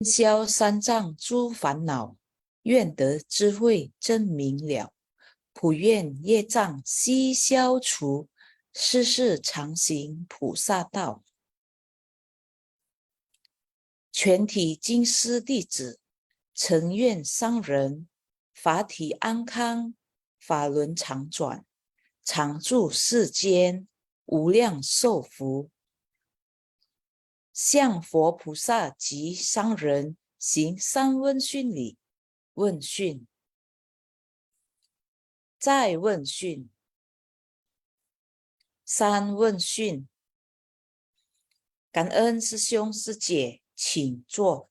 消三障诸烦恼，愿得智慧真明了。普愿业障悉消除，世世常行菩萨道。全体经师弟子，诚愿商人法体安康，法轮常转，常住世间，无量寿福。向佛菩萨及商人行三问讯礼。问讯，再问讯，三问讯。感恩师兄师姐，请坐。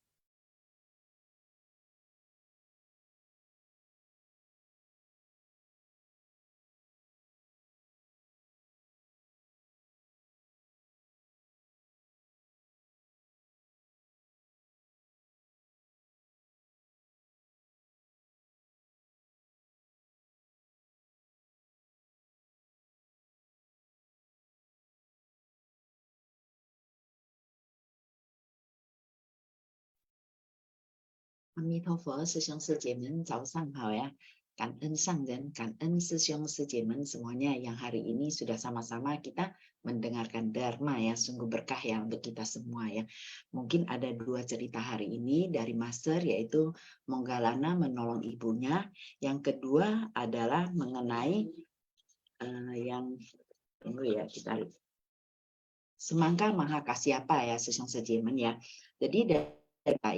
阿弥陀佛，师兄师姐们早上好ya. 感恩上人，感恩师兄师姐们semuanya yang hari ini sudah sama-sama kita mendengarkan Dharma ya, sungguh berkah ya untuk kita semua ya. Mungkin ada dua cerita hari ini dari Master, yaitu Monggalana menolong ibunya, yang kedua adalah mengenai yang tunggu ya, kita Semangka Mahakasyapa ya, Sư兄Sư姐们ya. Jadi dari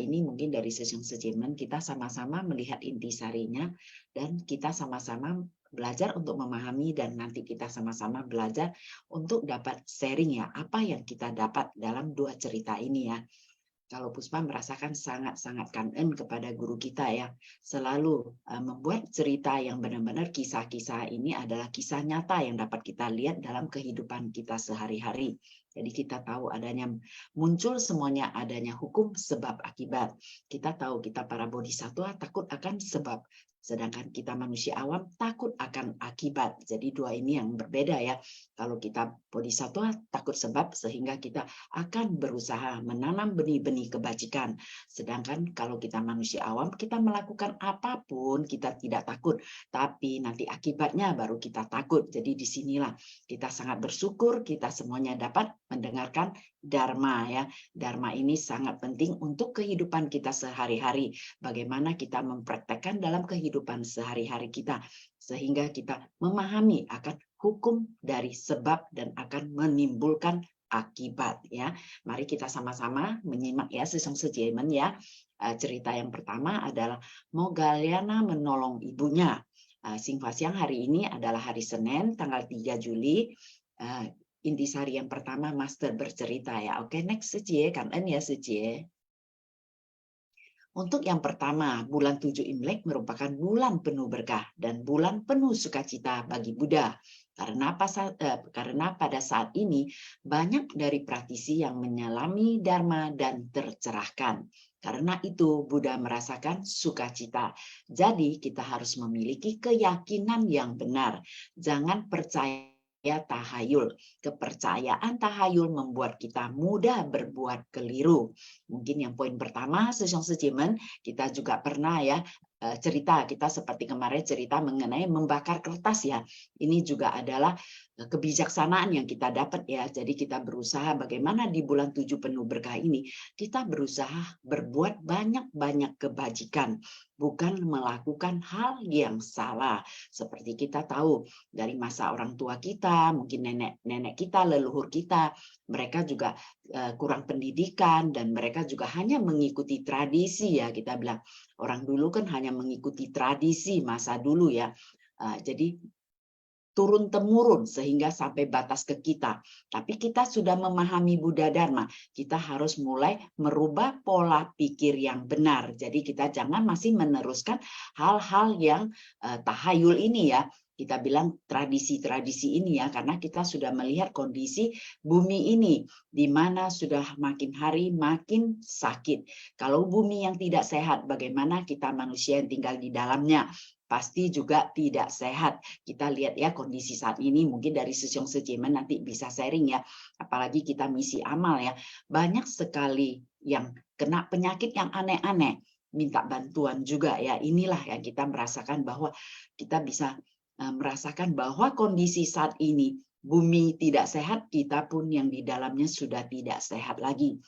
ini mungkin dari Sư兄Sư姐们kita sama-sama melihat intisarinya dan kita sama-sama belajar untuk memahami, dan nanti kita sama-sama belajar untuk dapat sharing ya, apa yang kita dapat dalam dua cerita ini ya. Kalau Puspa merasakan sangat-sangat kangen kepada guru kita ya, selalu membuat cerita yang benar-benar kisah-kisah ini adalah kisah nyata yang dapat kita lihat dalam kehidupan kita sehari-hari. Jadi kita tahu adanya muncul semuanya adanya hukum sebab akibat. Kita tahu kita para bodhisattva takut akan sebab, sedangkan kita manusia awam takut akan akibat. Jadi dua ini yang berbeda ya. Kalau kita bodhisattva takut sebab, sehingga kita akan berusaha menanam benih-benih kebajikan. Sedangkan kalau kita manusia awam, kita melakukan apapun kita tidak takut, tapi nanti akibatnya baru kita takut. Jadi disinilah kita sangat bersyukur kita semuanya dapat mendengarkan Dharma ya. Dharma ini sangat penting untuk kehidupan kita sehari-hari. Bagaimana kita mempraktekkan dalam kehidupan sehari-hari kita, sehingga kita memahami akan hukum dari sebab dan akan menimbulkan akibat ya. Mari kita sama-sama menyimak ya, Sư兄Sư姐们ya. Cerita yang pertama adalah Moggallana menolong ibunya. Singfasiang hari ini adalah hari Senin tanggal 3 Juli. Intisari yang pertama Master bercerita ya. Oke, next Sư姐, cảm ơn ya Sư姐. Untuk yang pertama, bulan 7 Imlek merupakan bulan penuh berkah dan bulan penuh sukacita bagi Buddha. Karena pada saat ini banyak dari praktisi yang menyelami Dharma dan tercerahkan. Karena itu Buddha merasakan sukacita. Jadi kita harus memiliki keyakinan yang benar. Jangan percaya tahayul. Kepercayaan tahayul membuat kita mudah berbuat keliru. Mungkin yang poin pertama, Sư兄Sư姐们, kita juga pernah ya cerita, kita seperti kemarin cerita mengenai membakar kertas ya. Ini juga adalah kebijaksanaan yang kita dapat ya. Jadi kita berusaha bagaimana di bulan 7 penuh berkah ini kita berusaha berbuat banyak-banyak kebajikan, bukan melakukan hal yang salah. Seperti kita tahu dari masa orang tua kita, mungkin nenek-nenek kita, leluhur kita, mereka juga kurang pendidikan dan mereka juga hanya mengikuti tradisi ya. Kita bilang orang dulu kan hanya mengikuti tradisi masa dulu ya. Jadi turun-temurun sehingga sampai batas ke kita. Tapi kita sudah memahami Buddha Dharma, kita harus mulai merubah pola pikir yang benar. Jadi kita jangan masih meneruskan hal-hal yang tahayul ini ya. Kita bilang tradisi-tradisi ini ya, karena kita sudah melihat kondisi bumi ini, di mana sudah makin hari makin sakit. Kalau bumi yang tidak sehat, bagaimana kita manusia yang tinggal di dalamnya? Pasti juga tidak sehat. Kita lihat ya kondisi saat ini, mungkin dari Sư兄Sư姐们nanti bisa sharing ya. Apalagi kita misi amal ya. Banyak sekali yang kena penyakit yang aneh-aneh, minta bantuan juga ya. Inilah yang kita merasakan bahwa kita bisa merasakan bahwa kondisi saat ini bumi tidak sehat, kita pun yang di dalamnya sudah tidak sehat lagi.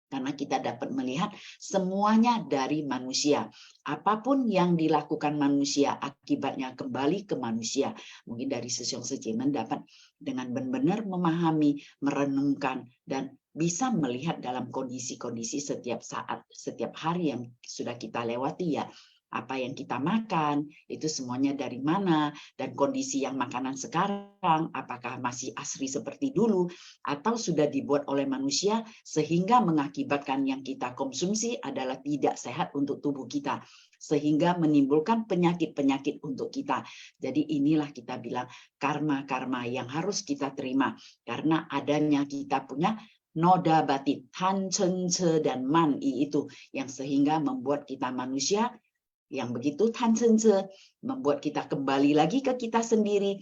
Karena kita dapat melihat semuanya dari manusia. Apapun yang dilakukan manusia, akibatnya kembali ke manusia. Mungkin dari Sesyong Sejemen dapat dengan benar-benar memahami, merenungkan, dan bisa melihat dalam kondisi-kondisi setiap saat, setiap hari yang sudah kita lewati ya. Apa yang kita makan, itu semuanya dari mana, dan kondisi yang makanan sekarang, apakah masih asri seperti dulu, atau sudah dibuat oleh manusia, sehingga mengakibatkan yang kita konsumsi adalah tidak sehat untuk tubuh kita, sehingga menimbulkan penyakit-penyakit untuk kita. Jadi inilah kita bilang karma-karma yang harus kita terima, karena adanya kita punya noda batin, Han Chen Ce dan Man I itu, yang sehingga membuat kita manusia yang begitu Tan Chen Ce, membuat kita kembali lagi ke kita sendiri,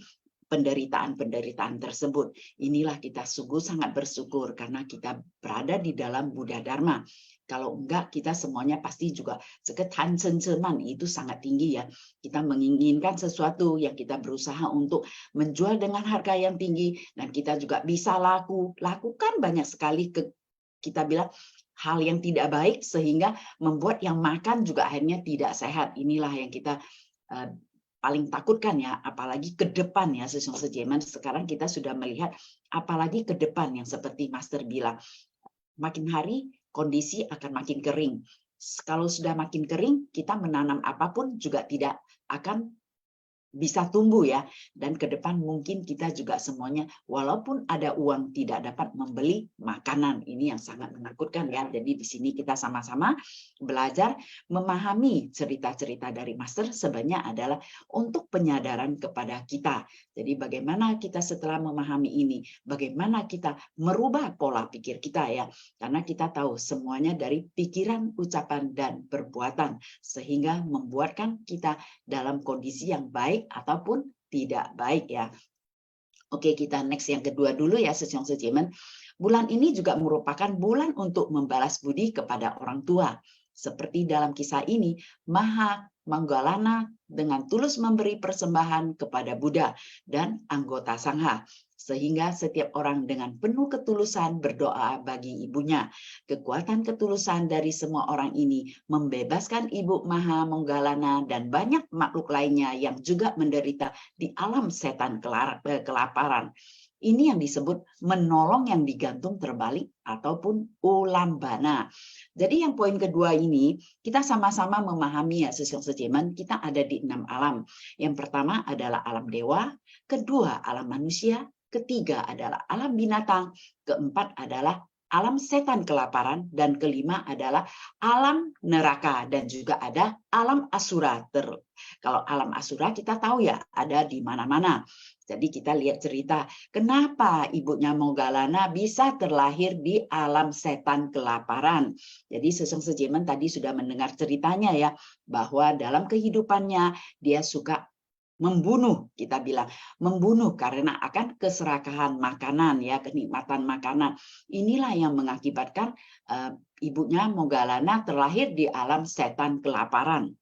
penderitaan-penderitaan tersebut. Inilah kita sungguh sangat bersyukur karena kita berada di dalam Buddha Dharma. Kalau enggak, kita semuanya pasti juga Tan Chen Ce Man itu sangat tinggi ya. Kita menginginkan sesuatu yang kita berusaha untuk menjual dengan harga yang tinggi, dan kita juga bisa lakukan banyak sekali kita bilang hal yang tidak baik sehingga membuat yang makan juga akhirnya tidak sehat. Inilah yang kita paling takutkan ya, apalagi ke depan ya. Sesyong Sejemen sekarang kita sudah melihat apalagi ke depan yang seperti Master bilang, makin hari kondisi akan makin kering. Kalau sudah makin kering, kita menanam apapun juga tidak akan bisa tumbuh ya, dan ke depan mungkin kita juga semuanya walaupun ada uang tidak dapat membeli makanan. Ini yang sangat menakutkan ya. Jadi di sini kita sama-sama belajar memahami cerita-cerita dari Master sebenarnya adalah untuk penyadaran kepada kita. Jadi bagaimana kita setelah memahami ini, bagaimana kita merubah pola pikir kita ya, karena kita tahu semuanya dari pikiran, ucapan, dan perbuatan, sehingga membuatkan kita dalam kondisi yang baik ataupun tidak baik ya. Oke, kita next yang kedua dulu ya, Sesyong Sejemen. Bulan ini juga merupakan bulan untuk membalas budi kepada orang tua. Seperti dalam kisah ini, Maha Moggallana dengan tulus memberi persembahan kepada Buddha dan anggota Sangha. Sehingga setiap orang dengan penuh ketulusan berdoa bagi ibunya. Kekuatan ketulusan dari semua orang ini membebaskan Ibu Maha Moggallana dan banyak makhluk lainnya yang juga menderita di alam setan kelaparan. Ini yang disebut menolong yang digantung terbalik ataupun ulambana. Jadi yang poin kedua ini, kita sama-sama memahami ya Sesyong Sejemen, kita ada di 6 alam. Yang pertama adalah alam dewa, kedua alam manusia, ketiga adalah alam binatang, keempat adalah alam setan kelaparan, dan kelima adalah alam neraka, dan juga ada alam asura. Kalau alam asura kita tahu ya ada di mana-mana. Jadi kita lihat cerita kenapa ibunya Moggallana bisa terlahir di alam setan kelaparan. Jadi Sesyong Sejemen tadi sudah mendengar ceritanya ya, bahwa dalam kehidupannya dia suka membunuh, kita bilang membunuh karena akan keserakahan makanan ya, kenikmatan makanan. Inilah yang mengakibatkan ibunya Moggallana terlahir di alam setan kelaparan.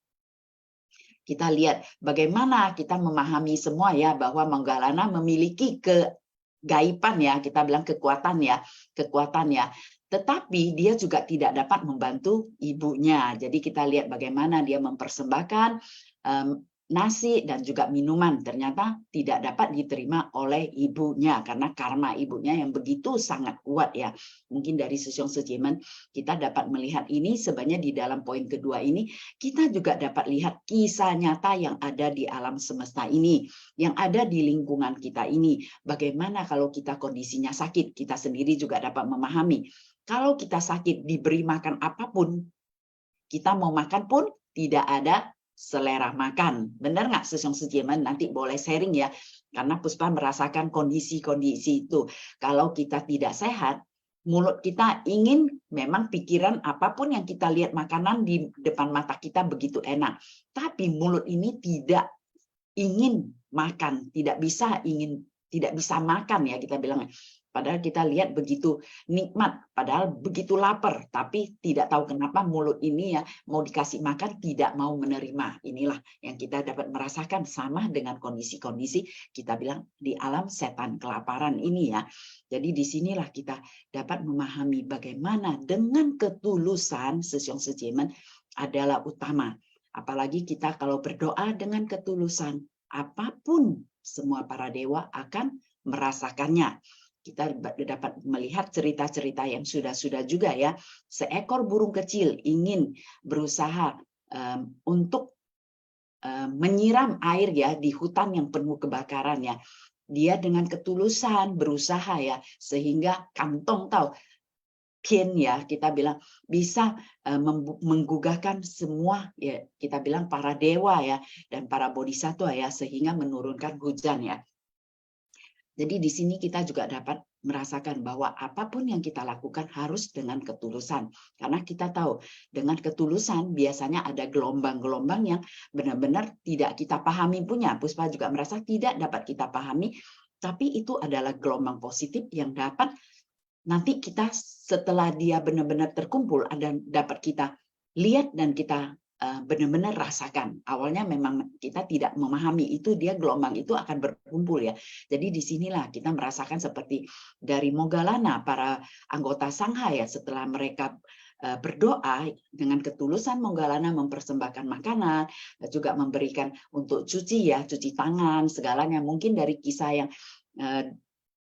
Kita lihat bagaimana kita memahami semua ya, bahwa Moggallana memiliki kegaiban ya, kita bilang kekuatan ya. Tetapi dia juga tidak dapat membantu ibunya. Jadi kita lihat bagaimana dia mempersembahkan nasi dan juga minuman, ternyata tidak dapat diterima oleh ibunya karena karma ibunya yang begitu sangat kuat ya. Mungkin dari Sesyong Sejemen kita dapat melihat ini sebenarnya di dalam poin kedua ini kita juga dapat lihat kisah nyata yang ada di alam semesta ini, yang ada di lingkungan kita ini. Bagaimana kalau kita kondisinya sakit, kita sendiri juga dapat memahami. Kalau kita sakit diberi makan apapun, kita mau makan pun tidak ada selera makan. Benar nggak Sesyong Sejemen? Nanti boleh sharing ya. Karena Puspa merasakan kondisi-kondisi itu. Kalau kita tidak sehat, mulut kita ingin, memang pikiran apapun yang kita lihat makanan di depan mata kita begitu enak. Tapi mulut ini tidak ingin makan, tidak bisa makan ya kita bilang. Padahal kita lihat begitu nikmat, padahal begitu lapar, tapi tidak tahu kenapa mulut ini ya mau dikasih makan tidak mau menerima. Inilah yang kita dapat merasakan sama dengan kondisi-kondisi kita bilang di alam setan kelaparan ini ya. Jadi disinilah kita dapat memahami bagaimana dengan ketulusan Sesyong Sejemen adalah utama. Apalagi kita kalau berdoa dengan ketulusan, apapun semua para dewa akan merasakannya. Kita dapat melihat cerita-cerita yang sudah-sudah juga ya. Seekor burung kecil ingin berusaha untuk menyiram air ya di hutan yang penuh kebakaran ya. Dia dengan ketulusan berusaha ya, sehingga kantong tahu Kin ya kita bilang bisa menggugahkan semua ya kita bilang para dewa ya dan para bodhisattva ya sehingga menurunkan hujan ya. Jadi di sini kita juga dapat merasakan bahwa apapun yang kita lakukan harus dengan ketulusan. Karena kita tahu dengan ketulusan biasanya ada gelombang-gelombang yang benar-benar tidak kita pahami punya. Puspa juga merasa tidak dapat kita pahami, tapi itu adalah gelombang positif yang dapat nanti kita setelah dia benar-benar terkumpul ada dapat kita lihat dan kita benar-benar rasakan. Awalnya memang kita tidak memahami itu dia gelombang itu akan berkumpul ya. Jadi disinilah kita merasakan seperti dari Moggallana para anggota Sangha ya setelah mereka berdoa dengan ketulusan Moggallana mempersembahkan makanan juga memberikan untuk cuci ya cuci tangan segalanya mungkin dari kisah yang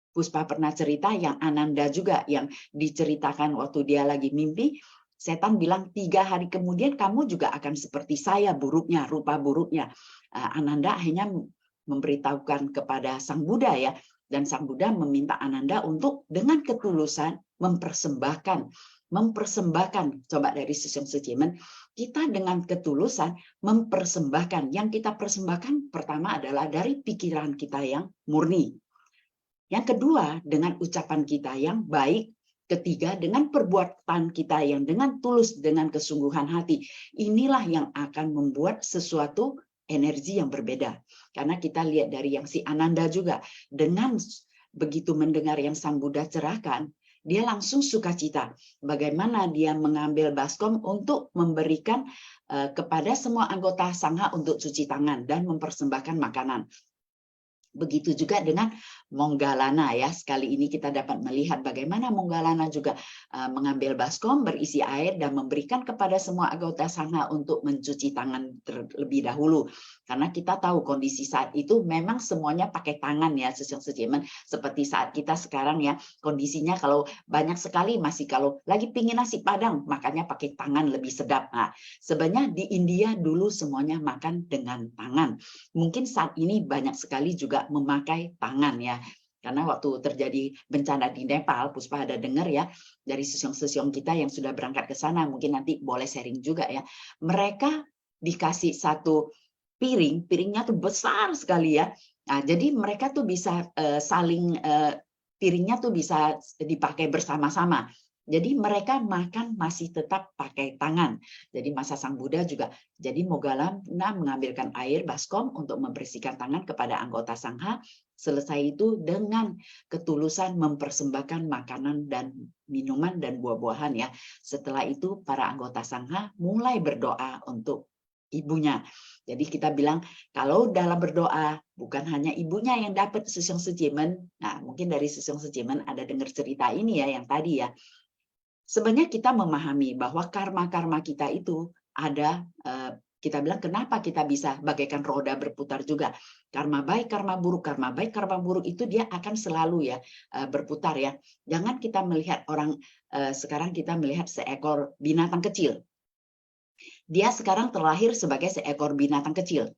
Puspa pernah cerita yang Ananda juga yang diceritakan waktu dia lagi mimpi. Setan bilang 3 hari kemudian kamu juga akan seperti saya buruknya, rupa buruknya. Ananda akhirnya memberitahukan kepada Sang Buddha ya. Dan Sang Buddha meminta Ananda untuk dengan ketulusan mempersembahkan. Coba dari Sesyong Sejemen, kita dengan ketulusan mempersembahkan. Yang kita persembahkan pertama adalah dari pikiran kita yang murni. Yang kedua, dengan ucapan kita yang baik. Ketiga, dengan perbuatan kita yang dengan tulus, dengan kesungguhan hati. Inilah yang akan membuat sesuatu energi yang berbeda. Karena kita lihat dari yang si Ananda juga. Dengan begitu mendengar yang Sang Buddha cerahkan, dia langsung sukacita. Bagaimana dia mengambil baskom untuk memberikan kepada semua anggota Sangha untuk cuci tangan dan mempersembahkan makanan. Begitu juga dengan Moggallana ya. Sekali ini kita dapat melihat bagaimana Moggallana juga mengambil baskom berisi air dan memberikan kepada semua anggota Sangha untuk mencuci tangan terlebih dahulu. Karena kita tahu kondisi saat itu memang semuanya pakai tangan ya Sesyong Sejemen. Seperti saat kita sekarang ya kondisinya kalau banyak sekali masih kalau lagi pingin nasi padang makannya pakai tangan lebih sedap. Nah, sebenarnya di India dulu semuanya makan dengan tangan. Mungkin saat ini banyak sekali juga memakai tangan ya. Karena waktu terjadi bencana di Nepal, Puspa ada dengar ya dari sesyong-sesyong kita yang sudah berangkat ke sana, mungkin nanti boleh sharing juga ya. Mereka dikasih satu piring, piringnya tuh besar sekali ya. Nah, jadi mereka tuh bisa piringnya tuh bisa dipakai bersama-sama. Jadi mereka makan masih tetap pakai tangan. Jadi masa Sang Buddha juga, jadi Moggallana mengambilkan air baskom untuk membersihkan tangan kepada anggota Sangha. Selesai itu dengan ketulusan mempersembahkan makanan dan minuman dan buah-buahan ya. Setelah itu para anggota Sangha mulai berdoa untuk ibunya. Jadi kita bilang kalau dalam berdoa bukan hanya ibunya yang dapat Sesyong Sejemen. Nah, mungkin dari Sesyong Sejemen ada dengar cerita ini ya yang tadi ya. Sebenarnya kita memahami bahwa karma-karma kita itu ada, kita bilang kenapa kita bisa bagaikan roda berputar juga. Karma baik, karma buruk, karma baik, karma buruk itu dia akan selalu ya berputar ya. Jangan kita melihat orang, sekarang kita melihat seekor binatang kecil. Dia sekarang terlahir sebagai seekor binatang kecil.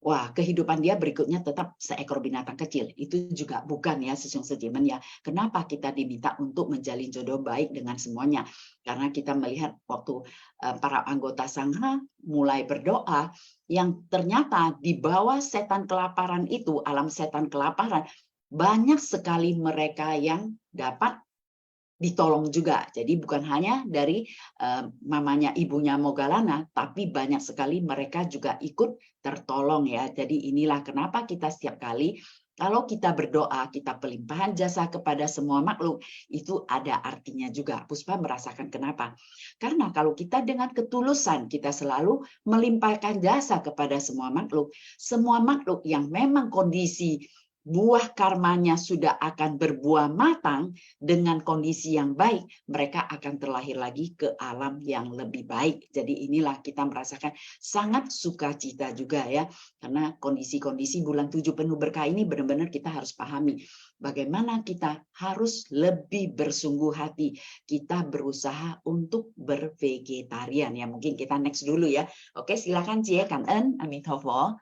Wah, kehidupan dia berikutnya tetap seekor binatang kecil. Itu juga bukan ya Sesyong Sejemen ya. Kenapa kita diminta untuk menjalin jodoh baik dengan semuanya? Karena kita melihat waktu para anggota Sangha mulai berdoa, yang ternyata di bawah setan kelaparan itu, alam setan kelaparan, banyak sekali mereka yang dapat ditolong juga. Jadi bukan hanya dari mamanya ibunya Moggallana, tapi banyak sekali mereka juga ikut tertolong ya. Jadi inilah kenapa kita setiap kali Kalau kita berdoa, kita pelimpahan jasa kepada semua makhluk, itu ada artinya juga. Puspa merasakan kenapa? Karena kalau kita dengan ketulusan, kita selalu melimpahkan jasa kepada semua makhluk yang memang kondisi buah karmanya sudah akan berbuah matang dengan kondisi yang baik, mereka akan terlahir lagi ke alam yang lebih baik. Jadi inilah kita merasakan sangat sukacita juga ya, karena kondisi-kondisi bulan 7 penuh berkah ini benar-benar kita harus pahami bagaimana kita harus lebih bersungguh hati. Kita berusaha untuk bervegetarian ya. Mungkin kita next dulu ya. Oke, silakan Cie, Kan En, Amitabha.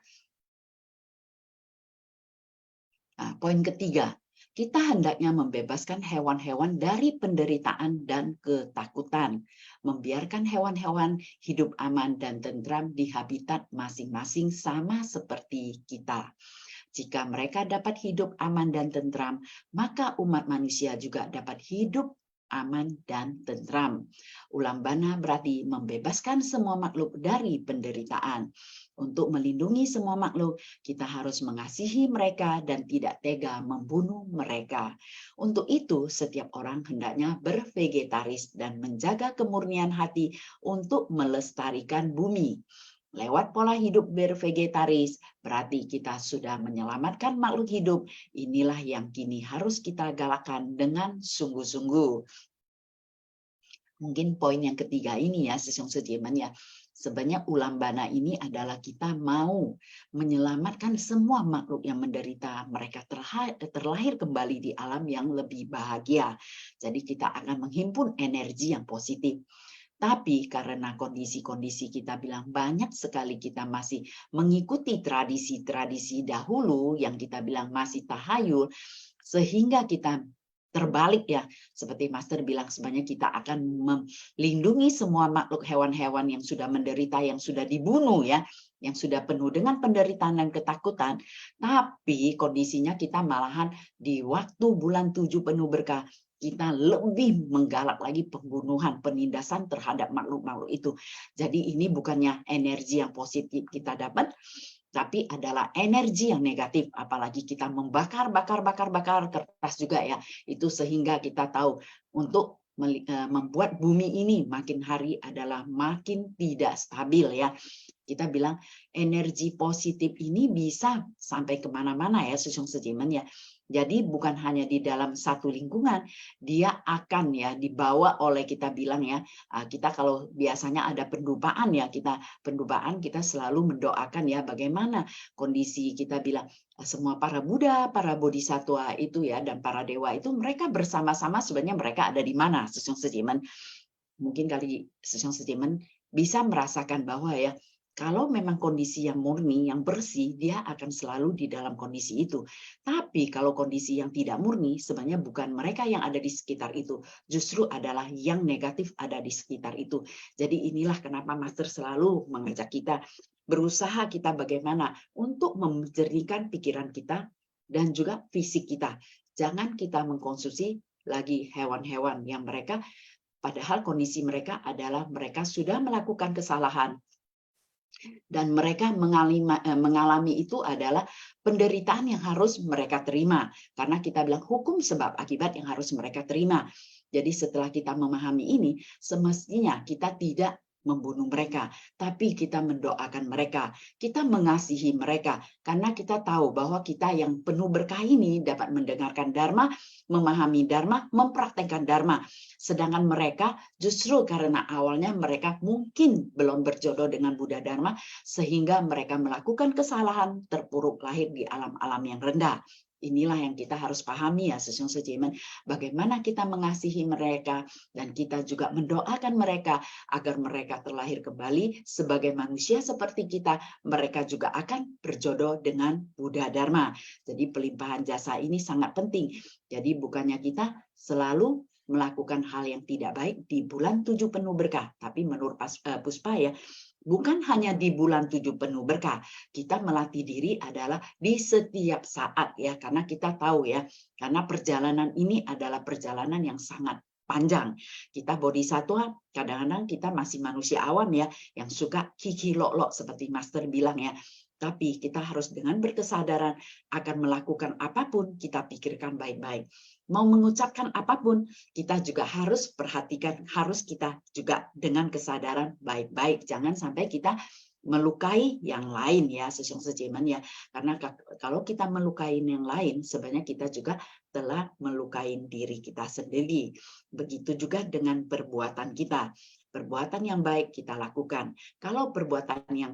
Nah, poin ketiga, kita hendaknya membebaskan hewan-hewan dari penderitaan dan ketakutan. Membiarkan hewan-hewan hidup aman dan tentram di habitat masing-masing sama seperti kita. Jika mereka dapat hidup aman dan tentram, maka umat manusia juga dapat hidup aman dan tentram. Ulambana berarti membebaskan semua makhluk dari penderitaan. Untuk melindungi semua makhluk, kita harus mengasihi mereka dan tidak tega membunuh mereka. Untuk itu, setiap orang hendaknya bervegetaris dan menjaga kemurnian hati untuk melestarikan bumi. Lewat pola hidup bervegetaris, berarti kita sudah menyelamatkan makhluk hidup. Inilah yang kini harus kita galakkan dengan sungguh-sungguh. Mungkin poin yang ketiga ini ya, Sesong Sejemen ya. Sebenarnya ulambana ini adalah kita mau menyelamatkan semua makhluk yang menderita. Mereka terlahir kembali di alam yang lebih bahagia. Jadi kita akan menghimpun energi yang positif. Tapi karena kondisi-kondisi kita bilang banyak sekali kita masih mengikuti tradisi-tradisi dahulu yang kita bilang masih tahayul, sehingga kita terbalik ya, seperti Master bilang sebenarnya kita akan melindungi semua makhluk hewan-hewan yang sudah menderita, yang sudah dibunuh ya, yang sudah penuh dengan penderitaan dan ketakutan. Tapi kondisinya kita malahan di waktu bulan 7 penuh berkah, kita lebih menggalak lagi pembunuhan, penindasan terhadap makhluk-makhluk itu. Jadi ini bukannya energi yang positif kita dapat, tapi adalah energi yang negatif. Apalagi kita membakar kertas juga ya. Itu sehingga kita tahu untuk membuat bumi ini makin hari adalah makin tidak stabil ya. Kita bilang energi positif ini bisa sampai kemana-mana ya, Sesong Sejemen ya. Jadi bukan hanya di dalam satu lingkungan, dia akan ya dibawa oleh kita bilang ya, kita kalau biasanya ada pendupaan ya, pendupaan kita selalu mendoakan ya bagaimana kondisi kita bilang semua para Buddha, para bodhisattva itu ya dan para dewa itu mereka bersama-sama sebenarnya mereka ada di mana, Sesong Sejemen. Mungkin kali Sesong Sejemen bisa merasakan bahwa ya kalau memang kondisi yang murni, yang bersih, dia akan selalu di dalam kondisi itu. Tapi kalau kondisi yang tidak murni, sebenarnya bukan mereka yang ada di sekitar itu. Justru adalah yang negatif ada di sekitar itu. Jadi inilah kenapa Master selalu mengajak kita, berusaha kita bagaimana untuk menjernihkan pikiran kita dan juga fisik kita. Jangan kita mengkonsumsi lagi hewan-hewan yang mereka, padahal kondisi mereka adalah mereka sudah melakukan kesalahan. Dan mereka mengalami itu adalah penderitaan yang harus mereka terima. Karena kita bilang hukum sebab akibat yang harus mereka terima. Jadi setelah kita memahami ini, semestinya kita tidak membunuh mereka, tapi kita mendoakan mereka, kita mengasihi mereka, karena kita tahu bahwa kita yang penuh berkah ini dapat mendengarkan dharma, memahami dharma, mempraktekkan dharma. Sedangkan mereka justru karena awalnya mereka mungkin belum berjodoh dengan Buddha Dharma, sehingga mereka melakukan kesalahan, terpuruk lahir di alam-alam yang rendah. Inilah yang kita harus pahami ya, Sesong Sejemen. Bagaimana kita mengasihi mereka dan kita juga mendoakan mereka agar mereka terlahir kembali sebagai manusia seperti kita. Mereka juga akan berjodoh dengan Buddha Dharma. Jadi pelimpahan jasa ini sangat penting. Jadi bukannya kita selalu melakukan hal yang tidak baik di bulan 7 penuh berkah. Tapi menurut Puspa ya, bukan hanya di bulan 7 penuh berkah, kita melatih diri adalah di setiap saat ya, karena kita tahu ya, karena perjalanan ini adalah perjalanan yang sangat panjang. Kita bodhisattva, kadang-kadang kita masih manusia awam ya, yang suka kiki lok-lok seperti Master bilang ya. Tapi kita harus dengan berkesadaran akan melakukan apapun, kita pikirkan baik-baik. Mau mengucapkan apapun, kita juga harus perhatikan, harus kita juga dengan kesadaran baik-baik. Jangan sampai kita melukai yang lain ya, sesyong sejeman ya. Karena kalau kita melukai yang lain, sebenarnya kita juga telah melukai diri kita sendiri. Begitu juga dengan perbuatan kita. Perbuatan yang baik kita lakukan. Kalau perbuatan yang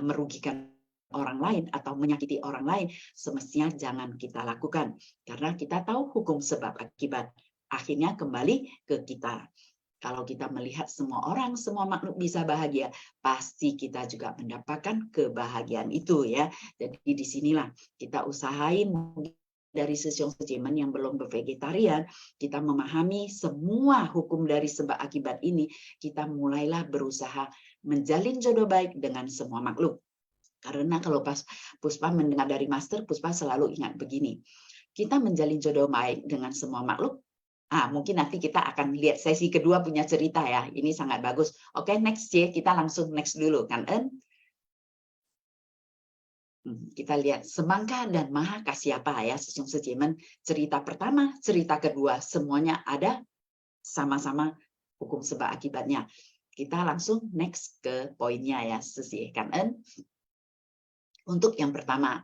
merugikan orang lain atau menyakiti orang lain, semestinya jangan kita lakukan. Karena kita tahu hukum sebab akibat. Akhirnya kembali ke kita. Kalau kita melihat semua orang, semua makhluk bisa bahagia, pasti kita juga mendapatkan kebahagiaan itu ya. Jadi disinilah kita usahain dari sesyong sejeman yang belum bervegetarian, kita memahami semua hukum dari sebab akibat ini, kita mulailah berusaha menjalin jodoh baik dengan semua makhluk. Karena kalau pas Puspa mendengar dari Master, Puspa selalu ingat begini. Kita menjalin jodoh baik dengan semua makhluk. Mungkin nanti kita akan lihat sesi kedua punya cerita ya. Ini sangat bagus. Oke, next ya. Kita langsung next dulu kan, kita lihat semangka dan maha kasih apa ya, sesyong sejemen. Cerita pertama, cerita kedua, semuanya ada sama-sama hukum sebab akibatnya. Kita langsung next ke poinnya ya, sesi kan. Untuk yang pertama,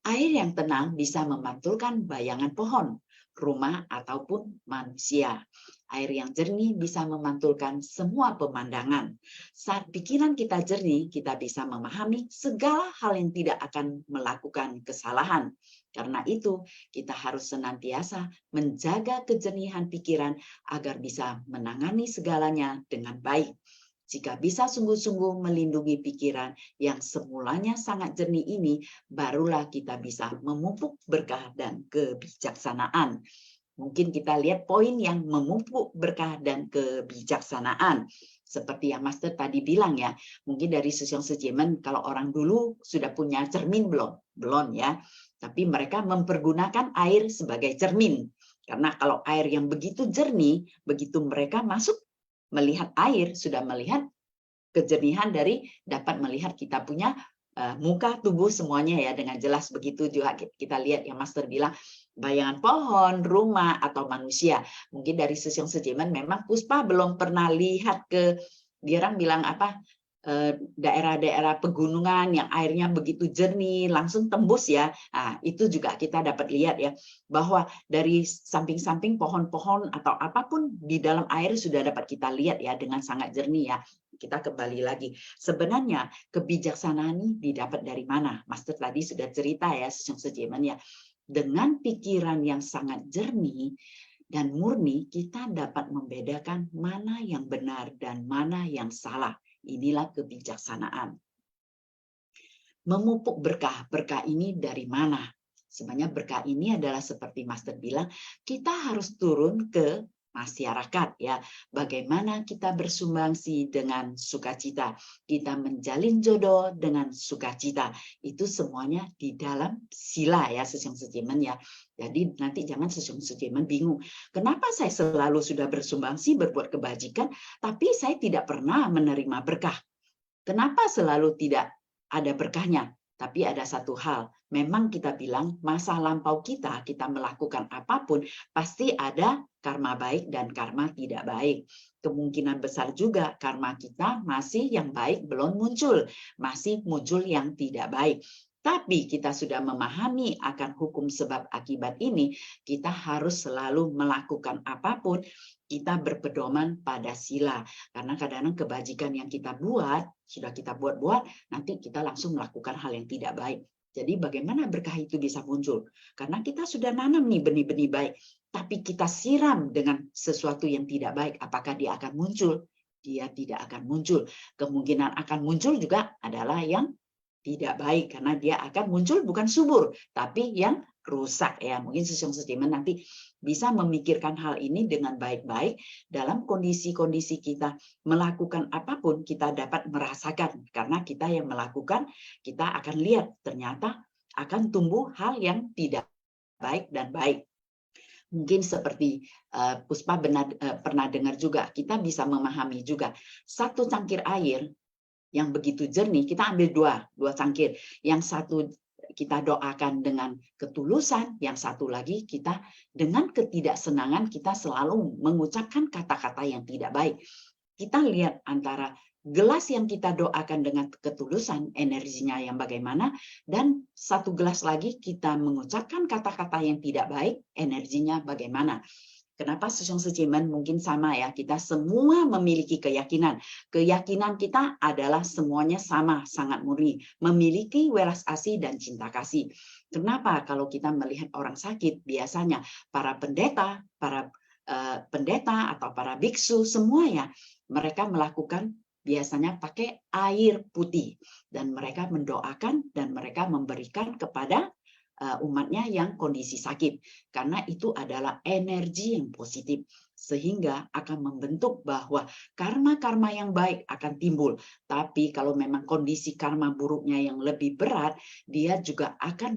air yang tenang bisa memantulkan bayangan pohon, rumah, ataupun manusia. Air yang jernih bisa memantulkan semua pemandangan. Saat pikiran kita jernih, kita bisa memahami segala hal yang tidak akan melakukan kesalahan. Karena itu, kita harus senantiasa menjaga kejernihan pikiran agar bisa menangani segalanya dengan baik. Jika bisa sungguh-sungguh melindungi pikiran yang semulanya sangat jernih ini, barulah kita bisa memupuk berkah dan kebijaksanaan. Mungkin kita lihat poin yang memupuk berkah dan kebijaksanaan. Seperti yang Master tadi bilang ya, mungkin dari sesyong sejemen, kalau orang dulu sudah punya cermin belum? Belum ya. Tapi mereka mempergunakan air sebagai cermin. Karena kalau air yang begitu jernih, begitu mereka masuk melihat air, sudah melihat kejernihan dari dapat melihat kita punya muka, tubuh semuanya ya dengan jelas. Begitu juga kita lihat yang Master bilang bayangan pohon, rumah, atau manusia. Mungkin dari sesyong sejeman memang Puspa belum pernah lihat ke, dia orang bilang apa, daerah-daerah pegunungan yang airnya begitu jernih, langsung tembus ya. Itu juga kita dapat lihat ya, bahwa dari samping-samping pohon-pohon atau apapun di dalam air sudah dapat kita lihat ya dengan sangat jernih ya. Kita kembali lagi. Sebenarnya kebijaksanaan ini didapat dari mana? Master tadi sudah cerita ya, sesyong sejeman ya. Dengan pikiran yang sangat jernih dan murni, kita dapat membedakan mana yang benar dan mana yang salah. Inilah kebijaksanaan. Memupuk berkah. Berkah ini dari mana? Sebenarnya berkah ini adalah seperti Master bilang, kita harus turun ke masyarakat ya. Bagaimana kita bersumbangsi dengan sukacita, kita menjalin jodoh dengan sukacita. Itu semuanya di dalam sila ya, sesyong sejemen ya. Jadi nanti jangan sesyong sejemen bingung. Kenapa saya selalu sudah bersumbangsi, berbuat kebajikan, tapi saya tidak pernah menerima berkah? Kenapa selalu tidak ada berkahnya? Tapi ada satu hal, memang kita bilang masa lampau kita melakukan apapun, pasti ada karma baik dan karma tidak baik. Kemungkinan besar juga karma kita masih yang baik belum muncul, masih muncul yang tidak baik. Tapi kita sudah memahami akan hukum sebab akibat ini, kita harus selalu melakukan apapun, kita berpedoman pada sila. Karena kadang-kadang kebajikan yang kita buat, sudah kita buat-buat, nanti kita langsung melakukan hal yang tidak baik. Jadi bagaimana berkah itu bisa muncul? Karena kita sudah nanam nih benih-benih baik, tapi kita siram dengan sesuatu yang tidak baik, apakah dia akan muncul? Dia tidak akan muncul. Kemungkinan akan muncul juga adalah yang tidak baik, karena dia akan muncul bukan subur, tapi yang rusak ya. Mungkin sesyong sejemen nanti bisa memikirkan hal ini dengan baik-baik. Dalam kondisi-kondisi kita melakukan apapun, kita dapat merasakan, karena kita yang melakukan, kita akan lihat ternyata akan tumbuh hal yang tidak baik dan baik. Mungkin seperti Puspa pernah dengar juga, kita bisa memahami juga, satu cangkir air yang begitu jernih, kita ambil dua cangkir. Yang satu kita doakan dengan ketulusan, yang satu lagi kita dengan ketidaksenangan, kita selalu mengucapkan kata-kata yang tidak baik. Kita lihat antara gelas yang kita doakan dengan ketulusan, energinya yang bagaimana, dan satu gelas lagi kita mengucapkan kata-kata yang tidak baik, energinya bagaimana. Kenapa Sejong Secimen mungkin sama ya, kita semua memiliki keyakinan. Keyakinan kita adalah semuanya sama, sangat murni. Memiliki welas asih dan cinta kasih. Kenapa kalau kita melihat orang sakit, biasanya para pendeta atau para biksu, semuanya mereka melakukan biasanya pakai air putih. Dan mereka mendoakan dan mereka memberikan kepada umatnya yang kondisi sakit, karena itu adalah energi yang positif sehingga akan membentuk bahwa karma-karma yang baik akan timbul. Tapi kalau memang kondisi karma buruknya yang lebih berat, dia juga akan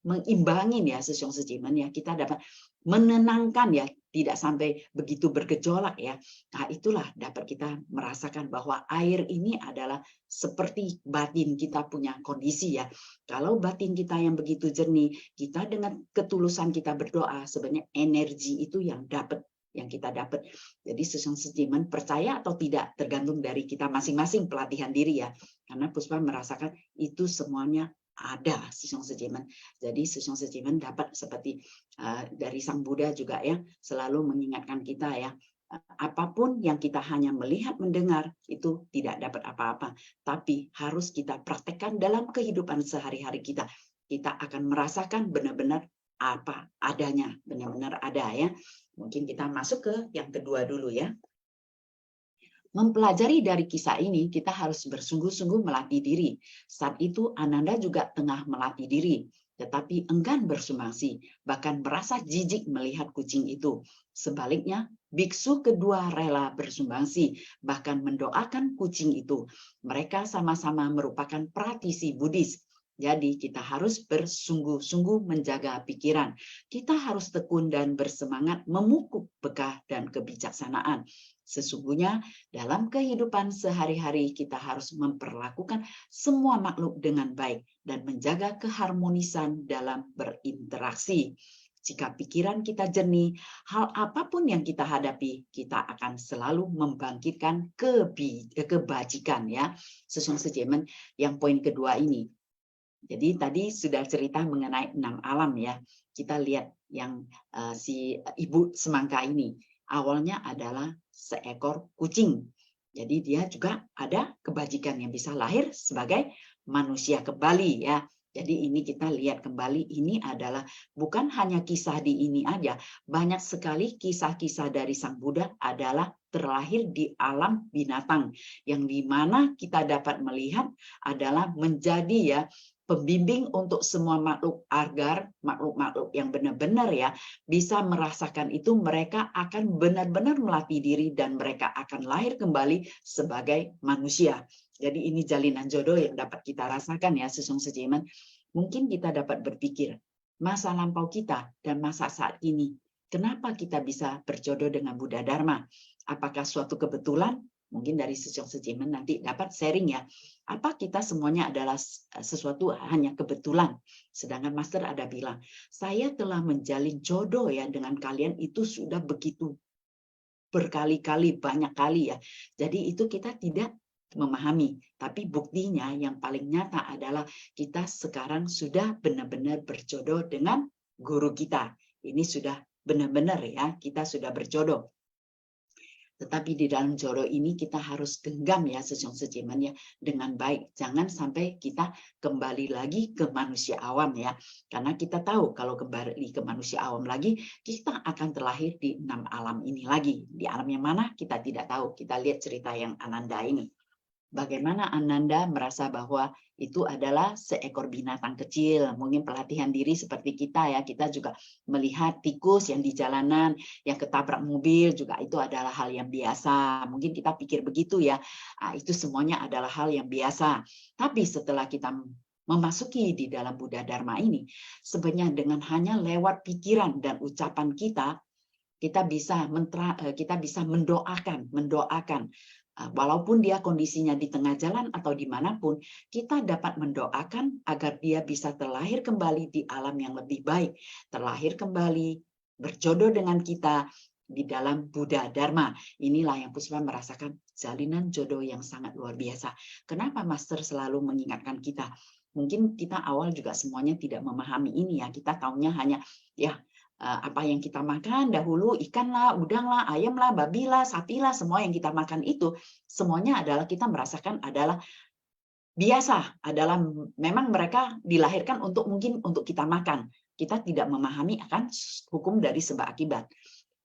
mengimbangin ya Sejong Secimen ya, kita dapat menenangkan ya, tidak sampai begitu bergejolak ya. Nah, itulah dapat kita merasakan bahwa air ini adalah seperti batin kita punya kondisi ya. Kalau batin kita yang begitu jernih, kita dengan ketulusan kita berdoa, sebenarnya energi itu yang kita dapat. Jadi Sejong Secimen percaya atau tidak tergantung dari kita masing-masing pelatihan diri ya. Karena Puspa merasakan itu semuanya ada Sejong Secimen. Jadi Sejong Secimen dapat seperti dari Sang Buddha juga ya, selalu mengingatkan kita ya, apapun yang kita hanya melihat mendengar itu tidak dapat apa-apa, tapi harus kita praktekkan dalam kehidupan sehari-hari kita. Kita akan merasakan benar-benar apa adanya, benar-benar ada ya. Mungkin kita masuk ke yang kedua dulu ya. Mempelajari dari kisah ini, kita harus bersungguh-sungguh melatih diri. Saat itu Ananda juga tengah melatih diri, tetapi enggan bersumbangsi, bahkan merasa jijik melihat kucing itu. Sebaliknya, biksu kedua rela bersumbangsi, bahkan mendoakan kucing itu. Mereka sama-sama merupakan praktisi Buddhis. Jadi kita harus bersungguh-sungguh menjaga pikiran. Kita harus tekun dan bersemangat memupuk bekah dan kebijaksanaan. Sesungguhnya dalam kehidupan sehari-hari kita harus memperlakukan semua makhluk dengan baik dan menjaga keharmonisan dalam berinteraksi. Jika pikiran kita jernih, hal apapun yang kita hadapi, kita akan selalu membangkitkan kebajikan ya. Sejong Secimen yang poin kedua ini. Jadi tadi sudah cerita mengenai 6 alam ya. Kita lihat yang si ibu semangka ini. Awalnya adalah seekor kucing. Jadi dia juga ada kebajikan yang bisa lahir sebagai manusia kembali ya. Jadi ini kita lihat kembali, ini adalah bukan hanya kisah di ini aja. Banyak sekali kisah-kisah dari Sang Buddha adalah terlahir di alam binatang. Yang dimana kita dapat melihat adalah menjadi ya pembimbing untuk semua makhluk, agar makhluk-makhluk yang benar-benar ya bisa merasakan itu, mereka akan benar-benar melatih diri dan mereka akan lahir kembali sebagai manusia. Jadi ini jalinan jodoh yang dapat kita rasakan ya Sejong Secimen. Mungkin kita dapat berpikir masa lampau kita dan masa saat ini, kenapa kita bisa berjodoh dengan Buddha Dharma? Apakah suatu kebetulan? Mungkin dari Sejong Secimen nanti dapat sharing ya. Apa kita semuanya adalah sesuatu hanya kebetulan? Sedangkan Master ada bilang, saya telah menjalin jodoh ya dengan kalian itu sudah begitu berkali-kali, banyak kali ya. Jadi itu kita tidak memahami. Tapi buktinya yang paling nyata adalah kita sekarang sudah benar-benar berjodoh dengan guru kita. Ini sudah benar-benar ya, kita sudah berjodoh. Tetapi di dalam jodoh ini kita harus genggam ya Sejong Secimen ya dengan baik. Jangan sampai kita kembali lagi ke manusia awam ya. Karena kita tahu kalau kembali ke manusia awam lagi, kita akan terlahir di 6 alam ini lagi. Di alam yang mana kita tidak tahu. Kita lihat cerita yang Ananda ini. Bagaimana Ananda merasa bahwa itu adalah seekor binatang kecil, mungkin pelatihan diri seperti kita ya, kita juga melihat tikus yang di jalanan, yang ketabrak mobil juga itu adalah hal yang biasa. Mungkin kita pikir begitu ya, itu semuanya adalah hal yang biasa. Tapi setelah kita memasuki di dalam Buddha Dharma ini, sebenarnya dengan hanya lewat pikiran dan ucapan kita bisa mendoakan Walaupun dia kondisinya di tengah jalan atau dimanapun, kita dapat mendoakan agar dia bisa terlahir kembali di alam yang lebih baik, terlahir kembali berjodoh dengan kita di dalam Buddha Dharma. Inilah yang Puspa merasakan jalinan jodoh yang sangat luar biasa. Kenapa Master selalu mengingatkan kita? Mungkin kita awal juga semuanya tidak memahami ini ya. Kita taunya hanya ya apa yang kita makan dahulu, ikan lah, udang lah, ayam lah, babi lah, sapi lah, semua yang kita makan itu semuanya adalah kita merasakan adalah biasa, adalah memang mereka dilahirkan mungkin untuk kita makan. Kita tidak memahami akan hukum dari sebab akibat.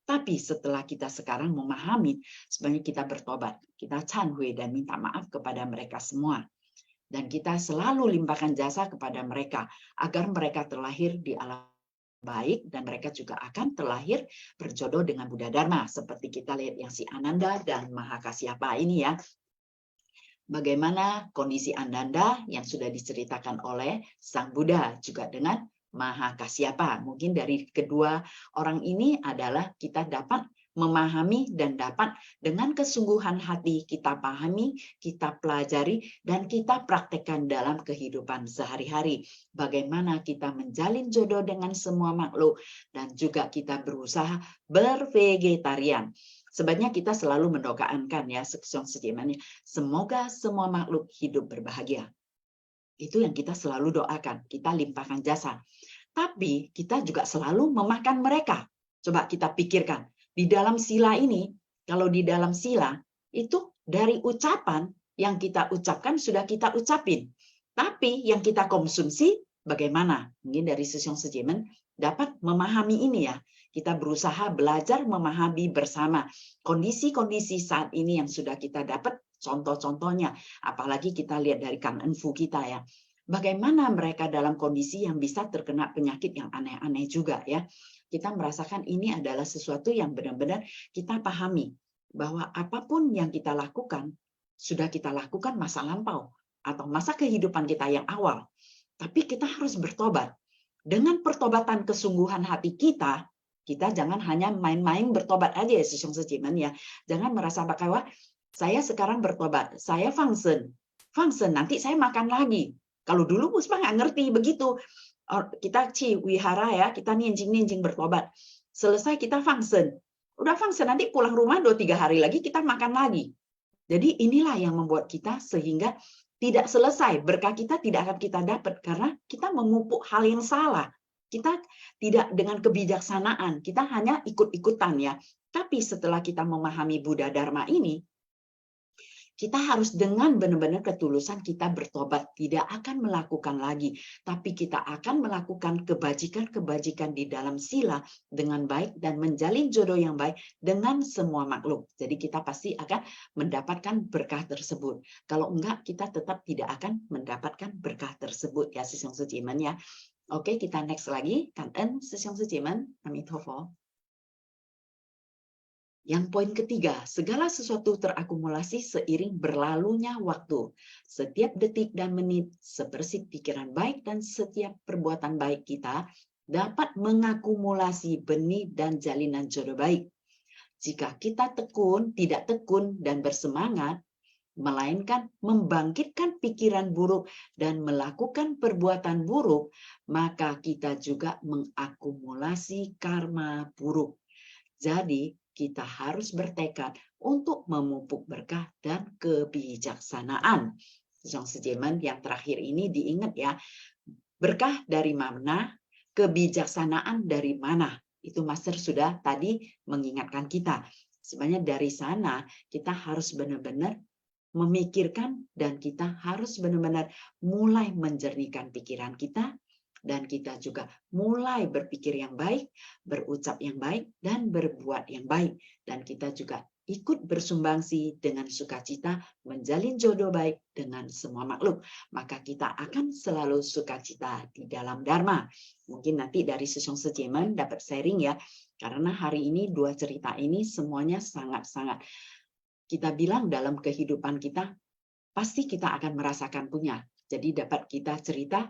Tapi setelah kita sekarang memahami, sebenarnya kita bertobat, kita canhui dan minta maaf kepada mereka semua. Dan kita selalu limpahkan jasa kepada mereka agar mereka terlahir di alam baik dan mereka juga akan terlahir berjodoh dengan Buddha Dharma. Seperti kita lihat yang si Ananda dan Mahakasyapa ini ya. Bagaimana kondisi Ananda yang sudah diceritakan oleh Sang Buddha juga dengan Mahakasyapa. Mungkin dari kedua orang ini adalah kita dapat memahami dan dapat dengan kesungguhan hati kita pahami, kita pelajari, dan kita praktekkan dalam kehidupan sehari-hari. Bagaimana kita menjalin jodoh dengan semua makhluk dan juga kita berusaha bervegetarian. Sebenarnya kita selalu mendoakan ya, semoga semua makhluk hidup berbahagia. Itu yang kita selalu doakan, kita limpahkan jasa. Tapi kita juga selalu memakan mereka. Coba kita pikirkan. Di dalam sila ini, kalau di dalam sila, itu dari ucapan yang kita ucapkan sudah kita ucapin. Tapi yang kita konsumsi bagaimana? Mungkin dari Sesong Sejemen dapat memahami ini ya. Kita berusaha belajar memahami bersama kondisi-kondisi saat ini yang sudah kita dapat, contoh-contohnya. Apalagi kita lihat dari Kang Enfu kita ya. Bagaimana mereka dalam kondisi yang bisa terkena penyakit yang aneh-aneh juga ya. Kita merasakan ini adalah sesuatu yang benar-benar kita pahami bahwa apapun yang kita lakukan sudah kita lakukan masa lampau atau masa kehidupan kita yang awal. Tapi kita harus bertobat. Dengan pertobatan kesungguhan hati kita jangan hanya main-main bertobat aja ya, Sesong Sejiman ya. Jangan merasa bahwa saya sekarang bertobat, saya fangsen, nanti saya makan lagi. Kalau dulu Puspa nggak ngerti begitu. Kita wihara ya, kita ninjing bertobat. Selesai kita fangsen. Udah fangsen, nanti pulang rumah 2-3 hari lagi kita makan lagi. Jadi inilah yang membuat kita sehingga tidak selesai. Berkah kita tidak akan kita dapat karena kita memupuk hal yang salah. Kita tidak dengan kebijaksanaan, kita hanya ikut-ikutan ya. Tapi setelah kita memahami Buddha Dharma ini, kita harus dengan benar-benar ketulusan kita bertobat, tidak akan melakukan lagi, tapi kita akan melakukan kebajikan-kebajikan di dalam sila dengan baik dan menjalin jodoh yang baik dengan semua makhluk. Jadi kita pasti akan mendapatkan berkah tersebut. Kalau enggak, kita tetap tidak akan mendapatkan berkah tersebut ya, Sesong Sejiman ya. Oke, kita next lagi. Kangen Sesong Sejiman, Amitofo. Yang poin ketiga, segala sesuatu terakumulasi seiring berlalunya waktu. Setiap detik dan menit, sebersih pikiran baik dan setiap perbuatan baik kita dapat mengakumulasi benih dan jalinan jodoh baik. Jika kita tidak tekun dan bersemangat, melainkan membangkitkan pikiran buruk dan melakukan perbuatan buruk, maka kita juga mengakumulasi karma buruk. Jadi, kita harus bertekad untuk memupuk berkah dan kebijaksanaan. Sesong Sejeman yang terakhir ini diingat ya, berkah dari mana, kebijaksanaan dari mana. Itu Master sudah tadi mengingatkan kita. Sebenarnya dari sana kita harus benar-benar memikirkan dan kita harus benar-benar mulai menjernihkan pikiran kita, dan kita juga mulai berpikir yang baik, berucap yang baik, dan berbuat yang baik. Dan kita juga ikut bersumbangsi dengan sukacita menjalin jodoh baik dengan semua makhluk. Maka kita akan selalu sukacita di dalam Dharma. Mungkin nanti dari Sesong Sejeman dapat sharing ya, karena hari ini 2 cerita ini semuanya sangat-sangat kita bilang dalam kehidupan kita, pasti kita akan merasakan punya. Jadi dapat kita cerita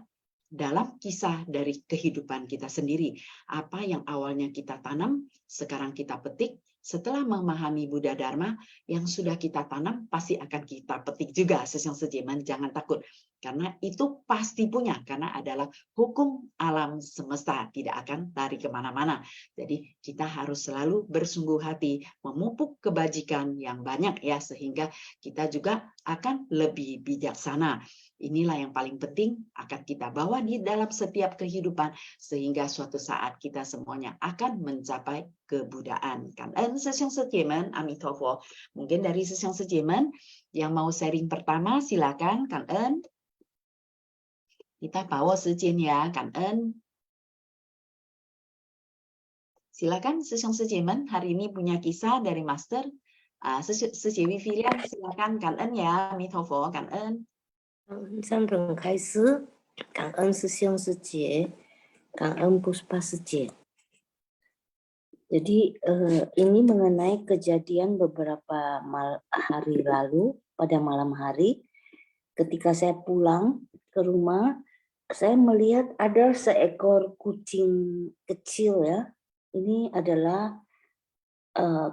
dalam kisah dari kehidupan kita sendiri. Apa yang awalnya kita tanam, sekarang kita petik, setelah memahami Buddha Dharma, yang sudah kita tanam pasti akan kita petik juga. Sesiang sejeman, jangan takut. Karena itu pasti punya, karena adalah hukum alam semesta, tidak akan lari kemana-mana. Jadi kita harus selalu bersungguh hati, memupuk kebajikan yang banyak ya, sehingga kita juga akan lebih bijaksana. Inilah yang paling penting akan kita bawa di dalam setiap kehidupan, sehingga suatu saat kita semuanya akan mencapai kebudaan. Kan sesiang sejeman, Amitofo. Mungkin dari sesiang sejeman yang mau sharing pertama, silakan Kan En. Kita bawa sejen ya, Kan En. Silakan sesiang sejeman, hari ini punya kisah dari Master. Sejewi Filian, silakan Kan En ya, Amitofo, Kan En. 上人开始，感恩师兄师姐，感恩Puspa师姐。Jadi ini mengenai kejadian beberapa hari lalu pada malam hari, ketika saya pulang ke rumah, saya melihat ada seekor kucing kecil ya. Ini adalah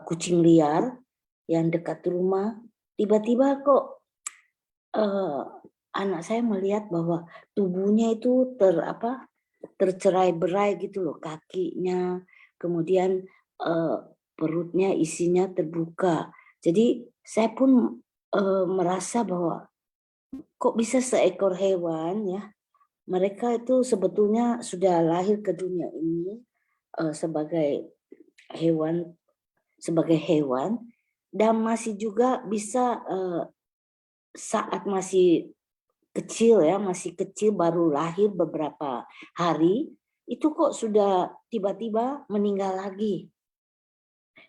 kucing liar yang dekat rumah. Tiba-tiba kok anak saya melihat bahwa tubuhnya itu tercerai-berai gitu loh, kakinya, kemudian perutnya isinya terbuka. Jadi saya pun merasa bahwa kok bisa seekor hewan ya, mereka itu sebetulnya sudah lahir ke dunia ini sebagai hewan dan masih juga bisa saat masih kecil ya, masih kecil baru lahir beberapa hari, itu kok sudah tiba-tiba meninggal lagi.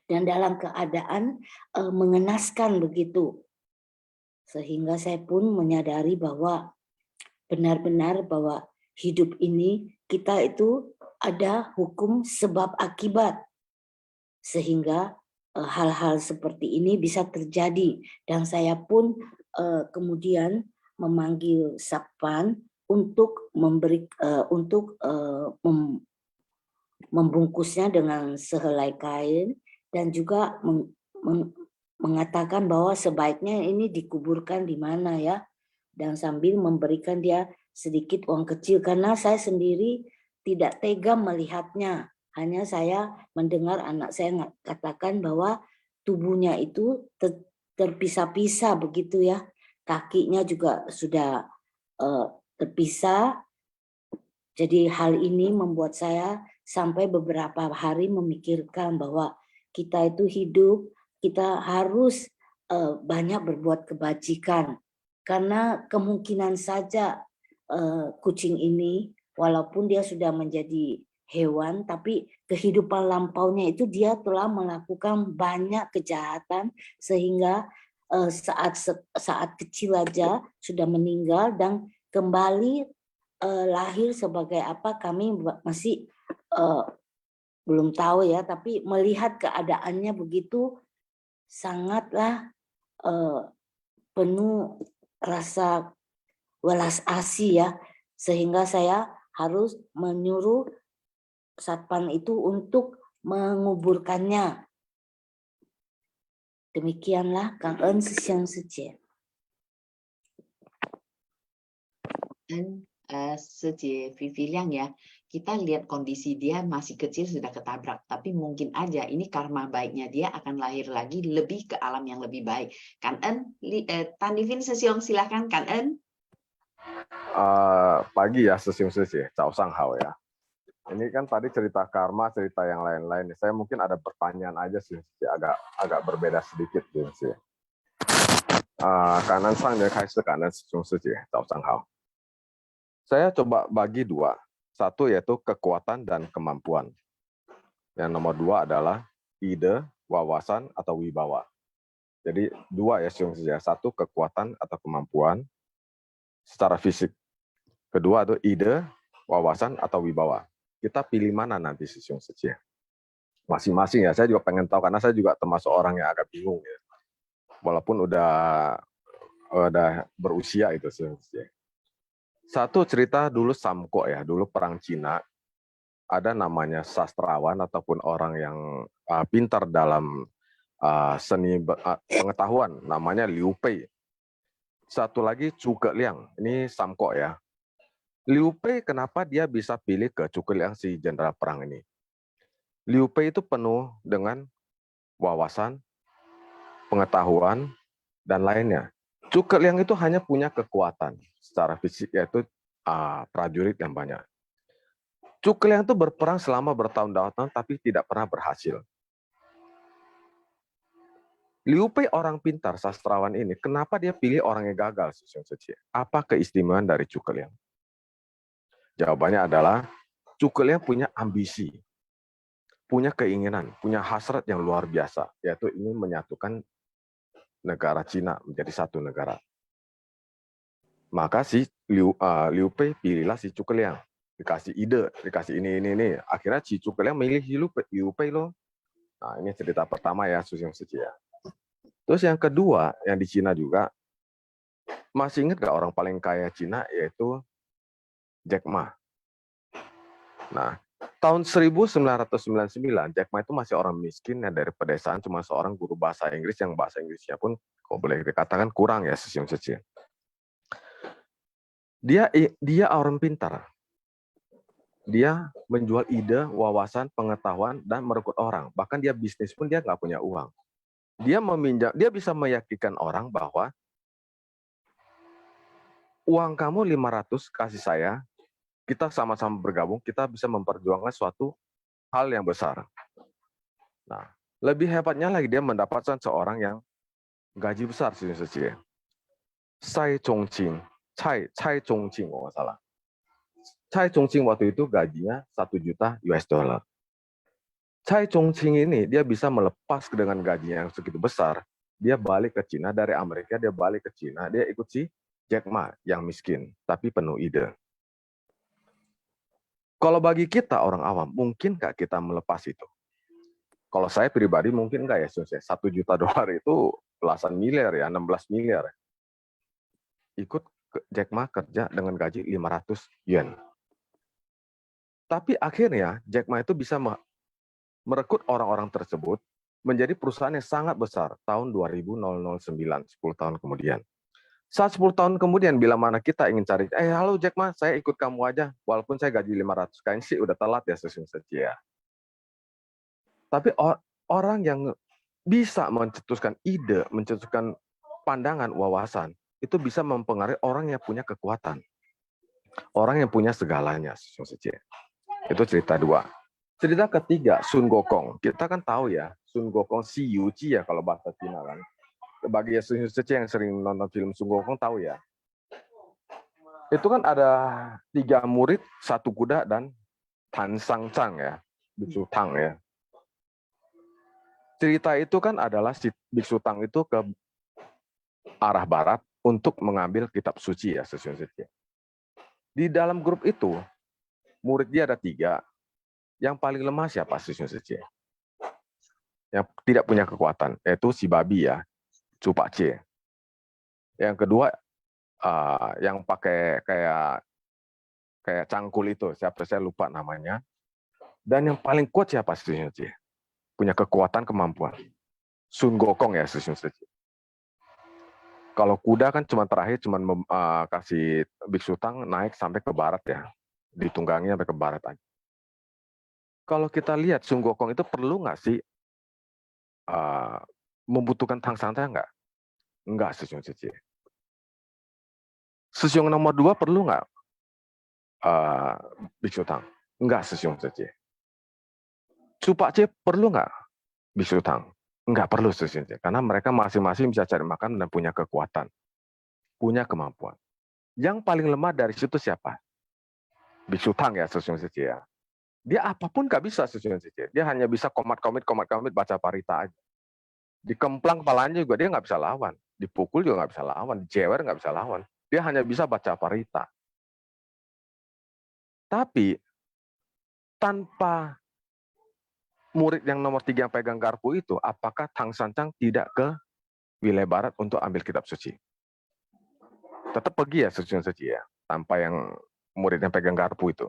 Dan dalam keadaan mengenaskan begitu. Sehingga saya pun menyadari bahwa benar-benar bahwa hidup ini kita itu ada hukum sebab akibat. Sehingga hal-hal seperti ini bisa terjadi. Dan saya pun kemudian memanggil Sakpan untuk membungkusnya dengan sehelai kain dan juga mengatakan bahwa sebaiknya ini dikuburkan di mana ya, dan sambil memberikan dia sedikit uang kecil karena saya sendiri tidak tega melihatnya. Hanya saya mendengar anak saya katakan bahwa tubuhnya itu terpisah-pisah begitu ya. Kakinya juga sudah terpisah. Jadi hal ini membuat saya sampai beberapa hari memikirkan bahwa kita itu hidup, kita harus banyak berbuat kebajikan. Karena kemungkinan saja kucing ini, walaupun dia sudah menjadi hewan, tapi kehidupan lampaunya itu dia telah melakukan banyak kejahatan sehingga saat kecil aja sudah meninggal dan kembali lahir sebagai apa kami masih belum tahu ya, tapi melihat keadaannya begitu sangatlah penuh rasa welas asih ya, sehingga saya harus menyuruh Satpan itu untuk menguburkannya. Demikianlah Kang En sesiang sejen. Seje Viviliang ya, kita lihat kondisi dia masih kecil sudah ketabrak, tapi mungkin aja ini karma baiknya dia akan lahir lagi lebih ke alam yang lebih baik. Kan En, Tandivin Sesiong silahkan Kan En. Pagi ya Sesiong Sesi, Cao Sang Hao ya. Ini kan tadi cerita karma, cerita yang lain-lain. Saya mungkin ada pertanyaan aja sih, agak berbeda sedikit sih. Kanan sang dia kasih kanan Sesiong Sesi, Cao Sang Hao. Saya coba bagi dua. Satu yaitu kekuatan dan kemampuan. Yang nomor dua adalah ide, wawasan, atau wibawa. Jadi dua ya, satu kekuatan atau kemampuan secara fisik. Kedua itu ide, wawasan, atau wibawa. Kita pilih mana nanti sih? Masing-masing ya, saya juga pengen tahu karena saya juga termasuk orang yang agak bingung ya. Walaupun udah berusia itu sih. Satu cerita dulu Samko ya, dulu perang Cina, ada namanya sastrawan ataupun orang yang pintar dalam seni pengetahuan, namanya Liu Pei. Satu lagi Zhuge Liang, ini Samko ya. Liu Pei kenapa dia bisa pilih ke Zhuge Liang, si jenderal perang ini? Liu Pei itu penuh dengan wawasan, pengetahuan, dan lainnya. Zhuge Liang itu hanya punya kekuatan secara fisik, yaitu prajurit yang banyak. Zhuge Liang itu berperang selama bertahun-tahun tapi tidak pernah berhasil. Liu Pei orang pintar, sastrawan ini, kenapa dia pilih orang yang gagal? Apa keistimewaan dari Zhuge Liang? Jawabannya adalah Zhuge Liang punya ambisi, punya keinginan, punya hasrat yang luar biasa, yaitu ingin menyatukan negara Cina menjadi satu negara. Maka si Liu Pei pilihlah si Zhuge Liang. Dikasih ide, dikasih ini. Akhirnya si Zhuge Liang milih Liu Pei loh. Nah, ini cerita pertama ya, Susung Suci ya. Terus yang kedua, yang di Cina juga, masih ingat gak orang paling kaya Cina, yaitu Jack Ma. Nah, tahun 1999, Jack Ma itu masih orang miskin ya, dari pedesaan, cuma seorang guru bahasa Inggris yang bahasa Inggrisnya pun, kok boleh dikatakan kurang ya, Susung Suci. Dia orang pintar. Dia menjual ide, wawasan, pengetahuan, dan merekrut orang. Bahkan dia bisnis pun dia nggak punya uang. Dia bisa meyakinkan orang bahwa uang kamu 500 kasih saya, kita sama-sama bergabung, kita bisa memperjuangkan suatu hal yang besar. Nah, lebih hebatnya lagi dia mendapatkan seorang yang gaji besar, Cai Chongqing, Cai Chongqing, kalau nggak salah. Cai Chongqing waktu itu gajinya 1 juta US dollar. Cai Chongqing ini dia bisa melepas dengan gajinya yang segitu besar, dia balik ke Cina, dari Amerika dia balik ke Cina, dia ikut si Jack Ma yang miskin tapi penuh ide. Kalau bagi kita orang awam, mungkin nggak kita melepas itu? Kalau saya pribadi mungkin nggak ya, 1 juta dolar itu belasan miliar ya, 16 miliar. Ikut Jack Ma kerja dengan gaji 500 yuan. Tapi akhirnya Jack Ma itu bisa merekrut orang-orang tersebut menjadi perusahaan yang sangat besar tahun 2009, 10 tahun kemudian. Saat 10 tahun kemudian, bila mana kita ingin cari, halo Jack Ma, saya ikut kamu aja, walaupun saya gaji 500, kayaknya sih udah telat ya, ya. Tapi orang yang bisa mencetuskan ide, mencetuskan pandangan, wawasan, itu bisa mempengaruhi orang yang punya kekuatan. Orang yang punya segalanya, itu cerita 2. Cerita ketiga, Sun Gokong. Kita kan tahu ya, Sun Gokong si Yuji ya kalau bahasa Cina kan. Bagi yang sering nonton film Sun Gokong tahu ya. Itu kan ada 3 murid, 1 kuda, dan Tan Sang Chang ya, Biksu Tang ya. Cerita itu kan adalah si Biksu Tang itu ke arah barat untuk mengambil kitab suci ya, Di dalam grup itu, murid dia ada 3. Yang paling lemah siapa, yang tidak punya kekuatan, yaitu si babi ya, Chu Pak Che. Yang kedua, yang pakai kayak cangkul itu, siapa saya lupa namanya. Dan yang paling kuat siapa, punya kekuatan, kemampuan, Sun Gokong ya, Kalau kuda kan terakhir kasih Biksu Tang naik sampai ke barat ya, ditunggangi sampai ke barat aja. Kalau kita lihat Sun Gokong itu perlu nggak sih membutuhkan Tang Sang Chang nggak? Enggak, Sesiung nomor 2 perlu nggak Biksu Tang? Enggak, Chu Pak Che perlu nggak Biksu Tang? Enggak perlu, karena mereka masing-masing bisa cari makan dan punya kekuatan, punya kemampuan. Yang paling lemah dari situ siapa? Biksu Tang ya, ya. Dia apapun nggak bisa, dia hanya bisa komit baca parita aja. Dikemplang kepalanya juga dia nggak bisa lawan, dipukul juga nggak bisa lawan, dijewer nggak bisa lawan. Dia hanya bisa baca parita. Tapi tanpa murid yang nomor 3 yang pegang garpu itu, apakah Tang Sang Chang tidak ke wilayah barat untuk ambil kitab suci? Tetap pergi ya, ya, tanpa yang murid yang pegang garpu itu.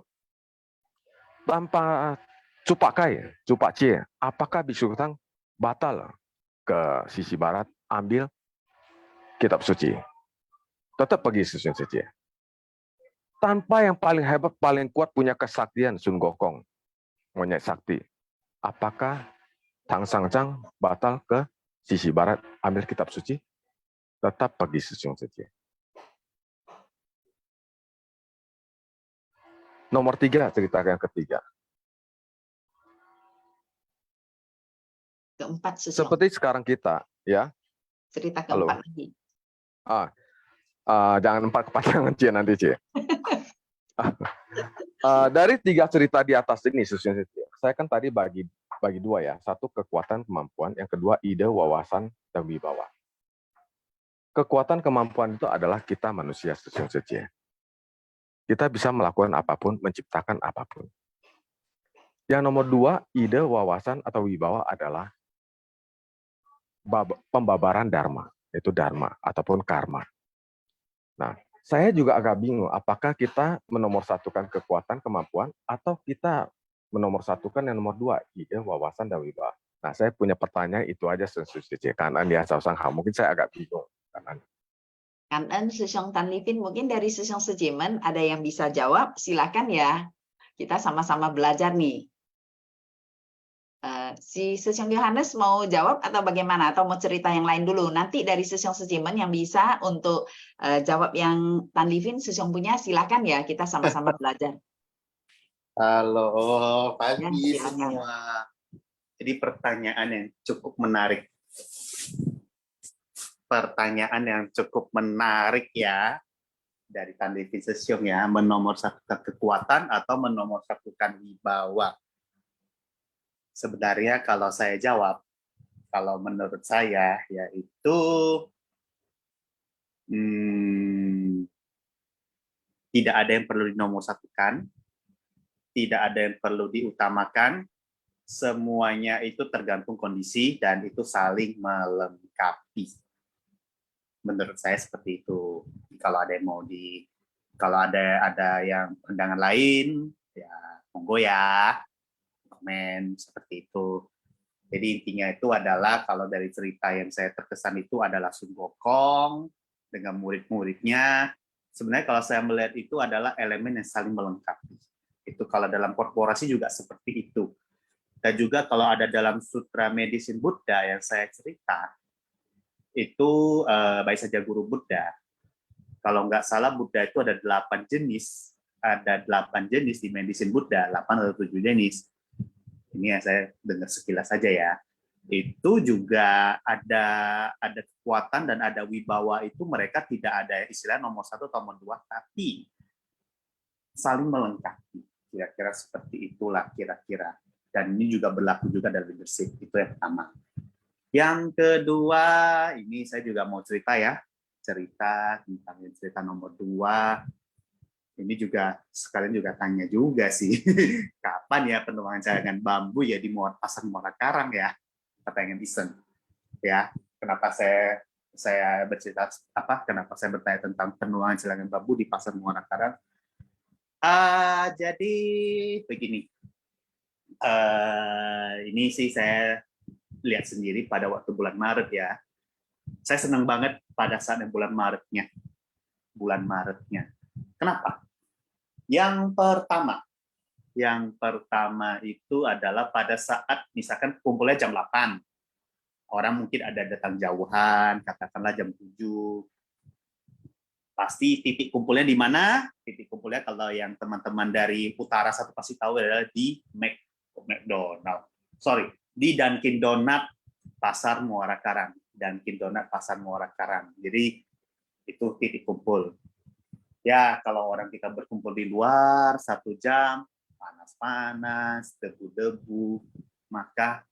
tanpa cupak C, apakah Biksu Ketang batal ke sisi barat ambil kitab suci? Tetap pergi stasiun suci. Tanpa yang paling hebat, paling kuat punya kesaktian Sun Gokong, monyet sakti. Apakah Tang Sangcang batal ke sisi barat ambil kitab suci? Tetap pergi stasiun suci. Nomor 3, cerita yang ketiga. Keempat, Susyong. Seperti sekarang kita, ya. Cerita Halo. keempat lagi. Jangan 4 kepanjangan Cie nanti Cie. Dari 3 cerita di atas ini, saya kan tadi bagi 2 ya. Satu kekuatan kemampuan, yang kedua ide, wawasan, dan wibawa. Kekuatan kemampuan itu adalah kita manusia, kita bisa melakukan apapun, menciptakan apapun. Yang nomor 2, ide, wawasan, atau wibawa adalah pembabaran dharma, yaitu dharma ataupun karma. Nah, saya juga agak bingung, apakah kita menomorsatukan kekuatan, kemampuan, atau kita menomorsatukan yang nomor 2, ide, wawasan, dan wibawa. Nah, saya punya pertanyaan itu aja, kanan ya, Sausang Ha. Mungkin saya agak bingung. Kanan, Susyong Tan Livin, mungkin dari Susyong Sujimen ada yang bisa jawab, silakan ya. Kita sama-sama belajar nih. Si Susyong Yohanes mau jawab atau bagaimana? Atau mau cerita yang lain dulu? Nanti dari Susyong Sujimen yang bisa untuk jawab yang Tan Livin, Susyong punya, silakan ya. Kita sama-sama belajar. Halo, pagi Ya, silakan. semua. Jadi pertanyaan yang cukup menarik. Pertanyaan yang cukup menarik ya dari Tan Livin Susyong ya, menomorsatukan kekuatan atau menomorsatukan wibawa. Sebenarnya kalau saya jawab, kalau menurut saya yaitu tidak ada yang perlu dinomorsatukan, tidak ada yang perlu diutamakan, semuanya itu tergantung kondisi dan itu saling melengkapi. Menurut saya seperti itu. Kalau ada yang kalau ada yang pandangan lain, ya monggo ya, komen seperti itu. Jadi intinya itu adalah kalau dari cerita yang saya terkesan itu adalah Sun Gokong dengan murid-muridnya. Sebenarnya kalau saya melihat itu adalah elemen yang saling melengkapi. Itu kalau dalam korporasi juga seperti itu. Dan juga kalau ada dalam Sutra Medicine Buddha yang saya cerita, itu baik saja guru Buddha. Kalau nggak salah Buddha itu ada 8 jenis. Ada 8 jenis di Medicine Buddha, 8 atau 7 jenis. Ini yang saya dengar sekilas saja ya. Itu juga ada kekuatan dan ada wibawa, itu mereka tidak ada istilah nomor 1 atau nomor 2, tapi saling melengkapi. Kira-kira seperti itulah kira-kira. Dan ini juga berlaku juga dalam leadership. Itu yang pertama. Yang kedua, ini saya juga mau cerita ya. Cerita tentang cerita nomor 2. Ini juga sekalian juga tanya juga sih. Kapan ya penuangan cadangan bambu ya di pasar Muara Karang ya? Pertanyaan iseng. Ya, kenapa saya bercerita kenapa saya bertanya tentang penuangan cadangan bambu di pasar Muara Karang? Jadi begini. Ini sih saya lihat sendiri pada waktu bulan Maret ya. Saya senang banget pada saat bulan Maretnya. Kenapa? Yang pertama itu adalah pada saat misalkan kumpulnya jam 8. Orang mungkin ada datang jauhan, katakanlah jam 7. Pasti titik kumpulnya di mana? Titik kumpulnya kalau yang teman-teman dari utara satu pasti tahu adalah di di Dunkin Donat Pasar Muara Karang. Dunkin Donat Pasar Muara Karang. Jadi itu titik kumpul. Ya, kalau orang kita berkumpul di luar 1 jam, panas-panas, debu-debu, maka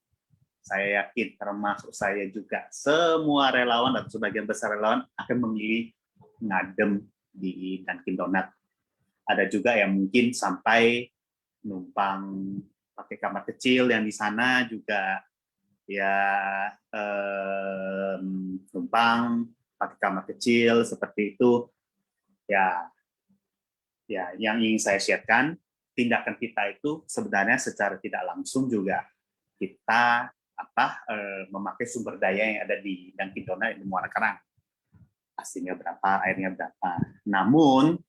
saya yakin termasuk saya juga, semua relawan dan sebagian besar relawan akan memilih ngadem di Dunkin Donat. Ada juga yang mungkin sampai numpang pakai kamar kecil yang di sana juga ya numpang pakai kamar kecil seperti itu. Ya, yang ingin saya sharekan, tindakan kita itu sebenarnya secara tidak langsung juga kita memakai sumber daya yang ada di Dunkin Donat di Muara Karang. Pastinya berapa, airnya berapa. Namun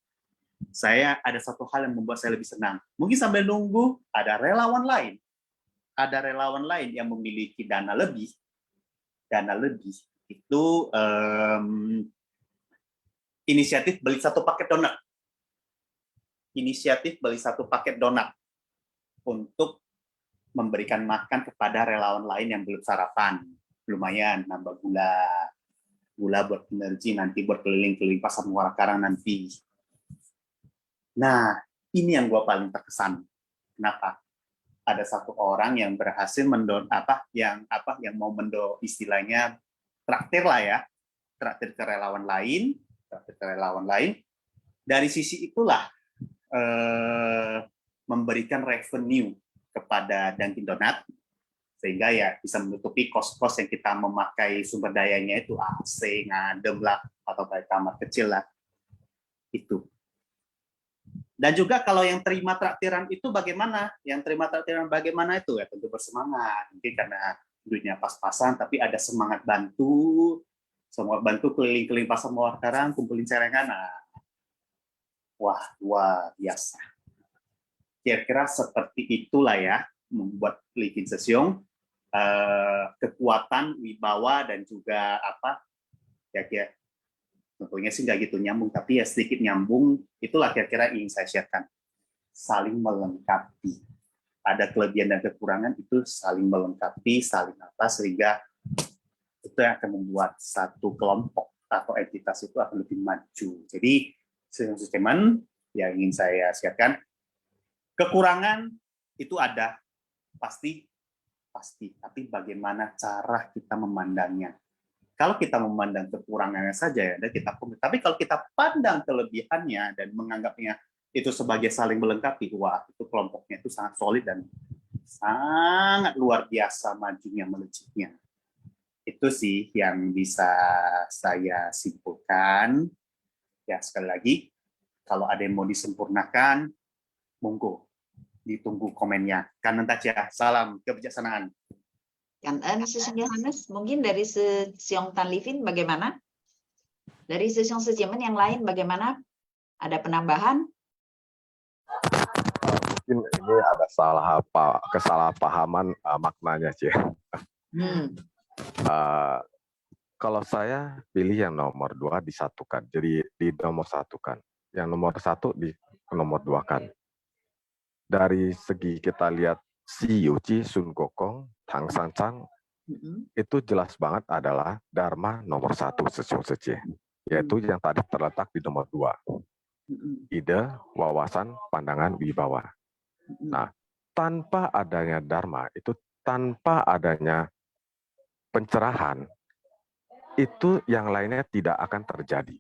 ada satu hal yang membuat saya lebih senang. Mungkin sambil nunggu ada relawan lain yang memiliki dana lebih itu inisiatif beli satu paket donat untuk memberikan makan kepada relawan lain yang belum sarapan. Lumayan nambah gula buat energi nanti buat keliling-keliling pasar Muara Karang nanti. Nah, ini yang gue paling terkesan. Kenapa? Ada satu orang yang berhasil yang mau istilahnya traktir lah ya, traktir ke relawan lain. Dari sisi itulah memberikan revenue kepada Dunkin Donat sehingga ya bisa menutupi kos-kos yang kita memakai sumber dayanya itu AC, ngadem lah atau kayak kamar kecil lah itu. Dan juga kalau yang terima traktiran itu bagaimana? Yang terima traktiran bagaimana itu ya tentu bersemangat. Mungkin karena duitnya pas-pasan tapi ada semangat bantu keliling-keliling pasar Muara Karang kumpulin celengan. Wah, luar biasa. Kira-kira seperti itulah ya membuat Living Sesiong kekuatan wibawa dan juga tentunya sih nggak gitu nyambung tapi ya sedikit nyambung, itulah kira-kira ingin saya sharekan. Saling melengkapi, ada kelebihan dan kekurangan itu saling melengkapi, sehingga itu yang akan membuat satu kelompok atau entitas itu akan lebih maju. Jadi sistem yang ingin saya sharekan, kekurangan itu ada, pasti, tapi bagaimana cara kita memandangnya. Kalau kita memandang kekurangannya saja ya, dan tapi kalau kita pandang kelebihannya dan menganggapnya itu sebagai saling melengkapi, wah itu kelompoknya itu sangat solid dan sangat luar biasa majunya melejitnya. Itu sih yang bisa saya simpulkan. Ya sekali lagi, kalau ada yang mau disempurnakan, monggo ditunggu komennya. Kanan taja, salam kebijaksanaan. Kan Sesiong Yohanes, mungkin dari Sesiong Tan Livin bagaimana? Dari Sesiong Sejemen yang lain bagaimana? Ada penambahan? Mungkin ini ada kesalahpahaman maknanya, Cie. Kalau saya pilih yang nomor 2 disatukan, jadi di nomor satukan. Yang nomor 1 di nomor 2-kan. Dari segi kita lihat Si Yuchi, Sun Gokong, Tang Sanchang, itu jelas banget adalah Dharma nomor 1 Sesiong Sece, yaitu yang tadi terletak di nomor 2. Ide, wawasan, pandangan, wibawa. Nah, tanpa adanya Dharma, itu tanpa adanya pencerahan, itu yang lainnya tidak akan terjadi.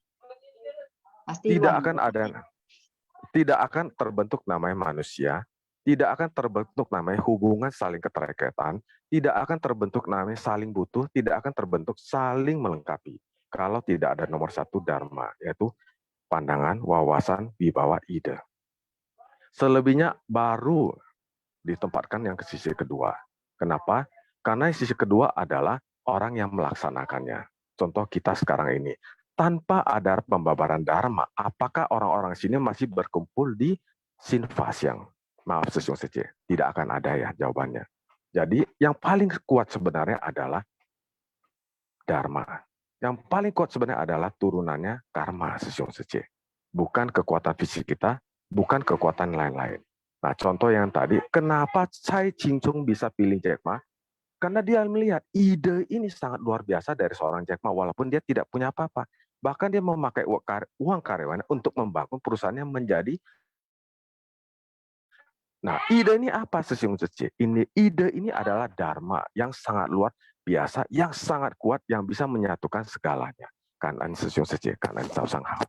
Tidak akan terbentuk namanya manusia, tidak akan terbentuk namanya hubungan saling keterkaitan, tidak akan terbentuk namanya saling butuh, tidak akan terbentuk saling melengkapi. Kalau tidak ada nomor 1 Dharma, yaitu pandangan, wawasan, wibawa, ide. Selebihnya baru ditempatkan yang ke sisi kedua. Kenapa? Karena sisi kedua adalah orang yang melaksanakannya. Contoh kita sekarang ini. Tanpa ada pembabaran Dharma, apakah orang-orang sini masih berkumpul di Sinfasyang? Maaf, Sesiong Sece, tidak akan ada ya jawabannya. Jadi yang paling kuat sebenarnya adalah Dharma. Yang paling kuat sebenarnya adalah turunannya karma, Sesiong Sece. Bukan kekuatan fisik kita, bukan kekuatan lain-lain. Nah, contoh yang tadi, kenapa Cai Qingchong bisa pilih Jack Ma? Karena dia melihat ide ini sangat luar biasa dari seorang Jack Ma, walaupun dia tidak punya apa-apa. Bahkan dia memakai uang karyawannya untuk membangun perusahaannya menjadi. Nah, ide ini apa, Sesiong Sece? Ide ini adalah Dharma yang sangat luar biasa, yang sangat kuat, yang bisa menyatukan segalanya. Kanan Sesiong Sece, kanan Cao Sang Hao.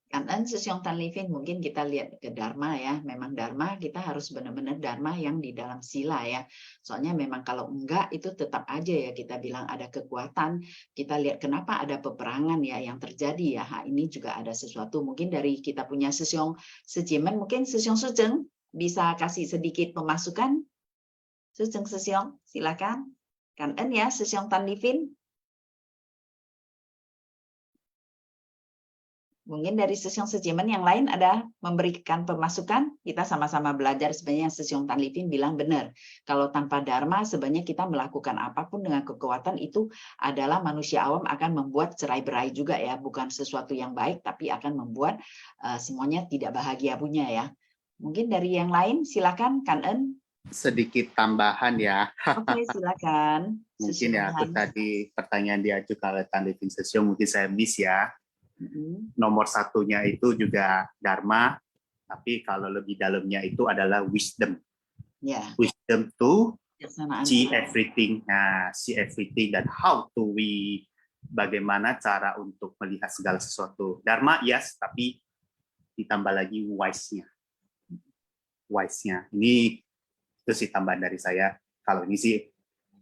Kanan Sesiong Tan Livin, mungkin kita lihat ke Dharma ya. Memang Dharma kita harus benar-benar Dharma yang di dalam sila ya. Soalnya memang kalau enggak itu tetap aja ya kita bilang ada kekuatan. Kita lihat kenapa ada peperangan ya yang terjadi ya. Ini juga ada sesuatu mungkin dari kita punya Sesiong Sejemen, mungkin Sesiong Sejeng bisa kasih sedikit pemasukan? Sujeng Sesiong, silakan. Kan En ya, Sesiong Tan Livin. Mungkin dari Sesiong Sejemen yang lain ada memberikan pemasukan, kita sama-sama belajar. Sebenarnya yang Sesiong Tan Livin bilang benar. Kalau tanpa Dharma sebenarnya kita melakukan apapun dengan kekuatan itu adalah manusia awam akan membuat cerai-berai juga ya. Bukan sesuatu yang baik tapi akan membuat semuanya tidak bahagia punya ya. Mungkin dari yang lain silakan Kan En. Sedikit tambahan ya. Oke, silakan. Mungkin ya aku tadi pertanyaan diajukan oleh Tan Livin Sesiong mungkin saya miss ya. Nomor satunya itu juga Dharma, tapi kalau lebih dalamnya itu adalah wisdom. Wisdom to see everything, see everything dan how to bagaimana cara untuk melihat segala sesuatu. Dharma yes, tapi ditambah lagi wise-nya. Wise-nya. Ini itu sih tambahan dari saya. Kalau ini sih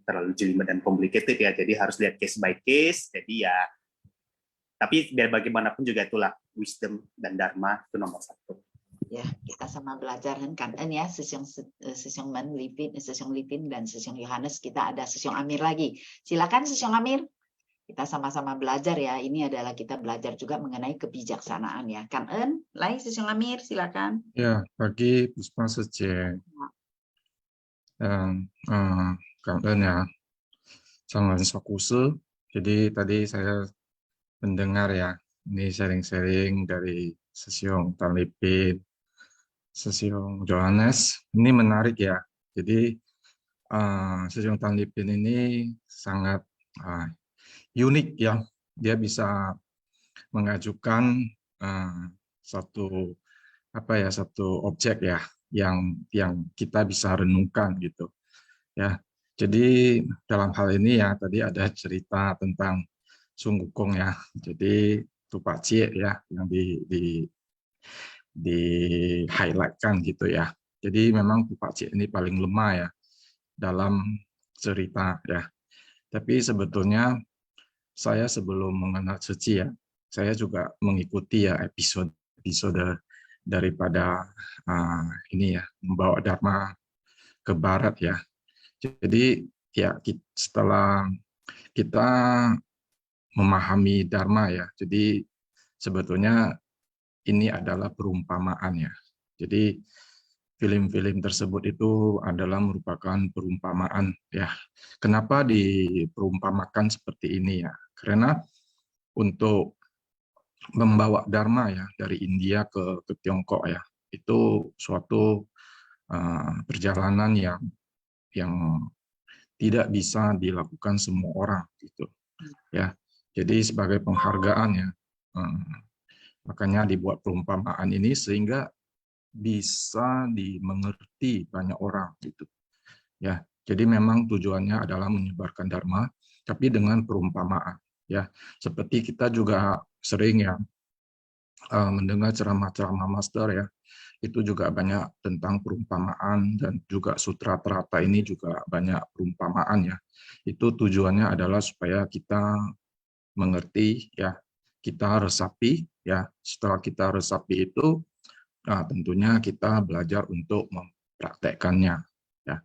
terlalu jelimet dan complicated ya, jadi harus lihat case by case. Jadi ya tapi biar bagaimanapun juga itulah wisdom dan dharma itu nomor satu. Ya, kita sama belajar kan En ya, Sesiong Livin dan Sesiong Yohanes, kita ada Sesiong Amir lagi. Silakan Sesiong Amir. Kita sama-sama belajar ya. Ini adalah kita belajar juga mengenai kebijaksanaan ya. Kan En, lain Sesiong Amir, silakan. Ya, bagi Puspa Sejeng dan Kan En ya, jangan fokus. Jadi tadi saya mendengar ya, ini sharing-sharing dari Sesiong Tan Livin, Sesiong Yohanes, ini menarik ya. Jadi Sesiong Tan Livin ini sangat unik ya, dia bisa mengajukan satu objek ya yang kita bisa renungkan gitu ya. Jadi dalam hal ini ya tadi ada cerita tentang Sun Wukong ya, jadi itu Pak Cie ya yang di highlightkan gitu ya. Jadi memang Pak Cie ini paling lemah ya dalam cerita ya. Tapi sebetulnya saya sebelum mengenal Suci ya, saya juga mengikuti ya episode daripada ini ya membawa Dharma ke Barat ya. Jadi ya setelah kita memahami Dharma ya. Jadi sebetulnya ini adalah perumpamaan ya. Jadi film-film tersebut itu adalah merupakan perumpamaan ya. Kenapa diperumpamakan seperti ini ya? Karena untuk membawa Dharma ya dari India ke Tiongkok ya, itu suatu perjalanan yang tidak bisa dilakukan semua orang gitu ya. Jadi sebagai penghargaan ya, makanya dibuat perumpamaan ini sehingga bisa dimengerti banyak orang gitu. Ya, jadi memang tujuannya adalah menyebarkan Dharma, tapi dengan perumpamaan. Ya, seperti kita juga sering ya mendengar ceramah-ceramah master ya, itu juga banyak tentang perumpamaan dan juga sutra terata ini juga banyak perumpamaan ya. Itu tujuannya adalah supaya kita mengerti ya, kita resapi ya. Setelah kita resapi itu tentunya kita belajar untuk mempraktekkannya ya.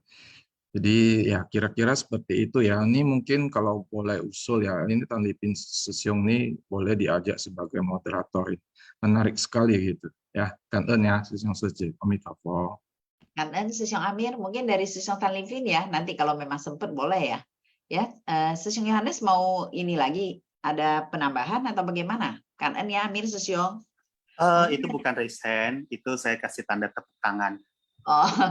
Jadi ya kira-kira seperti itu ya. Ini mungkin kalau boleh usul ya, ini Tan Livin Sesiong ini boleh diajak sebagai moderator. Menarik sekali gitu ya. Kan En ya, Sesiong Sejeng, Amitabha. Kan En, Sesiong Amir, mungkin dari Sesiong Tan Livin ya. Nanti kalau memang sempat boleh ya. Ya, Sesiong Yohanes mau ini lagi ada penambahan atau bagaimana? Kan En ya, Amir, Sesiong. Itu bukan raise hand, itu saya kasih tanda tepuk tangan.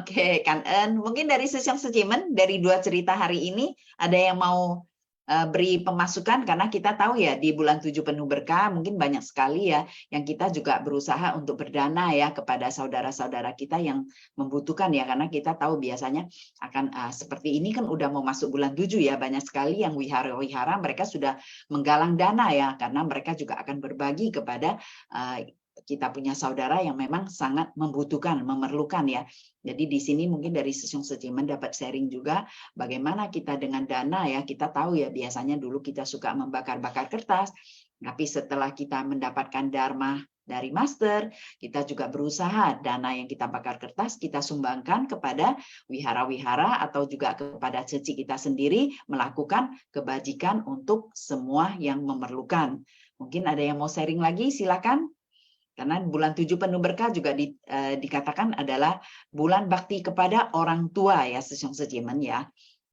Oke, Kan En. Mungkin dari Sesiong Sejemen, dari dua cerita hari ini, ada yang mau beri pemasukan, karena kita tahu ya di bulan 7 penuh berkah mungkin banyak sekali ya yang kita juga berusaha untuk berdana ya kepada saudara-saudara kita yang membutuhkan ya, karena kita tahu biasanya akan seperti ini kan udah mau masuk bulan 7 ya, banyak sekali yang wihara-wihara mereka sudah menggalang dana ya, karena mereka juga akan berbagi kepada kita punya saudara yang memang sangat membutuhkan, memerlukan ya. Jadi di sini mungkin dari Sesiong Sejemen dapat sharing juga bagaimana kita dengan dana ya, kita tahu ya biasanya dulu kita suka membakar-bakar kertas, tapi setelah kita mendapatkan Dharma dari master, kita juga berusaha dana yang kita bakar kertas kita sumbangkan kepada wihara-wihara atau juga kepada ceci kita sendiri melakukan kebajikan untuk semua yang memerlukan. Mungkin ada yang mau sharing lagi, silakan. Karena bulan 7 penuh berkah juga dikatakan adalah bulan bakti kepada orang tua ya, Sesyong Sejemen ya.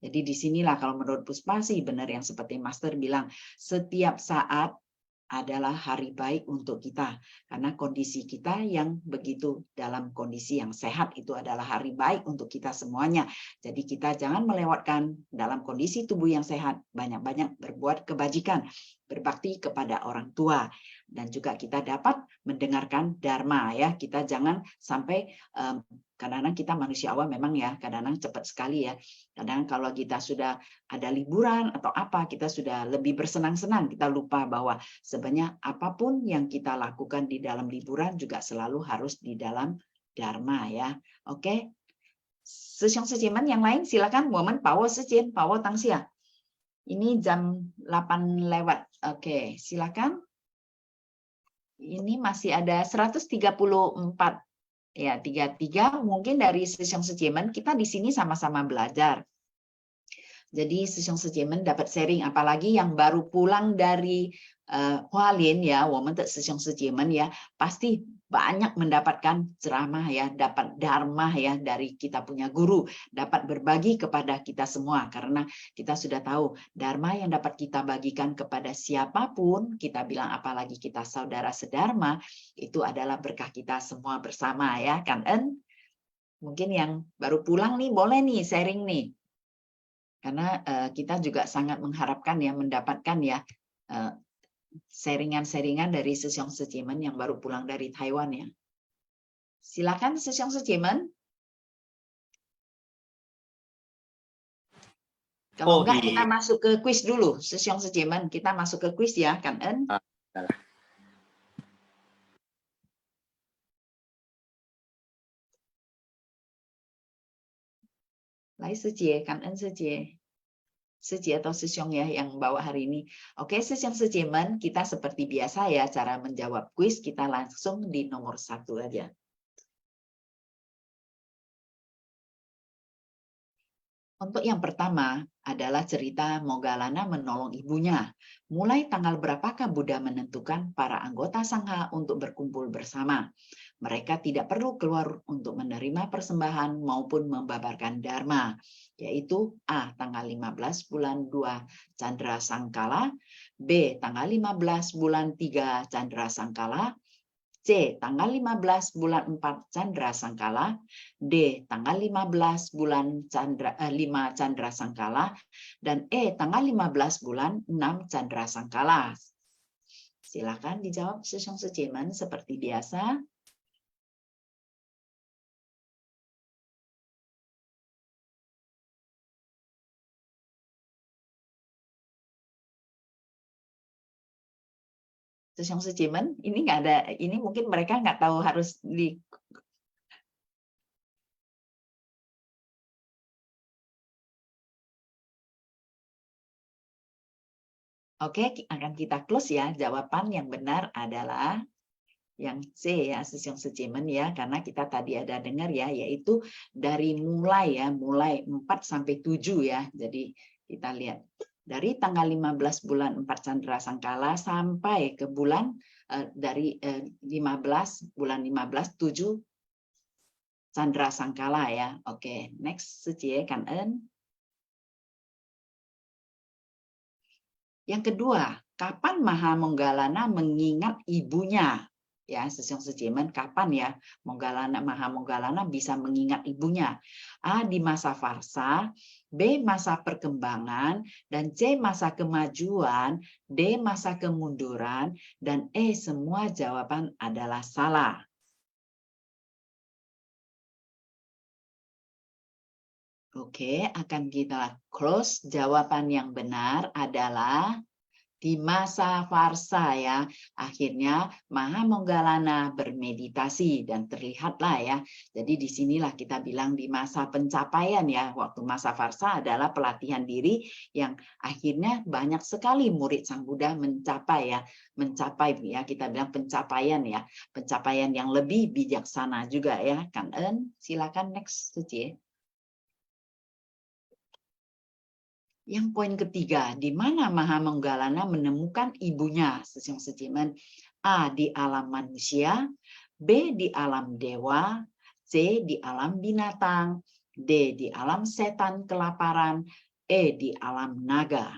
Jadi disinilah kalau menurut Puspa sih benar yang seperti Master bilang, setiap saat adalah hari baik untuk kita karena kondisi kita yang begitu dalam kondisi yang sehat itu adalah hari baik untuk kita semuanya. Jadi kita jangan melewatkan dalam kondisi tubuh yang sehat banyak-banyak berbuat kebajikan, berbakti kepada orang tua dan juga kita dapat mendengarkan dharma ya. Kita jangan sampai kadang-kadang kita manusia awam memang ya kadang-kadang cepat sekali ya. Kadang kalau kita sudah ada liburan atau apa kita sudah lebih bersenang-senang kita lupa bahwa sebenarnya apapun yang kita lakukan di dalam liburan juga selalu harus di dalam dharma ya. Oke. Sesyong Sejemen yang lain silakan momen Pawo Sejen, Pawo Tangsia. Ini jam 8 lewat. Oke, silakan. Ini masih ada 134 ya 33 mungkin dari Sesyong Sejemen kita di sini sama-sama belajar. Jadi Sesyong Sejemen dapat sharing apalagi yang baru pulang dari Hualien ya, woman Sesyong Sejemen ya, pasti banyak mendapatkan ceramah ya, dapat dharma ya dari kita punya guru, dapat berbagi kepada kita semua karena kita sudah tahu dharma yang dapat kita bagikan kepada siapapun, kita bilang apalagi kita saudara sedharma, itu adalah berkah kita semua bersama ya, kan En? Mungkin yang baru pulang nih boleh nih sharing nih. Karena kita juga sangat mengharapkan ya mendapatkan ya sharingan-sharingan dari Sesyong Sejemen yang baru pulang dari Taiwan ya. Silakan Sesyong Sejemen. Kalau enggak kita masuk ke kuis dulu, Sesyong Sejemen. Kita masuk ke kuis ya, kan En? Lai Sejie, kan En Sejie. Sejie atau Sesyong ya yang bawa hari ini. Oke, Sesyong Sejemen, kita seperti biasa ya cara menjawab kuis kita langsung di nomor 1 aja. Untuk yang pertama adalah cerita Moggallana menolong ibunya. Mulai tanggal berapakah Buddha menentukan para anggota Sangha untuk berkumpul bersama? Mereka tidak perlu keluar untuk menerima persembahan maupun membabarkan dharma, yaitu A. tanggal 15 bulan 2 Candra Sangkala, B. tanggal 15 bulan 3 Candra Sangkala, C. tanggal 15 bulan 4 Candra Sangkala, D. tanggal 15 bulan 5 Candra Sangkala, dan E. tanggal 15 bulan 6 Candra Sangkala. Silakan dijawab Sesyong Sejemen seperti biasa. Sesyong Sejemen, ini nggak ada, ini mungkin mereka nggak tahu harus di. Oke, akan kita close ya. Jawaban yang benar adalah yang C ya, Sesyong Sejemen ya, karena kita tadi ada dengar ya, yaitu dari mulai ya, mulai 4 sampai 7 ya. Jadi kita lihat dari tanggal 15 bulan 4 Candra Sangkala sampai ke bulan dari 15 bulan 15 7 Candra Sangkala ya. Oke, next Sejie kan En. Yang kedua, kapan Maha Moggallana mengingat ibunya? Ya, Sesyong Sejemen, kapan ya Maha Moggallana bisa mengingat ibunya? A. Di masa fasa, B. masa perkembangan, dan C. masa kemajuan, D. masa kemunduran, dan E. semua jawaban adalah salah. Oke, akan kita close. Jawaban yang benar adalah Di masa Varsa ya, akhirnya Mahamoggallana bermeditasi dan terlihatlah ya. Jadi disinilah kita bilang di masa pencapaian ya, waktu masa Varsa adalah pelatihan diri yang akhirnya banyak sekali murid Sang Buddha mencapai ya, kita bilang pencapaian ya, pencapaian yang lebih bijaksana juga ya. Kan silakan next Suci. Yang poin ketiga, di mana Mahamoggallana menemukan ibunya, Sesong Sejiman? A. Di alam manusia, B. Di alam dewa, C. Di alam binatang, D. Di alam setan kelaparan, E. Di alam naga.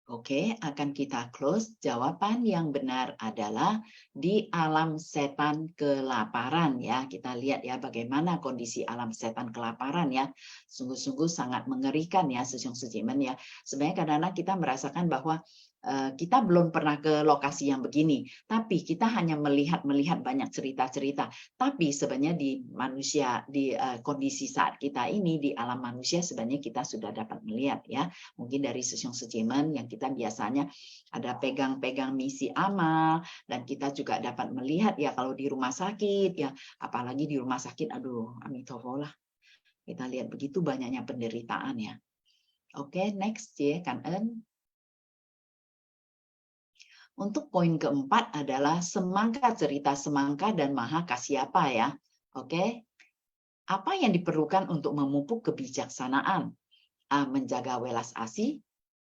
Oke, akan kita close. Jawaban yang benar adalah di alam setan kelaparan ya. Kita lihat ya bagaimana kondisi alam setan kelaparan ya. Sungguh-sungguh sangat mengerikan ya, Sesong Sejiman ya. Sebenarnya kadang-kadang kita merasakan bahwa kita belum pernah ke lokasi yang begini, tapi kita hanya melihat banyak cerita-cerita. Tapi sebenarnya di manusia, di kondisi saat kita ini di alam manusia sebenarnya kita sudah dapat melihat ya. Mungkin dari Sesong Sejiman yang kita biasanya ada pegang-pegang misi amal, dan kita juga dapat melihat ya kalau di rumah sakit ya, apalagi di rumah sakit, aduh amitofo lah, kita lihat begitu banyaknya penderitaan ya. Oke, next ya Kan En. Untuk poin keempat adalah semangka, cerita semangka dan Mahakasyapa ya. Oke. Apa yang diperlukan untuk memupuk kebijaksanaan? A. Menjaga welas asih,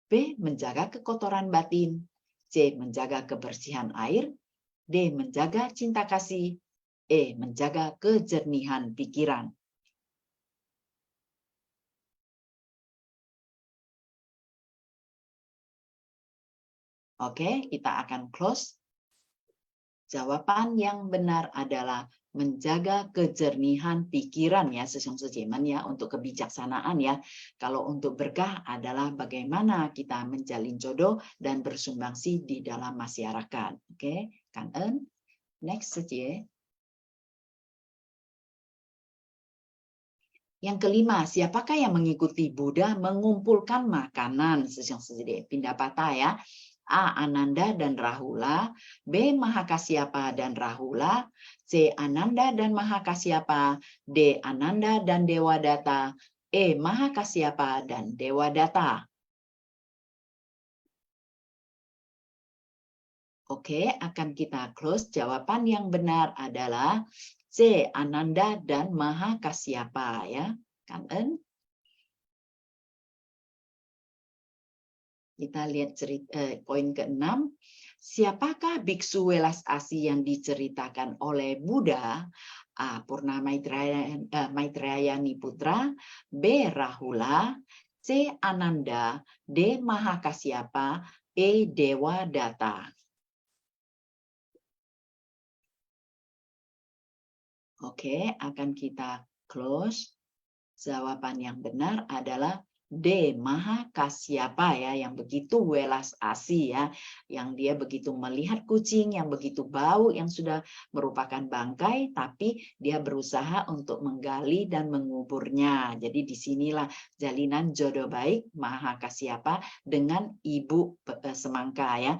B. Menjaga kekotoran batin, C. Menjaga kebersihan air, D. Menjaga cinta kasih, E. Menjaga kejernihan pikiran. Oke, kita akan close. Jawaban yang benar adalah menjaga kejernihan pikiran ya, Sesong Sejiman ya, untuk kebijaksanaan ya. Kalau untuk berkah adalah bagaimana kita menjalin jodoh dan bersumbangsi di dalam masyarakat. Oke, Kan En. Next Seji. Yang kelima, siapakah yang mengikuti Buddha mengumpulkan makanan? Sesong Seji. Pindapata ya. A. Ananda dan Rahula, B. Mahakasyapa dan Rahula, C. Ananda dan Mahakasyapa, D. Ananda dan Dewadatta, E. Mahakasyapa dan Dewadatta. Oke, akan kita close. Jawaban yang benar adalah C. Ananda dan Mahakasyapa ya. Kan En? Kita lihat poin ke-6. Siapakah biksu welas asih yang diceritakan oleh Buddha? A. Purna Maitrayani Putra, B. Rahula, C. Ananda, D. Mahakasyapa, E. Dewadatta. Oke, akan kita close. Jawaban yang benar adalah D. Mahakasyapa ya, yang begitu welas asih ya, yang dia begitu melihat kucing yang begitu bau, yang sudah merupakan bangkai, tapi dia berusaha untuk menggali dan menguburnya. Jadi disinilah jalinan jodoh baik Mahakasyapa dengan ibu semangka ya.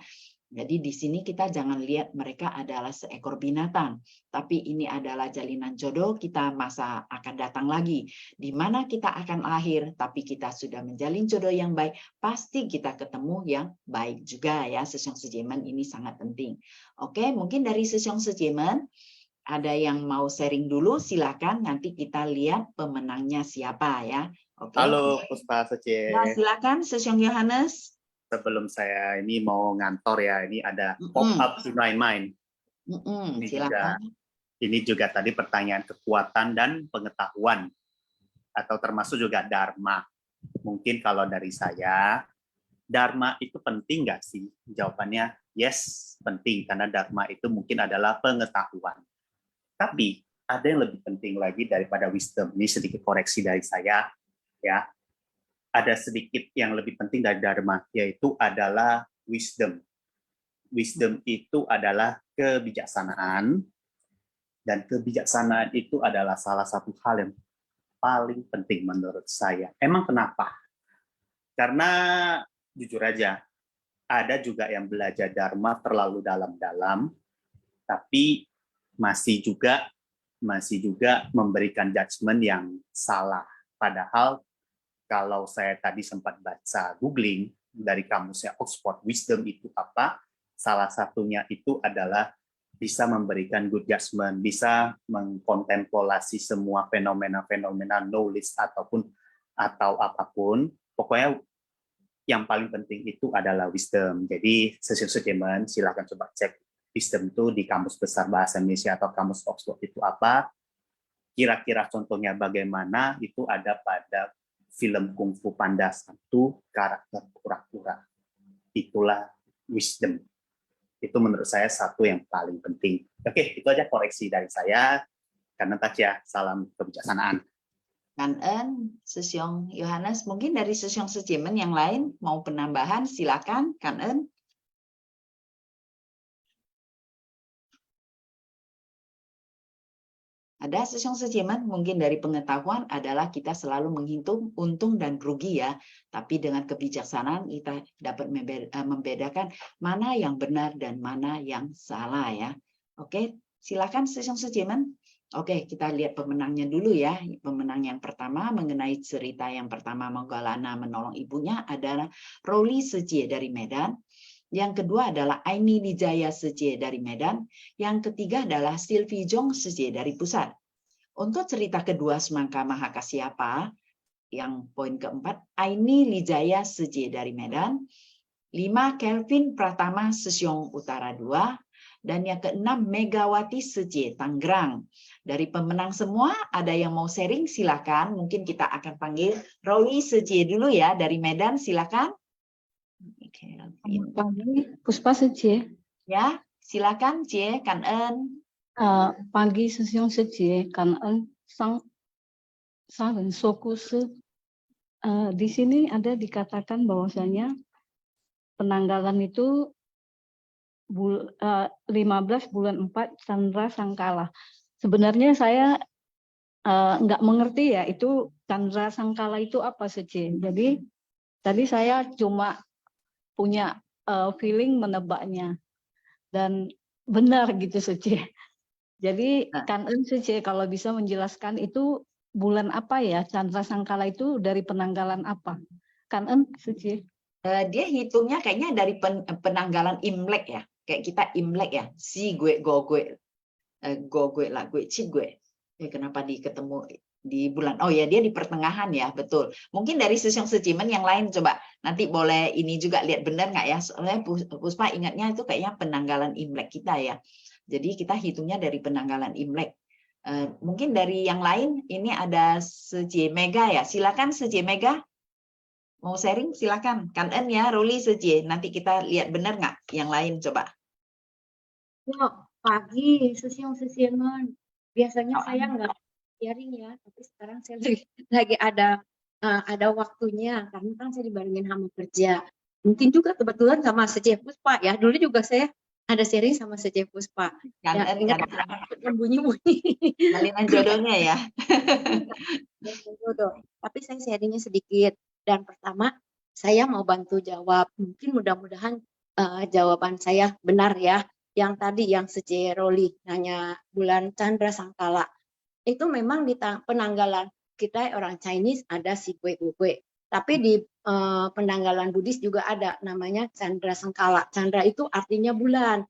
Jadi di sini kita jangan lihat mereka adalah seekor binatang, tapi ini adalah jalinan jodoh kita masa akan datang lagi. Di mana kita akan lahir, tapi kita sudah menjalin jodoh yang baik, pasti kita ketemu yang baik juga ya. Sesong Sejiman ini sangat penting. Oke, mungkin dari Sesong Sejiman ada yang mau sharing dulu, silakan. Nanti kita lihat pemenangnya siapa ya. Oke. Halo Puspa Sece. Nah, silakan Sesong Yohanes. Sebelum saya ini mau ngantor ya, ini ada pop up in my mind. Silakan. Ini juga tadi pertanyaan kekuatan dan pengetahuan, atau termasuk juga dharma. Mungkin kalau dari saya, dharma itu penting nggak sih? Jawabannya yes, penting, karena dharma itu mungkin adalah pengetahuan. Tapi ada yang lebih penting lagi daripada wisdom. Ini sedikit koreksi dari saya ya. Ada sedikit yang lebih penting dari dharma, yaitu adalah wisdom. Wisdom itu adalah kebijaksanaan, dan kebijaksanaan itu adalah salah satu hal yang paling penting menurut saya. Emang kenapa? Karena jujur aja, ada juga yang belajar Dharma terlalu dalam-dalam, tapi masih juga memberikan judgement yang salah. Padahal kalau saya tadi sempat baca googling dari kamusnya Oxford, wisdom itu apa? Salah satunya itu adalah bisa memberikan good judgment, bisa mengkontemplasi semua fenomena-fenomena knowledge atau apapun. Pokoknya yang paling penting itu adalah wisdom. Jadi session statement silakan coba cek wisdom itu di Kamus Besar Bahasa Indonesia atau Kamus Oxford itu apa. Kira-kira contohnya bagaimana, itu ada pada film Kung Fu Panda 1, karakter kura-kura. Itulah wisdom. Itu menurut saya satu yang paling penting. Oke, itu aja koreksi dari saya. Karena ya, salam kebijaksanaan. Kangen, Sesyong Yohanes, mungkin dari Sesyong Sejemen yang lain mau penambahan, silakan, Kangen. Ada Sesyong Sejemen, mungkin dari pengetahuan adalah kita selalu menghitung untung dan rugi ya, tapi dengan kebijaksanaan kita dapat membedakan mana yang benar dan mana yang salah ya. Oke, silakan Sesyong Sejemen. Oke, kita lihat pemenangnya dulu ya. Pemenang yang pertama mengenai cerita yang pertama Monggalana menolong ibunya adalah Roli Seje dari Medan. Yang kedua adalah Aini Lijaya Seje dari Medan. Yang ketiga adalah Silvi Jong Seje dari Pusat. Untuk cerita kedua Semangka Mahakasyapa, yang poin keempat, Aini Lijaya Seje dari Medan. 5, Kelvin Pratama Sesyong Utara 2. Dan yang keenam, Megawati Seje Tangerang. Dari pemenang semua, ada yang mau sharing? Silakan. Mungkin kita akan panggil Roli Seje dulu ya, dari Medan. Silakan. Pagi, Puspa Seje. Ya, silakan, Cie, Kangen. Pagi Sesyong Seje, Kangen, Sang Soku Se. Di sini ada dikatakan bahwasanya penanggalan itu 15 bulan 4 Chandra Sangkala. Sebenarnya saya nggak mengerti ya itu Chandra Sangkala itu apa Seje. Jadi tadi saya cuma punya feeling menebaknya dan benar gitu Seje. Jadi Kangen Seje kalau bisa menjelaskan itu bulan apa ya Chandra Sangkala itu dari penanggalan apa? Kangen Seje. Dia hitungnya kayaknya dari penanggalan Imlek ya. Kayak kita Imlek ya. Si gue, go gue lah gue, ci gue. Kenapa ketemu di bulan? Oh ya, dia di pertengahan ya, betul. Mungkin dari Sesyong Sejemen yang lain coba. Nanti boleh ini juga lihat benar nggak ya? Soalnya Puspa ingatnya itu kayaknya penanggalan Imlek kita ya. Jadi kita hitungnya dari penanggalan Imlek. Mungkin dari yang lain, ini ada Seje Mega ya. Silakan Seje Mega. Mau sharing? Silakan. Kangen ya, Roli Seje. Nanti kita lihat benar nggak yang lain coba. Pagi, Sesyong Sejemen. Biasanya saya nggak sharing ya, tapi sekarang saya lagi ada waktunya karena kan saya dibarengin sama kerja. Mungkin juga kebetulan sama Seje Puspa ya. Dulu juga saya ada sharing sama Seje Puspa. Ya, ingat bunyi-bunyi. Salinan jodohnya ya. Jodoh. Tapi saya sharingnya sedikit. Dan pertama, saya mau bantu jawab. Mungkin mudah-mudahan jawaban saya benar ya. Yang tadi yang Seje Roli nanya bulan Chandra Sangkala. Itu memang di penanggalan kita orang Chinese ada si kue. Tapi di penanggalan Buddhis juga ada namanya Chandra Sangkala. Chandra itu artinya bulan.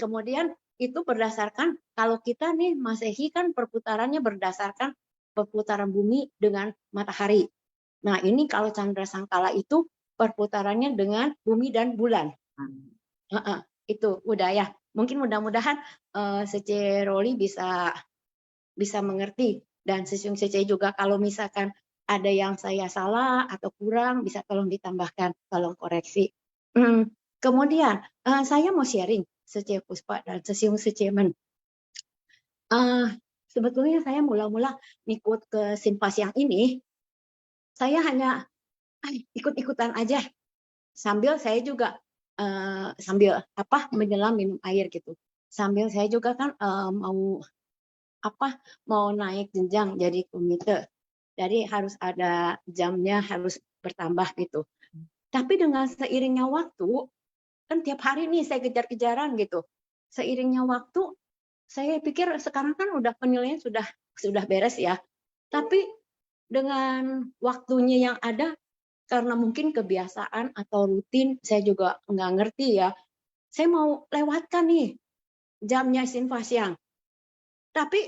Kemudian itu berdasarkan kalau kita nih Masehi kan perputarannya berdasarkan perputaran bumi dengan matahari. Nah ini kalau Chandra Sangkala itu perputarannya dengan bumi dan bulan. Itu udah ya. Mungkin mudah-mudahan Seje Roli bisa mengerti dan Sesyong Seje juga kalau misalkan ada yang saya salah atau kurang bisa tolong ditambahkan, tolong koreksi. Kemudian saya mau sharing Seje Puspa dan Sesyong Sejemen. Sebetulnya saya mula-mula ikut ke Simpasiang ini, saya hanya ikut-ikutan aja. Sambil saya juga menyelam minum air gitu. Sambil saya juga kan mau mau naik jenjang jadi komite. Jadi harus ada jamnya, harus bertambah gitu. Tapi dengan seiringnya waktu, kan tiap hari nih saya kejar-kejaran gitu. Seiringnya waktu, saya pikir sekarang kan udah penilaian sudah beres ya. Tapi dengan waktunya yang ada, karena mungkin kebiasaan atau rutin, saya juga nggak ngerti ya. Saya mau lewatkan nih jamnya Sinfa siang. Tapi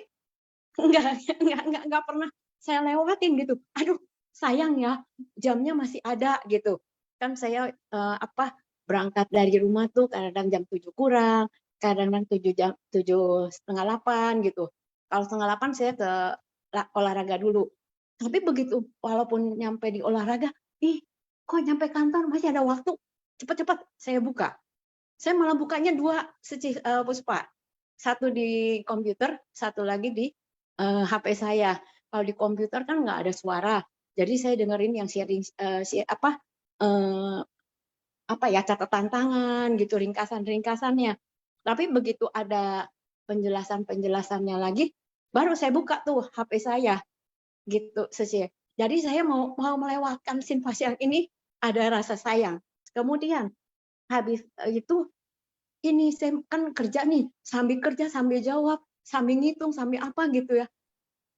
nggak pernah saya lewatin gitu. Aduh, sayang ya, jamnya masih ada gitu. Kan saya berangkat dari rumah tuh kadang jam 7 kurang, kadang 7:30 gitu. Kalau 7:30 saya ke olahraga dulu. Tapi begitu walaupun nyampe di olahraga, kok nyampe kantor masih ada waktu, cepat-cepat saya buka. Saya malah bukanya 2, Puspa. Satu di komputer, satu lagi di HP saya. Kalau di komputer kan nggak ada suara, jadi saya dengerin yang sharing catatan tangan gitu, ringkasannya. Tapi begitu ada penjelasannya lagi, baru saya buka tuh HP saya gitu, Cece. Jadi saya mau melewatkan Sinfa siang ini ada rasa sayang. Kemudian habis itu ini saya kan kerja nih, sambil kerja sambil jawab, sambil ngitung, sambil apa gitu ya.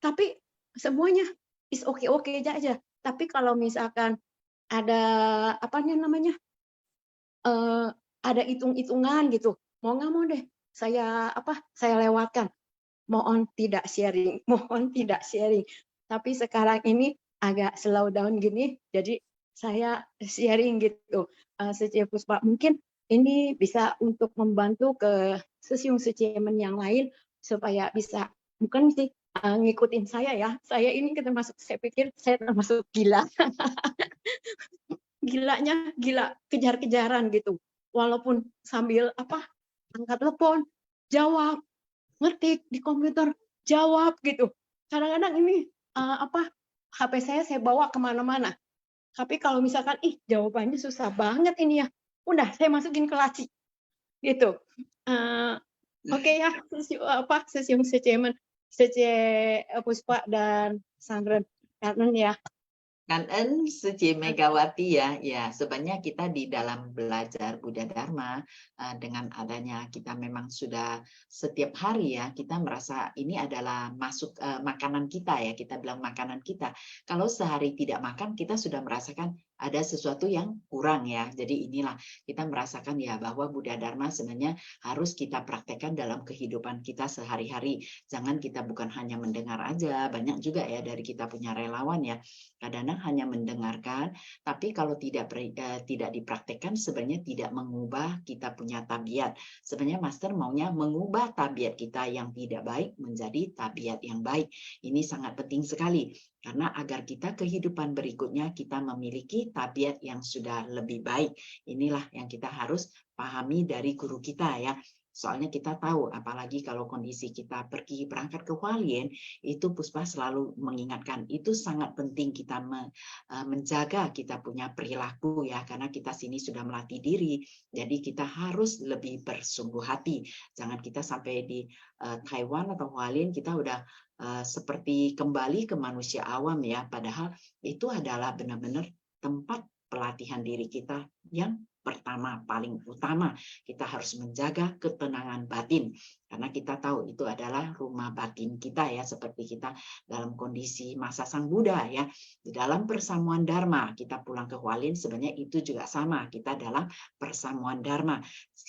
Tapi semuanya is oke aja. Tapi kalau misalkan ada ada hitung-hitungan gitu, mau nggak mau deh saya lewatkan. Mohon tidak sharing. Tapi sekarang ini agak slow down gini, jadi saya sharing gitu. Cece Puspa, mungkin ini bisa untuk membantu ke sesiung-secimen yang lain supaya bisa bukan sih ngikutin saya ya. Saya ini saya pikir saya termasuk gila. Gila kejar-kejaran gitu. Walaupun sambil angkat telepon, jawab, ngetik di komputer, jawab gitu. Kadang-kadang ini HP saya bawa kemana-mana. Tapi kalau misalkan jawabannya susah banget ini ya, udah saya masukin ke laci gitu. Oke ya, sesiung secemen, Cece Puspa dan Sandren Karnen ya. Kangen Suci Megawati ya sebenarnya kita di dalam belajar Buddha Dharma dengan adanya kita memang sudah setiap hari ya kita merasa ini adalah masuk makanan kita ya, kita bilang makanan kita. Kalau sehari tidak makan kita sudah merasakan ada sesuatu yang kurang ya. Jadi inilah kita merasakan ya bahwa Buddha Dharma sebenarnya harus kita praktekkan dalam kehidupan kita sehari-hari. Jangan kita bukan hanya mendengar aja, banyak juga ya dari kita punya relawan ya. Kadang-kadang hanya mendengarkan, tapi kalau tidak dipraktekkan sebenarnya tidak mengubah kita punya tabiat. Sebenarnya Master maunya mengubah tabiat kita yang tidak baik menjadi tabiat yang baik. Ini sangat penting sekali. Karena agar kita kehidupan berikutnya kita memiliki tabiat yang sudah lebih baik. Inilah yang kita harus pahami dari guru kita ya. Soalnya kita tahu, apalagi kalau kondisi kita berangkat ke Hualien, itu Puspa selalu mengingatkan, itu sangat penting kita menjaga kita punya perilaku ya, karena kita sini sudah melatih diri, jadi kita harus lebih bersungguh hati. Jangan kita sampai di Taiwan atau Hualien, kita udah seperti kembali ke manusia awam ya, padahal itu adalah benar-benar tempat pelatihan diri kita yang pertama, paling utama, kita harus menjaga ketenangan batin. Karena kita tahu itu adalah rumah batin kita ya, seperti kita dalam kondisi masa Sang Buddha ya. Di dalam persamuan Dharma, kita pulang ke Hualien sebenarnya itu juga sama. Kita dalam persamuan Dharma.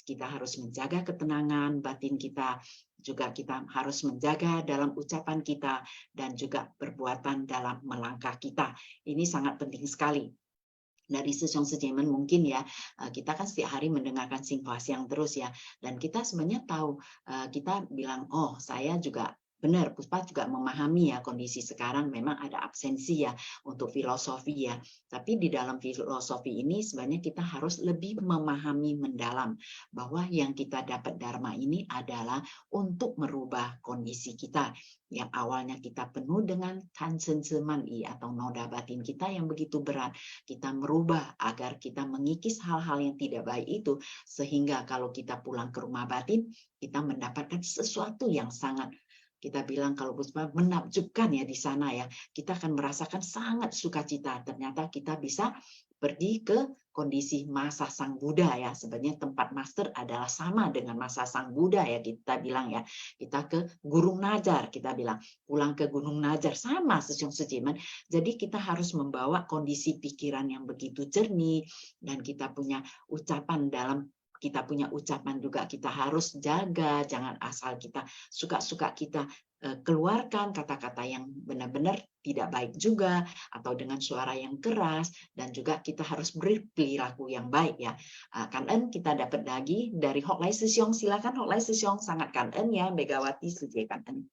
Kita harus menjaga ketenangan batin kita. Juga kita harus menjaga dalam ucapan kita dan juga perbuatan dalam melangkah kita. Ini sangat penting sekali. Dari Sesiung Secemen mungkin ya, kita kan setiap hari mendengarkan Sinfa siang terus ya, dan kita sebenarnya tahu, kita bilang, oh saya juga benar, Puspa juga memahami ya kondisi sekarang memang ada absensi ya untuk filosofi ya. Tapi di dalam filosofi ini sebenarnya kita harus lebih memahami mendalam bahwa yang kita dapat Dharma ini adalah untuk merubah kondisi kita. Yang awalnya kita penuh dengan kansen semani atau noda batin kita yang begitu berat, kita merubah agar kita mengikis hal-hal yang tidak baik itu, sehingga kalau kita pulang ke rumah batin, kita mendapatkan sesuatu yang sangat kita bilang kalau Puspa menakjubkan ya di sana ya, kita akan merasakan sangat sukacita. Ternyata kita bisa pergi ke kondisi masa Sang Buddha ya. Sebenarnya tempat master adalah sama dengan masa Sang Buddha ya, kita bilang ya. Kita ke Gunung Najar, kita bilang pulang ke Gunung Najar sama Sesung Sejemen. Jadi kita harus membawa kondisi pikiran yang begitu jernih, dan kita punya ucapan juga kita harus jaga, jangan asal kita suka-suka kita keluarkan kata-kata yang benar-benar tidak baik juga, atau dengan suara yang keras, dan juga kita harus berperilaku yang baik ya. Kan En kita dapat lagi dari Hok Lai Sisyong, silakan Hok Lai Sisyong, sangat kan En ya Megawati Suje kan En.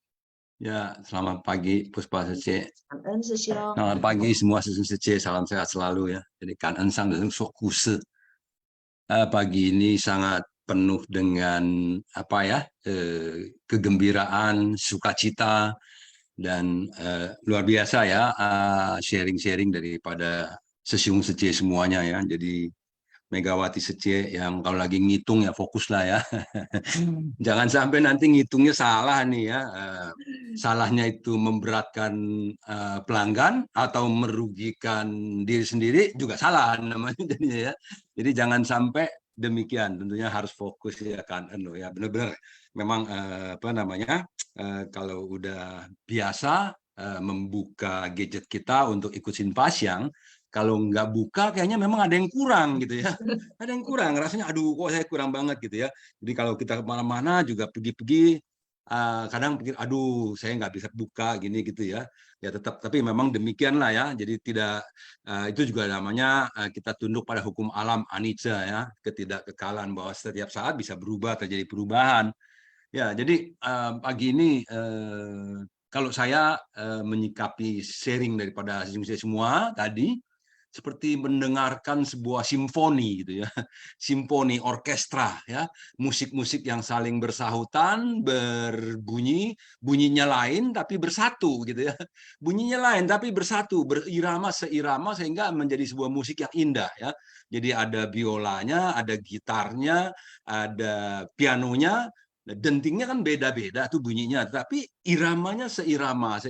Ya, selamat pagi Puspa Sece. Kan En Sisyong. Selamat pagi semua Sece, salam sehat selalu ya. Jadi kan En sang dan sok kuse. Pagi ini sangat penuh dengan kegembiraan, sukacita, dan luar biasa ya sharing-sharing daripada Sesiung Sece semuanya ya. Jadi Megawati Sece yang kalau lagi ngitung ya fokuslah ya. Jangan sampai nanti ngitungnya salah nih ya. Salahnya itu memberatkan pelanggan atau merugikan diri sendiri juga salah namanya jadinya ya. Jadi jangan sampai demikian, tentunya harus fokus ya kan ya, benar-benar memang kalau udah biasa membuka gadget kita untuk ikut Sinpasyang, kalau nggak buka kayaknya memang ada yang kurang gitu ya, ada yang kurang, rasanya aduh kok saya kurang banget gitu ya. Jadi kalau kita kemana-mana juga pergi-pergi kadang pikir aduh saya nggak bisa buka gini gitu ya, ya tetap, tapi memang demikianlah ya. Jadi tidak itu juga namanya kita tunduk pada hukum alam anicca ya, ketidakkekalan, bahwa setiap saat bisa berubah, terjadi perubahan ya. Jadi pagi ini kalau saya menyikapi sharing daripada semua tadi seperti mendengarkan sebuah simfoni gitu ya, simfoni orkestra ya, musik-musik yang saling bersahutan, berbunyi, bunyinya lain tapi bersatu gitu ya, bunyinya lain tapi bersatu, berirama seirama sehingga menjadi sebuah musik yang indah ya. Jadi ada biolanya, ada gitarnya, ada pianonya, dentingnya kan beda-beda tuh bunyinya, tapi iramanya seirama,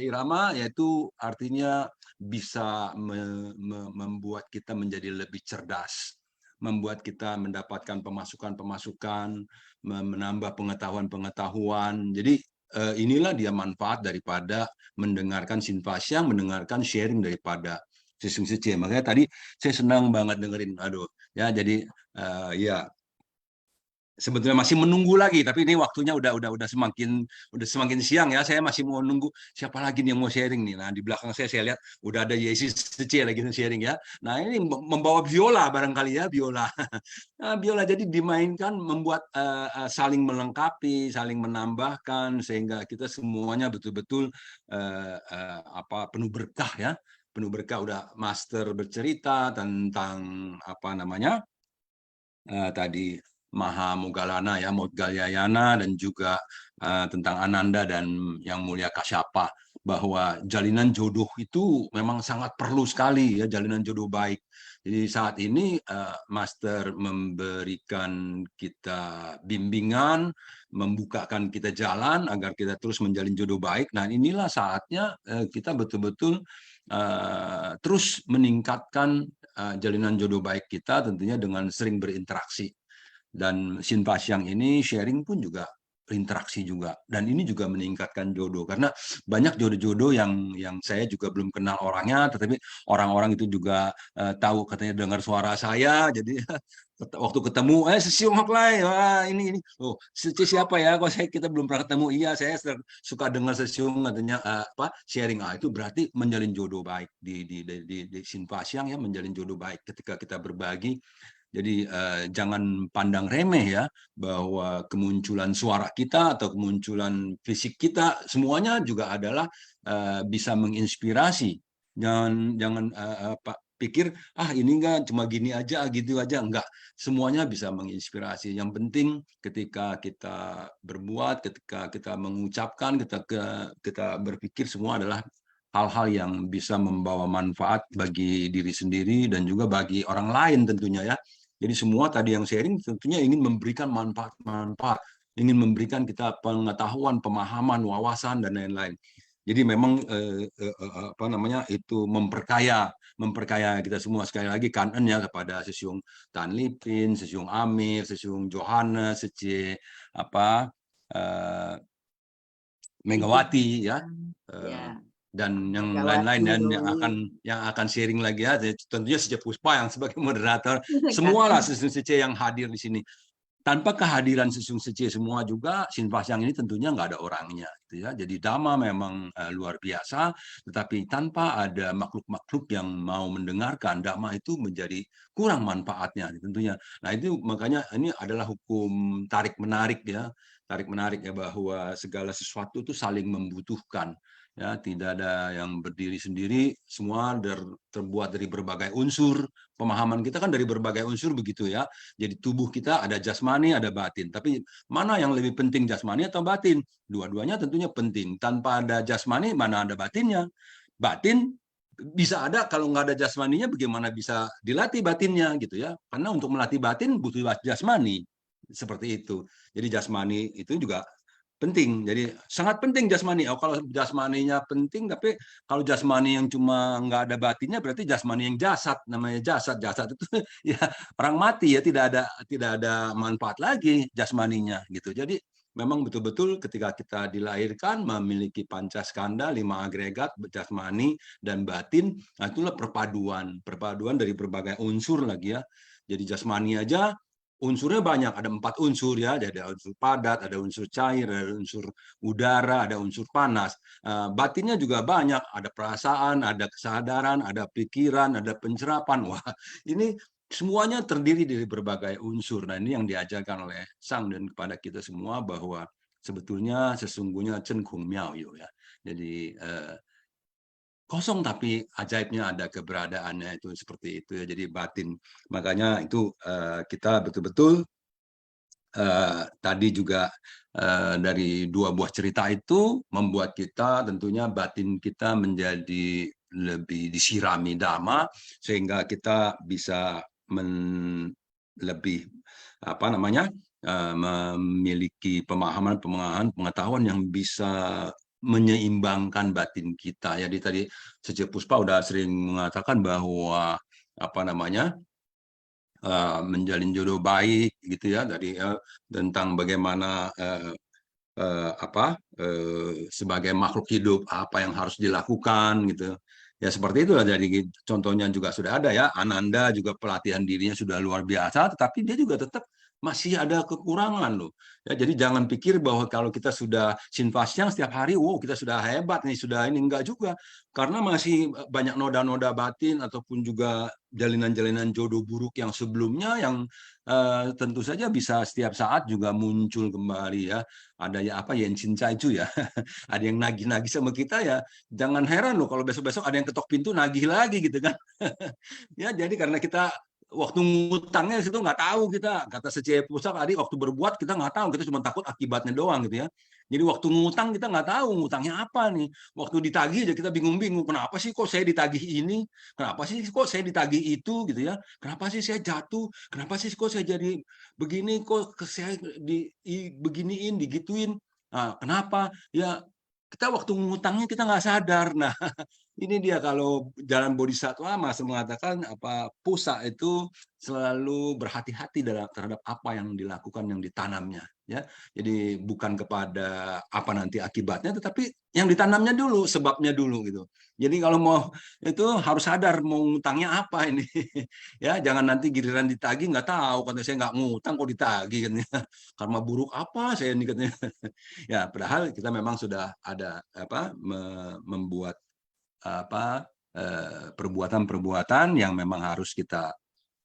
yaitu artinya bisa membuat kita menjadi lebih cerdas, membuat kita mendapatkan pemasukan-pemasukan, menambah pengetahuan-pengetahuan. Jadi inilah dia manfaat daripada mendengarkan Sinpasyang, mendengarkan sharing daripada Sesung Sece. Makanya tadi saya senang banget dengerin, ya. Jadi ya sebetulnya masih menunggu lagi, tapi ini waktunya udah semakin siang ya. Saya masih mau nunggu siapa lagi nih yang mau sharing nih. Nah, di belakang saya lihat udah ada Yesi Sece lagi sharing ya. Nah, ini membawa biola barangkali ya, biola. Nah, biola jadi dimainkan, membuat saling melengkapi, saling menambahkan, sehingga kita semuanya betul-betul penuh berkah ya. Penuh berkah. Udah master bercerita tentang tadi Maha Moggallana ya, Moggallana, dan juga tentang Ananda dan Yang Mulia Kasyapa, bahwa jalinan jodoh itu memang sangat perlu sekali ya, jalinan jodoh baik. Jadi saat ini Master memberikan kita bimbingan, membukakan kita jalan agar kita terus menjalin jodoh baik. Nah, inilah saatnya kita betul-betul terus meningkatkan jalinan jodoh baik kita, tentunya dengan sering berinteraksi. Dan Sinpasyang ini sharing pun juga berinteraksi juga, dan ini juga meningkatkan jodoh, karena banyak jodoh-jodoh yang saya juga belum kenal orangnya, tetapi orang-orang itu juga tahu, katanya dengar suara saya, jadi waktu ketemu Sesiung Hok Lai, wah ini oh siapa ya, kok kita belum pernah ketemu. Iya, saya suka dengar Sesiung katanya sharing, itu berarti menjalin jodoh baik di Sinpasyang ya, menjalin jodoh baik ketika kita berbagi. Jadi jangan pandang remeh ya, bahwa kemunculan suara kita atau kemunculan fisik kita semuanya juga adalah bisa menginspirasi. Jangan pikir ini enggak cuma gini aja, gitu aja, enggak. Semuanya bisa menginspirasi. Yang penting ketika kita berbuat, ketika kita mengucapkan, kita berpikir, semua adalah hal-hal yang bisa membawa manfaat bagi diri sendiri dan juga bagi orang lain tentunya ya. Jadi semua tadi yang sharing tentunya ingin memberikan manfaat-manfaat ingin memberikan kita pengetahuan, pemahaman, wawasan dan lain-lain. Jadi memang apa namanya itu memperkaya kita semua. Sekali lagi kangen ya kepada Sesiung Tan Lipin, Sesiung Amir, Sesiung Johannes, Sece apa Megawati ya. Ya. Dan yang Megawati, lain-lain dan Ruli. yang akan sharing lagi ya, tentunya Sece Puspa yang sebagai moderator, semualah Sece yang hadir di sini. Tanpa kehadiran Sesiung Sece semua juga, Sinfasyang ini tentunya nggak ada orangnya, gitu ya. Jadi Dhamma memang luar biasa, tetapi tanpa ada makhluk-makhluk yang mau mendengarkan, Dhamma itu menjadi kurang manfaatnya, tentunya. Nah itu makanya ini adalah hukum tarik menarik ya, bahwa segala sesuatu itu saling membutuhkan. Ya, tidak ada yang berdiri sendiri, semua terbuat dari berbagai unsur. Pemahaman kita kan dari berbagai unsur begitu ya. Jadi tubuh kita ada jasmani, ada batin. Tapi mana yang lebih penting, jasmani atau batin? Dua-duanya tentunya penting. Tanpa ada jasmani, mana ada batinnya? Batin bisa ada, kalau nggak ada jasmaninya bagaimana bisa dilatih batinnya gitu ya. Karena untuk melatih batin butuh jasmani. Seperti itu. Jadi jasmani itu juga penting, jadi sangat penting jasmani. Oh, kalau jasmaninya penting, tapi kalau jasmani yang cuma nggak ada batinnya, berarti jasmani yang jasad, namanya jasad itu ya orang mati ya, tidak ada manfaat lagi jasmaninya gitu. Jadi memang betul-betul ketika kita dilahirkan memiliki pancaskanda, 5 agregat jasmani dan batin, nah itulah perpaduan dari berbagai unsur lagi ya. Jadi jasmani aja unsurnya banyak, ada 4 unsur ya, jadi ada unsur padat, ada unsur cair, ada unsur udara, ada unsur panas. Batinnya juga banyak, ada perasaan, ada kesadaran, ada pikiran, ada pencerapan. Wah, ini semuanya terdiri dari berbagai unsur. Nah, ini yang diajarkan oleh Sang dan kepada kita semua bahwa sebetulnya sesungguhnya Chen Kung Miao Yu ya. Jadi kosong tapi ajaibnya ada keberadaannya, itu seperti itu ya. Jadi batin, makanya itu kita betul-betul tadi juga dari 2 buah cerita itu membuat kita tentunya batin kita menjadi lebih disirami Dhamma, sehingga kita bisa lebih apa namanya memiliki pengetahuan yang bisa menyeimbangkan batin kita. Jadi tadi Sece Puspa udah sering mengatakan bahwa apa namanya menjalin jodoh baik gitu ya, dari tentang bagaimana sebagai makhluk hidup apa yang harus dilakukan gitu ya, seperti itulah. Jadi contohnya juga sudah ada ya, Ananda juga pelatihan dirinya sudah luar biasa, tetapi dia juga tetap masih ada kekurangan loh ya. Jadi jangan pikir bahwa kalau kita sudah Sinfasyang setiap hari, wow kita sudah hebat nih, sudah ini, enggak juga, karena masih banyak noda-noda batin ataupun juga jalinan-jalinan jodoh buruk yang sebelumnya yang tentu saja bisa setiap saat juga muncul kembali ya. Ada ya apa Yen Cincaicu ya, ada yang nagih-nagih sama kita ya. Jangan heran loh kalau besok-besok ada yang ketok pintu nagih lagi gitu kan. Ya jadi karena kita waktu ngutangnya situ nggak tahu, kita kata Sece Puspa tadi, waktu berbuat kita nggak tahu, kita cuma takut akibatnya doang gitu ya. Jadi waktu ngutang kita nggak tahu ngutangnya apa nih. Waktu ditagih aja kita bingung-bingung, kenapa sih kok saya ditagih ini, kenapa sih kok saya ditagih itu gitu ya, kenapa sih saya jatuh, kenapa sih kok saya jadi begini, kok saya beginiin, digituin. Nah, kenapa? Ya kita waktu ngutangnya kita nggak sadar. Nah, ini dia kalau jalan bodhisattva masih mengatakan apa, pusa itu selalu berhati-hati terhadap apa yang dilakukan, yang ditanamnya ya. Jadi bukan kepada apa nanti akibatnya, tetapi yang ditanamnya dulu, sebabnya dulu gitu. Jadi kalau mau itu harus sadar mau ngutangnya apa ini. Ya jangan nanti giliran ditagih nggak tahu, katanya saya nggak ngutang kok ditagih katanya. Karma buruk apa saya ini katanya. Ya padahal kita memang sudah ada apa membuat apa perbuatan-perbuatan yang memang harus kita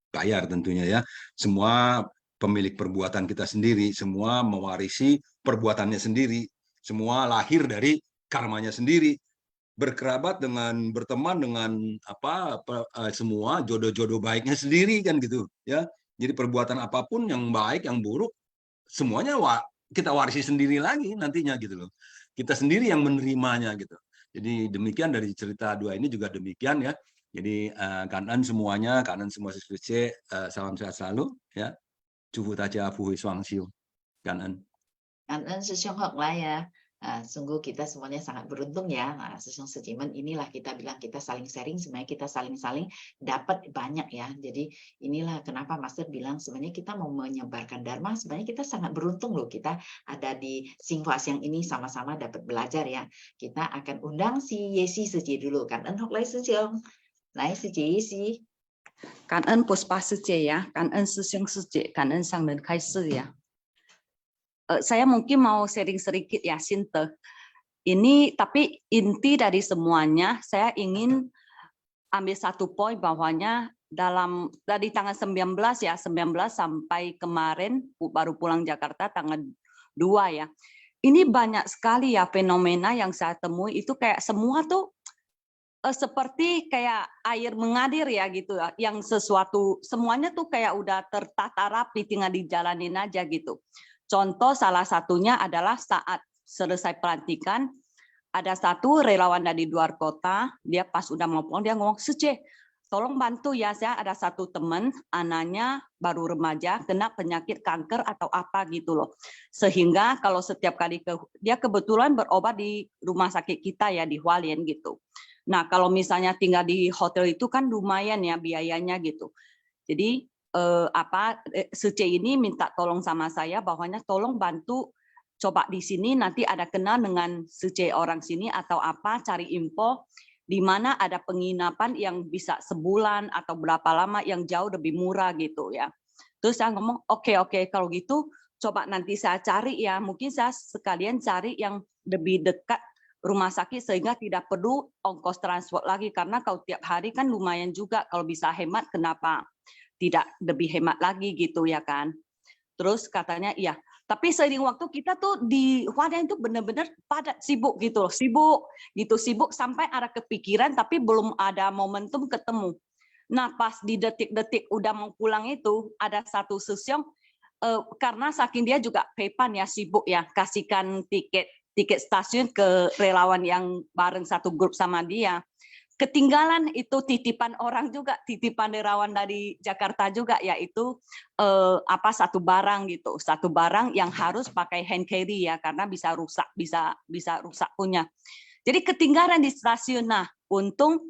bayar tentunya ya. Semua pemilik perbuatan kita sendiri, semua mewarisi perbuatannya sendiri, semua lahir dari karmanya sendiri. Berkerabat dengan, berteman dengan apa semua jodoh-jodoh baiknya sendiri kan gitu ya. Jadi perbuatan apapun yang baik, yang buruk, semuanya kita warisi sendiri lagi nantinya gitu loh. Kita sendiri yang menerimanya gitu. Jadi demikian dari cerita 2 ini juga demikian ya. Jadi kanan semuanya, kanan semua siswa, salam sehat selalu ya. Cufu taja fuhui suang siu. Kanan. Cảm ơn sư Song Hong lah ya. Sungguh kita semuanya sangat beruntung ya. Nah, Sesong Sejimen inilah kita bilang kita saling sharing, sebenarnya kita saling-saling dapat banyak ya. Jadi inilah kenapa Master bilang sebenarnya kita mau menyebarkan Dharma, sebenarnya kita sangat beruntung loh. Kita ada di Singhuas yang ini sama-sama dapat belajar ya. Kita akan undang si Yesi Seji dulu. Cảm ơn Học Lai Sư Trường. Lai Sư Chị Yesi. Cảm ơn Puspa Sư Chị ya. Cảm ơn Sư Song Sư Chị. Cảm ơn Sang Ren Khai Sư ya. Saya mungkin mau sharing sedikit ya, Sinte. Ini tapi inti dari semuanya, saya ingin ambil satu poin bahwanya dari tanggal 19 ya, 19 sampai kemarin baru pulang Jakarta tanggal 2 ya. Ini banyak sekali ya fenomena yang saya temui itu kayak semua tuh seperti kayak air mengalir ya gitu ya, yang sesuatu semuanya tuh kayak udah tertata rapi tinggal dijalanin aja gitu. Contoh salah satunya adalah saat selesai pelantikan, ada satu relawan dari luar kota, dia pas udah mau pulang, dia ngomong, Sece, tolong bantu ya, saya ada satu teman, anaknya baru remaja, kena penyakit kanker atau apa gitu loh. Sehingga kalau setiap kali, dia kebetulan berobat di rumah sakit kita ya, di Hualien gitu. Nah kalau misalnya tinggal di hotel itu kan lumayan ya biayanya gitu. Jadi, Sece ini minta tolong sama saya bahwanya tolong bantu coba di sini nanti ada kenal dengan Sece orang sini atau apa cari info di mana ada penginapan yang bisa sebulan atau berapa lama yang jauh lebih murah gitu ya. Terus saya ngomong oke kalau gitu coba nanti saya cari ya, mungkin saya sekalian cari yang lebih dekat rumah sakit sehingga tidak perlu ongkos transport lagi karena kalau tiap hari kan lumayan juga, kalau bisa hemat kenapa tidak lebih hemat lagi gitu ya kan. Terus katanya iya, tapi seiring waktu kita tuh di Hualien itu benar-benar padat sibuk gitu loh, sibuk sampai ada kepikiran tapi belum ada momentum ketemu. Nah pas di detik-detik udah mau pulang itu ada satu Susyong karena saking dia juga pepan ya sibuk ya, kasihkan tiket stasiun ke relawan yang bareng satu grup sama dia. Ketinggalan itu titipan orang juga, titipan relawan dari Jakarta juga, yaitu satu barang gitu, satu barang yang harus pakai hand carry ya karena bisa rusak punya. Jadi ketinggalan di stasiun. Nah, untung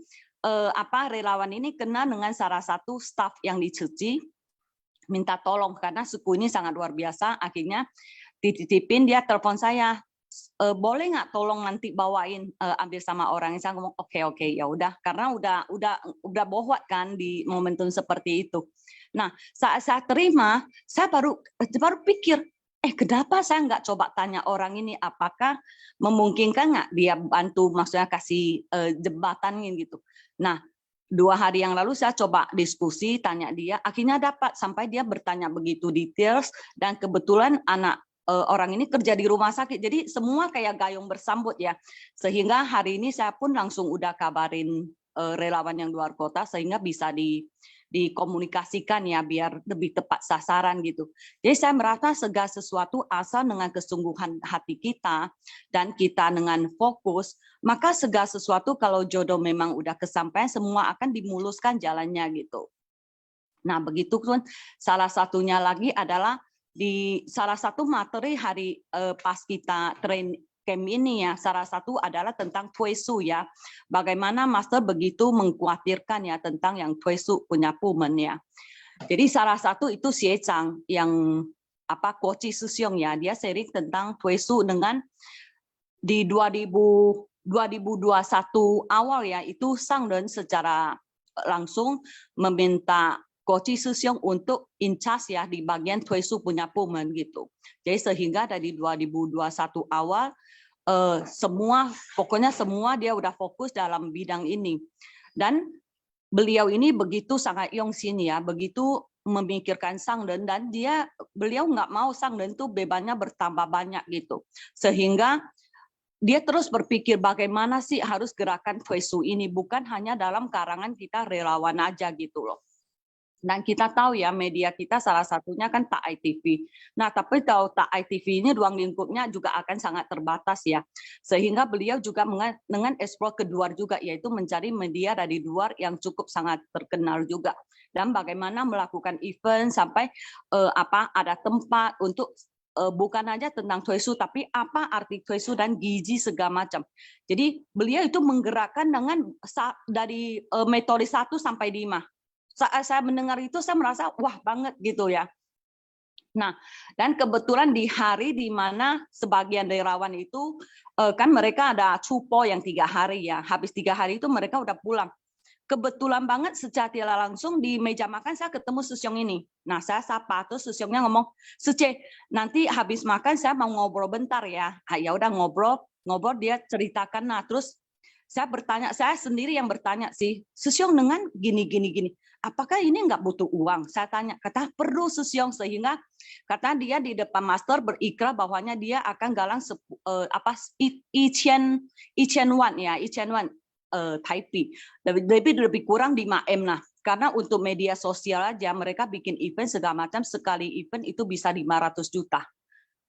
relawan ini kena dengan salah satu staf yang dicuci, minta tolong karena suku ini sangat luar biasa. Akhirnya dititipin, dia telepon saya. Boleh nggak tolong nanti bawain ambil sama orang. Saya ngomong oke ya udah karena udah bohwat kan di momentum seperti itu. Nah saat saya terima saya baru pikir kenapa saya nggak coba tanya orang ini apakah memungkinkan nggak dia bantu, maksudnya kasih jembatan gitu. Nah 2 hari yang lalu saya coba diskusi tanya dia, akhirnya dapat sampai dia bertanya begitu details dan kebetulan orang ini kerja di rumah sakit, jadi semua kayak gayung bersambut ya. Sehingga hari ini saya pun langsung udah kabarin relawan yang luar kota sehingga bisa dikomunikasikan ya biar lebih tepat sasaran gitu. Jadi saya merasa segala sesuatu asal dengan kesungguhan hati kita dan kita dengan fokus, maka segala sesuatu kalau jodoh memang udah kesampaian semua akan dimuluskan jalannya gitu. Nah begitu pun salah satunya lagi adalah di salah satu materi hari pas kita train camp ini ya, salah satu adalah tentang Tuesu ya. Bagaimana Master begitu mengkhawatirkan ya tentang yang Tuesu punya Pumen ya. Jadi salah satu itu Xie Zhang yang Koci Susyong ya, dia sharing tentang Tuesu dengan di 2021 awal ya, itu Sang Ren secara langsung meminta Koci Susyong untuk in charge ya di bagian Tuesu punya Pumen gitu. Jadi sehingga dari 2021 awal pokoknya semua dia udah fokus dalam bidang ini. Dan beliau ini begitu sangat yongsin ya, begitu memikirkan Sang Ren dan beliau nggak mau Sang Ren tuh bebannya bertambah banyak gitu. Sehingga dia terus berpikir bagaimana sih harus gerakan Tuesu ini, bukan hanya dalam karangan kita relawan aja gitu loh. Dan kita tahu ya media kita salah satunya kan Tak ITV. Nah tapi tahu Tak ITV ini ruang lingkupnya juga akan sangat terbatas ya. Sehingga beliau juga dengan explore kedua juga, yaitu mencari media dari luar yang cukup sangat terkenal juga. Dan bagaimana melakukan event sampai ada tempat untuk bukan hanya tentang Tuesu, tapi apa arti Tuesu dan gizi segala macam. Jadi beliau itu menggerakkan dengan dari metode 1 sampai 5. Saat saya mendengar itu saya merasa wah banget gitu ya. Nah, dan kebetulan di hari di mana sebagian dari relawan itu kan mereka ada cupo yang 3 hari ya. Habis 3 hari itu mereka udah pulang. Kebetulan banget secara tidak langsung di meja makan saya ketemu Susyong ini. Nah, saya sapa terus Susyongnya ngomong, "Suce, nanti habis makan saya mau ngobrol bentar ya." Ya udah ngobrol dia ceritakan. Nah, terus saya sendiri yang bertanya sih, "Susyong dengan gini. Apakah ini nggak butuh uang?" Saya tanya, kata perlu Susyong, sehingga kata dia di depan master berikrar bahwanya dia akan galang Ichen Wan Taipei lebih kurang 5M lah, karena untuk media sosial aja mereka bikin event segala macam, sekali event itu bisa 500 juta.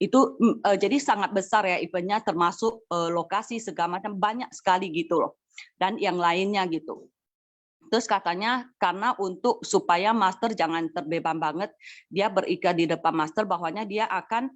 Itu jadi sangat besar ya eventnya, termasuk lokasi segala macam, banyak sekali gitu loh, dan yang lainnya gitu. Terus katanya karena untuk supaya master jangan terbeban banget, dia berikrar di depan master bahwanya dia akan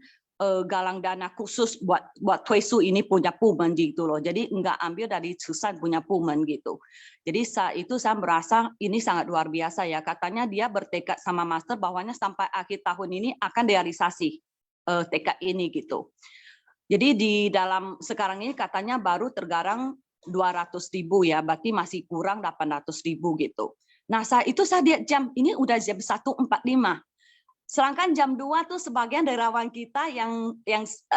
galang dana khusus buat Tuesu ini punya Pumen gitu loh. Jadi nggak ambil dari Susan punya Pumen gitu. Jadi saat itu saya merasa ini sangat luar biasa ya. Katanya dia bertekad sama master bahwanya sampai akhir tahun ini akan realisasi tekad ini gitu. Jadi di dalam sekarang ini katanya baru tergarang 200.000 ya, berarti masih kurang 800.000 gitu. Nah saat itu saya lihat jam, ini udah jam 1.45. Sedangkan jam 2 tuh sebagian dari relawan kita yang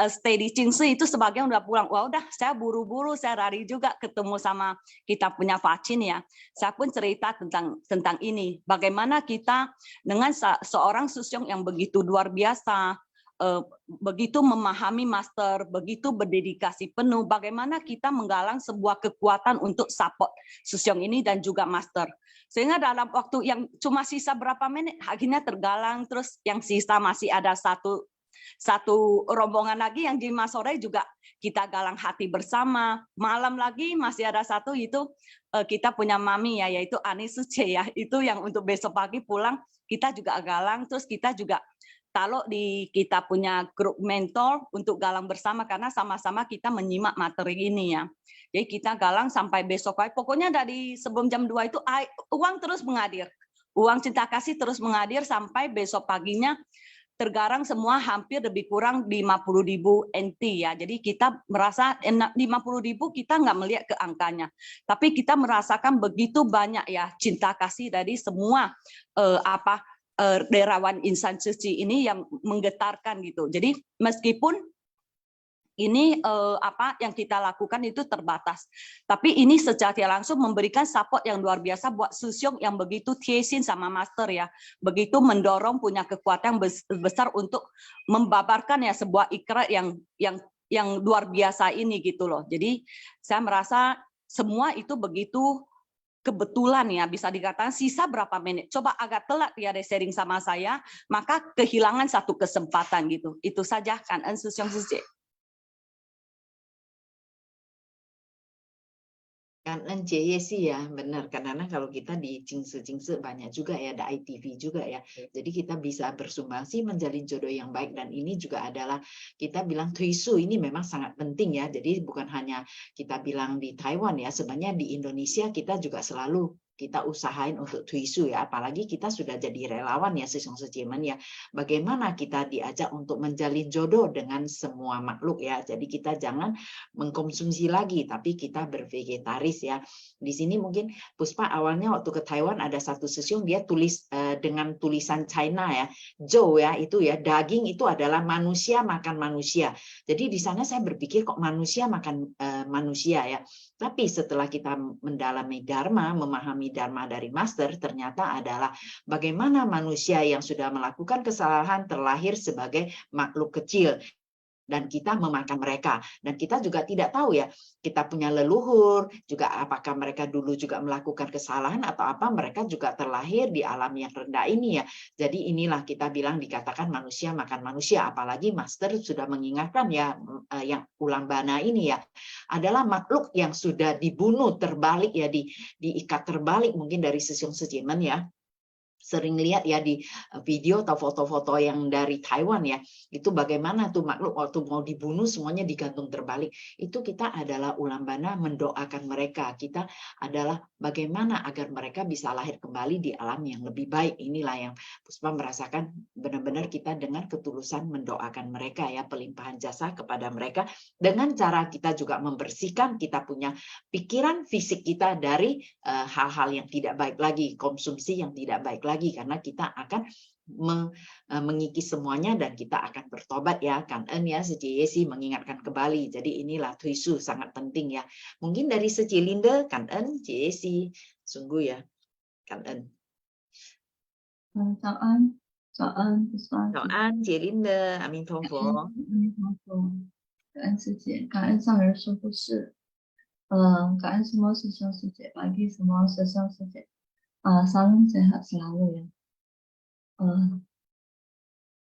stay di Qingshi itu sebagian udah pulang. Wah udah, saya buru-buru, saya lari juga ketemu sama kita punya Facin ya. Saya pun cerita tentang ini. Bagaimana kita dengan seorang Susyong yang begitu luar biasa, begitu memahami master, begitu berdedikasi penuh, bagaimana kita menggalang sebuah kekuatan untuk support Susyong ini dan juga master. Sehingga dalam waktu yang cuma sisa berapa menit, akhirnya tergalang, terus yang sisa masih ada satu rombongan lagi yang di sore juga kita galang hati bersama. Malam lagi masih ada satu, itu kita punya mami ya, yaitu Ani Suce ya, itu yang untuk besok pagi pulang kita juga galang, terus kita juga taruh di kita punya grup mentor untuk galang bersama, karena sama-sama kita menyimak materi ini ya. Jadi kita galang sampai besok pagi. Pokoknya dari sebelum jam 2 itu uang terus mengalir. Uang cinta kasih terus mengalir sampai besok paginya tergarang semua hampir lebih kurang 50.000 NT ya. Jadi kita merasa 50.000 kita nggak melihat ke angkanya. Tapi kita merasakan begitu banyak ya cinta kasih dari semua relawan insan suci ini yang menggetarkan gitu. Jadi meskipun ini apa yang kita lakukan itu terbatas, tapi ini secara langsung memberikan support yang luar biasa buat Susyong yang begitu tiesin sama master ya, begitu mendorong punya kekuatan besar untuk membabarkan ya sebuah ikrar yang luar biasa ini gitu loh. Jadi saya merasa semua itu begitu kebetulan ya, bisa dikatakan sisa berapa menit. Coba agak telat ya sharing sama saya, maka kehilangan satu kesempatan gitu. Itu saja kan Susyong Suci. Kan sih ya, benar. Karena kalau kita di Qingshi banyak juga ya, ada ITV juga ya. Jadi kita bisa bersumbangsi menjalin jodoh yang baik, dan ini juga adalah kita bilang Tuesu ini memang sangat penting ya. Jadi bukan hanya kita bilang di Taiwan ya, sebenarnya di Indonesia kita juga selalu kita usahain untuk Tuesu ya, apalagi kita sudah jadi relawan ya Susyong Sujemen ya. Bagaimana kita diajak untuk menjalin jodoh dengan semua makhluk ya. Jadi kita jangan mengkonsumsi lagi, tapi kita bervegetaris ya. Di sini mungkin Puspa awalnya waktu ke Taiwan ada satu Susyong, dia tulis dengan tulisan China ya, Zhou ya, itu ya, daging itu adalah manusia makan manusia. Jadi di sana saya berpikir kok manusia makan manusia ya. Tapi setelah kita mendalami Dharma, memahami Dharma dari Master, ternyata adalah bagaimana manusia yang sudah melakukan kesalahan terlahir sebagai makhluk kecil. Dan kita memakan mereka. Dan kita juga tidak tahu ya, kita punya leluhur, juga apakah mereka dulu juga melakukan kesalahan atau apa, mereka juga terlahir di alam yang rendah ini ya. Jadi inilah kita bilang dikatakan manusia makan manusia, apalagi Master sudah mengingatkan ya, yang ulang bana ini ya, adalah makhluk yang sudah dibunuh terbalik ya, diikat terbalik mungkin dari Susyong Sujemen ya. sering lihat ya di video atau foto-foto yang dari Taiwan ya, itu bagaimana tuh makhluk waktu mau dibunuh semuanya digantung terbalik. Itu kita adalah ulambana mendoakan mereka. Kita adalah bagaimana agar mereka bisa lahir kembali di alam yang lebih baik. Inilah yang Puspa merasakan benar-benar kita dengan ketulusan mendoakan mereka ya, pelimpahan jasa kepada mereka dengan cara kita juga membersihkan kita punya pikiran fisik kita dari hal-hal yang tidak baik lagi, konsumsi yang tidak baik lagi, karena kita akan mengikis semuanya dan kita akan bertobat ya. Kan ya sejesi mengingatkan kembali. Jadi inilah Tuisu sangat penting ya. Mungkin dari Linde, kan Jesi sungguh ya. Kan Soan, Puspa. Soan Linde, Amin Tongfo. 感恩师姐，感恩上人说故事，感恩semua师兄师姐，bagi semua师兄师姐，salam sehat selalu ya.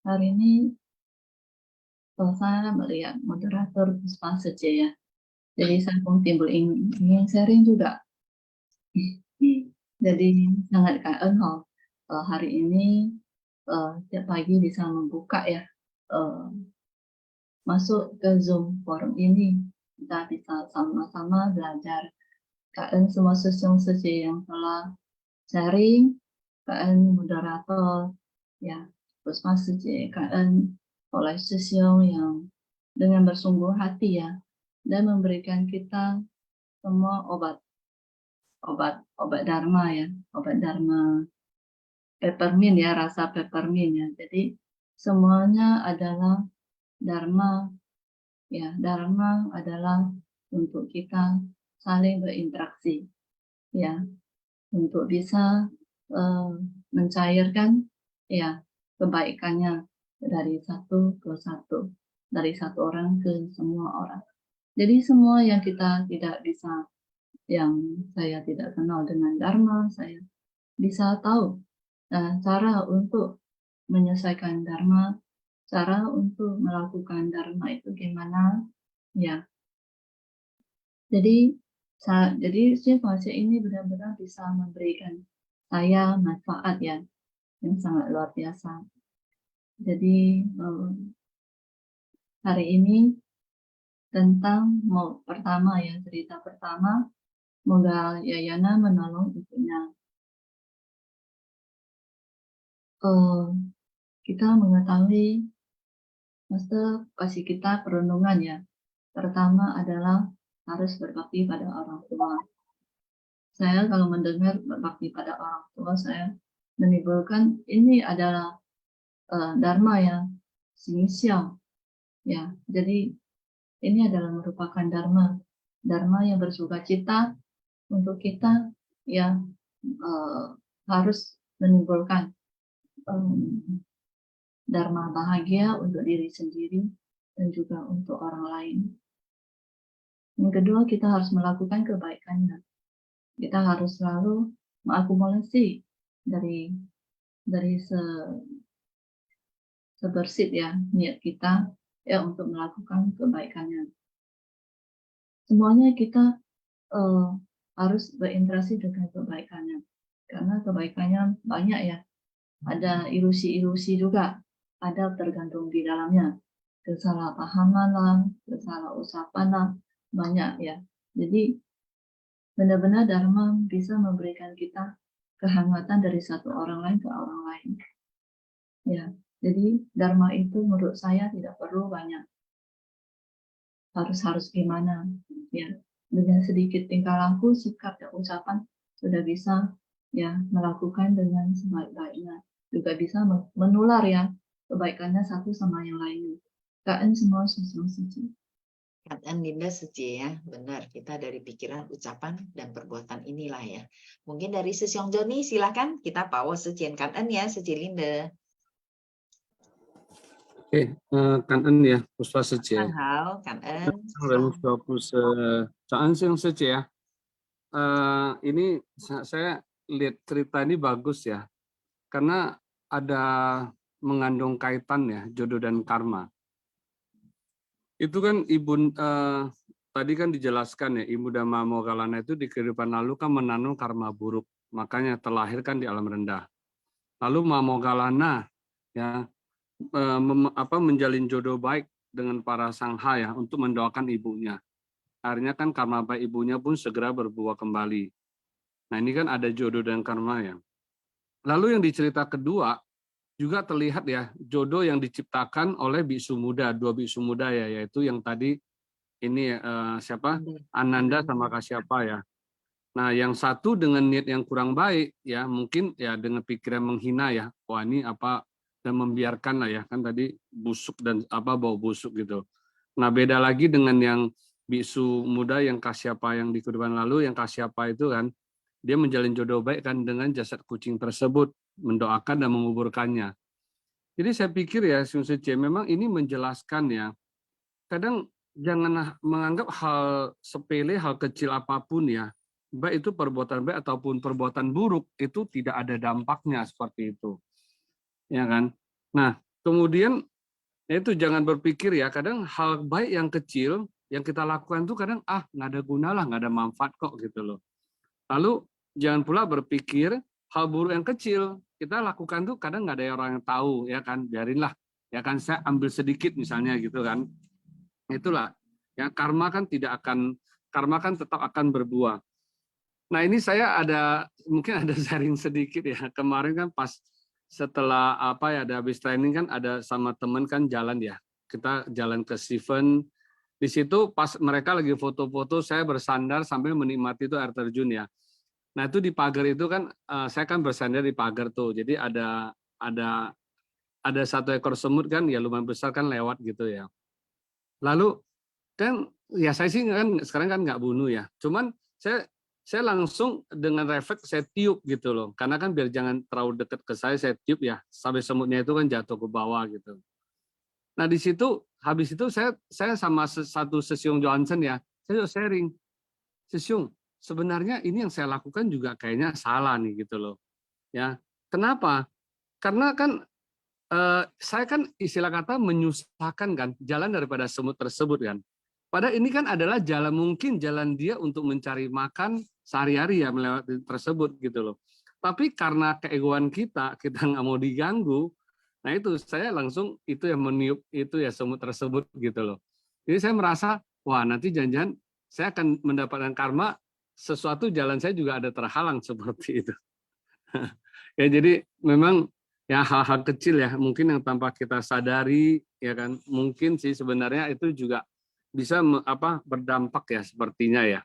Hari ini saya melihat moderator Puspa saja ya, jadi saya pun timbul ingin sharing juga. Jadi sangat kangen hari ini tiap pagi bisa membuka ya. Masuk ke Zoom forum ini, kita bisa sama-sama belajar. KN semua session yang telah sharing, KN moderator, ya, Puspa Sejek, KN oleh session yang dengan bersungguh hati ya, dan memberikan kita semua obat Dharma ya, obat Dharma peppermint ya, rasa peppermint ya. Jadi semuanya adalah Dharma, ya, Dharma adalah untuk kita saling berinteraksi, ya, untuk bisa mencairkan, ya, kebaikannya dari satu ke satu, dari satu orang ke semua orang. Jadi semua yang kita tidak bisa, yang saya tidak kenal dengan Dharma, saya bisa tahu cara untuk menyelesaikan Dharma. Cara untuk melakukan Dharma itu gimana, ya. Jadi situasi ini benar-benar bisa memberikan saya manfaat ya, yang sangat luar biasa. Jadi hari ini tentang pertama ya, cerita pertama, semoga Yayana menolong ibunya. Kita mengetahui Master kasih kita perenungan ya. Pertama adalah harus berbakti pada orang tua. Saya kalau mendengar berbakti pada orang tua, saya menimbulkan ini adalah Dharma ya, Xingxiao. Ya, jadi ini adalah merupakan Dharma yang bersukacita untuk kita ya, harus menimbulkan Dharma bahagia untuk diri sendiri dan juga untuk orang lain. Yang kedua, kita harus melakukan kebaikannya. Kita harus selalu mengakumulasi dari sebersih ya niat kita ya untuk melakukan kebaikannya. Semuanya kita harus berinteraksi dengan kebaikannya, karena kebaikannya banyak ya. Ada ilusi-ilusi juga. Ada tergantung di dalamnya, kesalahpahaman lah, kesalah-usapan lah, banyak ya. Jadi benar-benar Dharma bisa memberikan kita kehangatan dari satu orang lain ke orang lain. Ya, jadi Dharma itu menurut saya tidak perlu banyak. Harus gimana? Ya, dengan sedikit tingkah laku, sikap dan ucapan sudah bisa ya melakukan dengan sebaik-baiknya. Juga bisa menular ya kebaikannya satu sama yang lainnya. KN semua suci. KN Dinda suci ya, benar. Kita dari pikiran, ucapan, dan perbuatan inilah ya. Mungkin dari Sesyong Joni, silakan kita bawa sucian KN ya, suci Linda. Oke, KN ya, Puspa suci. Halo, KN. Ya. Ini saya lihat cerita ini bagus ya, karena ada mengandung kaitan ya, jodoh dan karma. Itu kan tadi kan dijelaskan ya, Ibu Dhamma Moggallana itu di kehidupan lalu kan menanam karma buruk, makanya terlahirkan di alam rendah. Lalu Mamogalana ya menjalin jodoh baik dengan para sangha ya untuk mendoakan ibunya. Akhirnya kan karma baik ibunya pun segera berbuah kembali. Nah ini kan ada jodoh dan karma ya. Lalu yang di cerita kedua juga terlihat ya jodoh yang diciptakan oleh biksu muda, 2 biksu muda ya, yaitu yang tadi ini siapa? Ananda sama Kasyapa ya. Nah, yang satu dengan niat yang kurang baik ya, mungkin ya dengan pikiran menghina ya. Wah, ini apa, dan membiarkan lah ya, kan tadi busuk dan apa bau busuk gitu. Nah, beda lagi dengan yang biksu muda yang Kasyapa yang di kehidupan lalu, yang Kasyapa itu kan dia menjalin jodoh baik kan dengan jasad kucing tersebut, mendoakan dan menguburkannya. Jadi saya pikir ya, Sun Tzu memang ini menjelaskan ya, kadang jangan menganggap hal sepele, hal kecil apapun ya, baik itu perbuatan baik ataupun perbuatan buruk, itu tidak ada dampaknya seperti itu. Ya kan? Nah, kemudian itu jangan berpikir ya, kadang hal baik yang kecil yang kita lakukan itu kadang nggak ada guna lah, nggak ada manfaat kok gitu loh. Lalu jangan pula berpikir hal buruk yang kecil kita lakukan tuh kadang nggak ada orang yang tahu ya kan, biarinlah ya kan, saya ambil sedikit misalnya gitu kan. Itulah ya, karma kan tetap akan berbuah. Nah ini saya mungkin ada sharing sedikit ya, kemarin kan pas setelah ada habis training kan ada sama temen kan jalan ya, kita jalan ke Stephen, di situ pas mereka lagi foto-foto saya bersandar sambil menikmati itu air terjun ya. Nah itu di pagar itu kan saya kan bersandar di pagar tuh, jadi ada 1 ekor semut kan ya lumayan besar kan lewat gitu ya. Lalu kan ya saya sih kan sekarang kan nggak bunuh ya, cuman saya langsung dengan refleks saya tiup gitu loh, karena kan biar jangan terlalu dekat ke saya tiup ya sampai semutnya itu kan jatuh ke bawah gitu. Nah di situ habis itu saya sama satu Sesiung Johansen ya, saya sharing, Sesiung sebenarnya ini yang saya lakukan juga kayaknya salah nih gitu loh ya. Kenapa? Karena kan saya kan istilah kata menyusahkan kan jalan daripada semut tersebut kan. Padahal ini kan adalah mungkin jalan dia untuk mencari makan sehari-hari ya melewati tersebut gitu loh. Tapi karena keegoan kita nggak mau diganggu, nah itu saya langsung itu yang meniup itu ya semut tersebut gitu loh. Jadi saya merasa wah nanti jangan-jangan saya akan mendapatkan karma sesuatu jalan saya juga ada terhalang seperti itu. Ya jadi memang ya hal-hal kecil ya mungkin yang tanpa kita sadari ya kan, mungkin sih sebenarnya itu juga bisa berdampak ya sepertinya ya.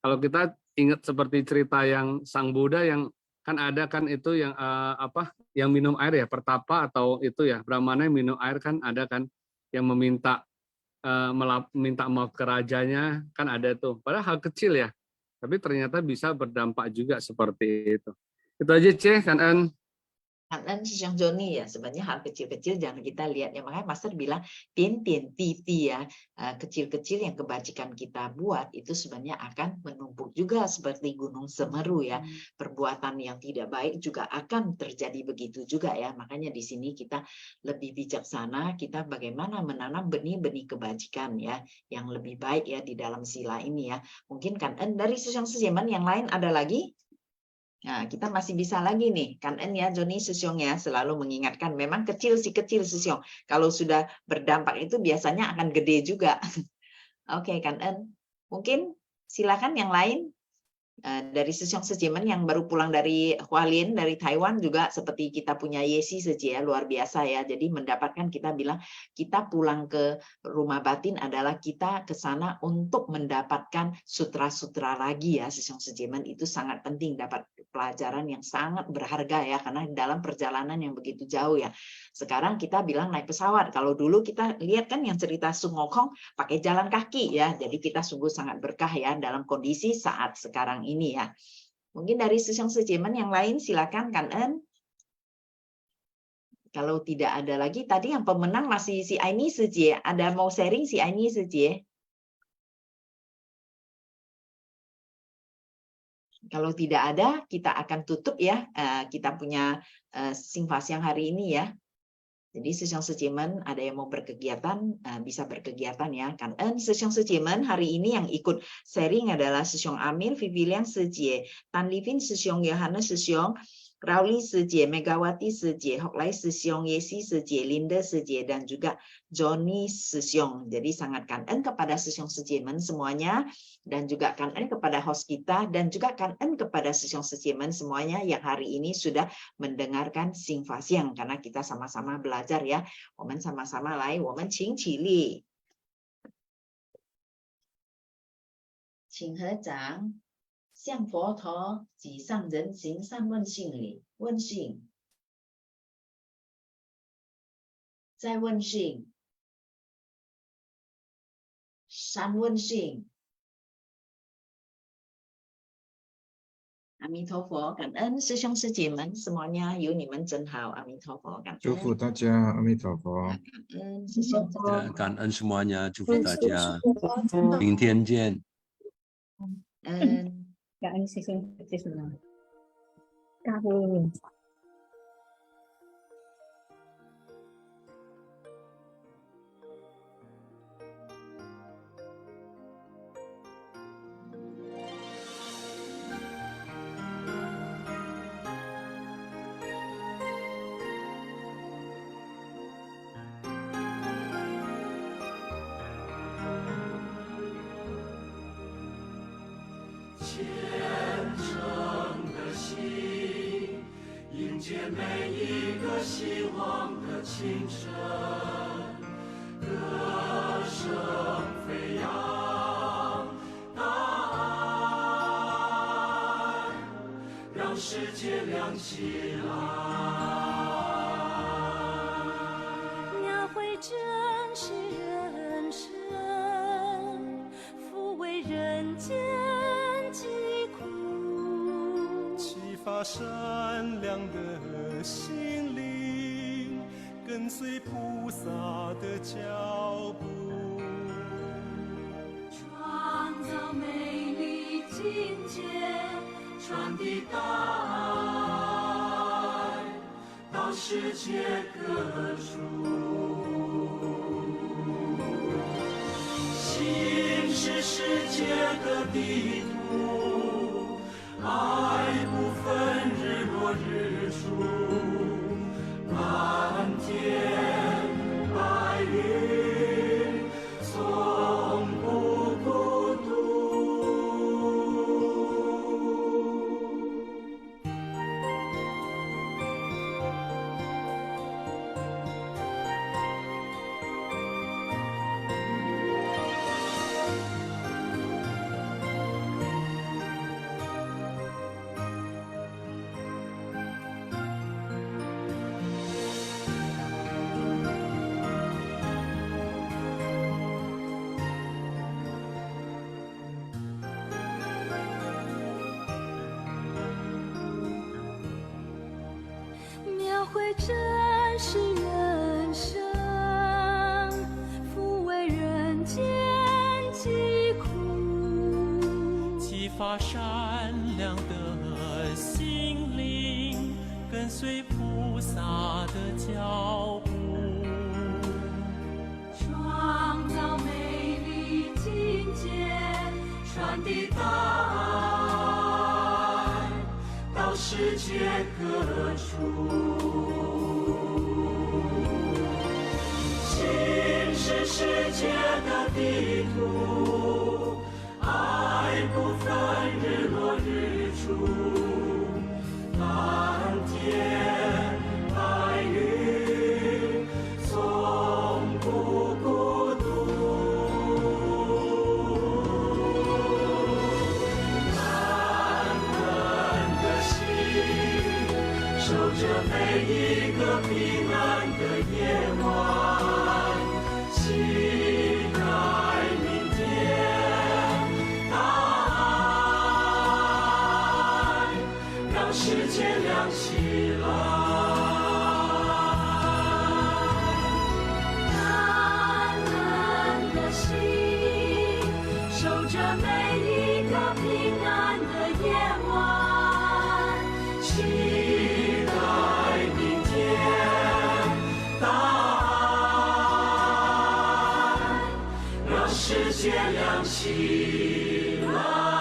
Kalau kita ingat seperti cerita yang Sang Buddha yang kan ada kan itu yang yang minum air ya, pertapa atau itu ya Brahmana yang minum air kan ada kan yang meminta maaf ke rajanya kan ada tuh. Padahal hal kecil ya, tapi ternyata bisa berdampak juga seperti itu. Itu aja kan En. Kan Sesiung Joni ya, sebenarnya hal kecil-kecil jangan kita lihat ya, makanya Master bilang tin-tin titi ya, kecil-kecil yang kebajikan kita buat itu sebenarnya akan menumpuk juga seperti Gunung Semeru ya. Perbuatan yang tidak baik juga akan terjadi begitu juga ya. Makanya di sini kita lebih bijaksana, kita bagaimana menanam benih-benih kebajikan ya yang lebih baik ya di dalam sila ini ya. Mungkin kan dari Sesiung Sejeman yang lain ada lagi? Nah, kita masih bisa lagi nih, kan En ya, Joni Sesiung ya, selalu mengingatkan, memang kecil sih kecil Sesiung. Kalau sudah berdampak itu biasanya akan gede juga. Oke, kan En. Mungkin silakan yang lain. Dari Sesiung Sejeman yang baru pulang dari Hualien, dari Taiwan juga seperti kita punya Yesi saja ya, luar biasa ya. Jadi mendapatkan, kita bilang kita pulang ke rumah batin adalah kita ke sana untuk mendapatkan sutra-sutra lagi ya. Sesiung Sejeman itu sangat penting, dapat pelajaran yang sangat berharga ya, karena dalam perjalanan yang begitu jauh ya. Sekarang kita bilang naik pesawat, kalau dulu kita lihat kan yang cerita Sun Wukong pakai jalan kaki ya, jadi kita sungguh sangat berkah ya dalam kondisi saat sekarang ini ya. Mungkin dari Sesiung Sejeman yang lain silakan kan En. Kalau tidak ada lagi, tadi yang pemenang masih si Aini saja. Ada mau sharing si Aini saja? Kalau tidak ada, kita akan tutup ya. Kita punya Singfa Siang hari ini ya. Jadi Sesiung Sejeman ada yang mau berkegiatan, bisa berkegiatan ya. Kan Sesiung Sejeman hari ini yang ikut sharing adalah Sesiung Amir, Vivi Liang Sejie, Tan Livin, Sesiung Yohanes, Sesiung Crowley 师姐、Megawati 师姐、Hoklai 师兄、Yesi 师姐、Linda 师姐, dan juga Johnny 师兄. Jadi sangat kangen kepada师兄师姐们 semuanya, dan juga kangen kepada host kita, dan juga kangen kepada师兄师姐们 semuanya yang hari ini sudah mendengarkan Sing Fa Siang, karena kita sama-sama belajar ya. 我们sama-sama来，我们请起立，请合掌。 向佛陀及上人行善问信礼，问信，再问信，三问信。阿弥陀佛，感恩师兄师姐们，semuanya 有你们真好，阿弥陀佛，感恩。祝福大家，阿弥陀佛。感恩师兄。感恩semuanya，祝福大家，明天见。感恩师兄师姐们，感恩。描绘真实人生，抚慰人间疾苦，启发善良的心灵，跟随菩萨的脚步，创造美丽境界，传递大爱到世界各处。心是世界的地图，爱不分日落日出，蓝天白云从不孤独。描绘真实人生，抚慰人间疾苦，启发善良的心灵，跟随菩萨的脚步，创造美丽境界，传递大爱到世界各处。心是世界的地图，爱不分日落日出，蓝天白云从不孤独。感恩的心，守着每一个平安的夜晚，期待明天答案，让世界亮起来。感恩的心，守着每一个平安的夜晚，期待明天答案，让世界亮起来。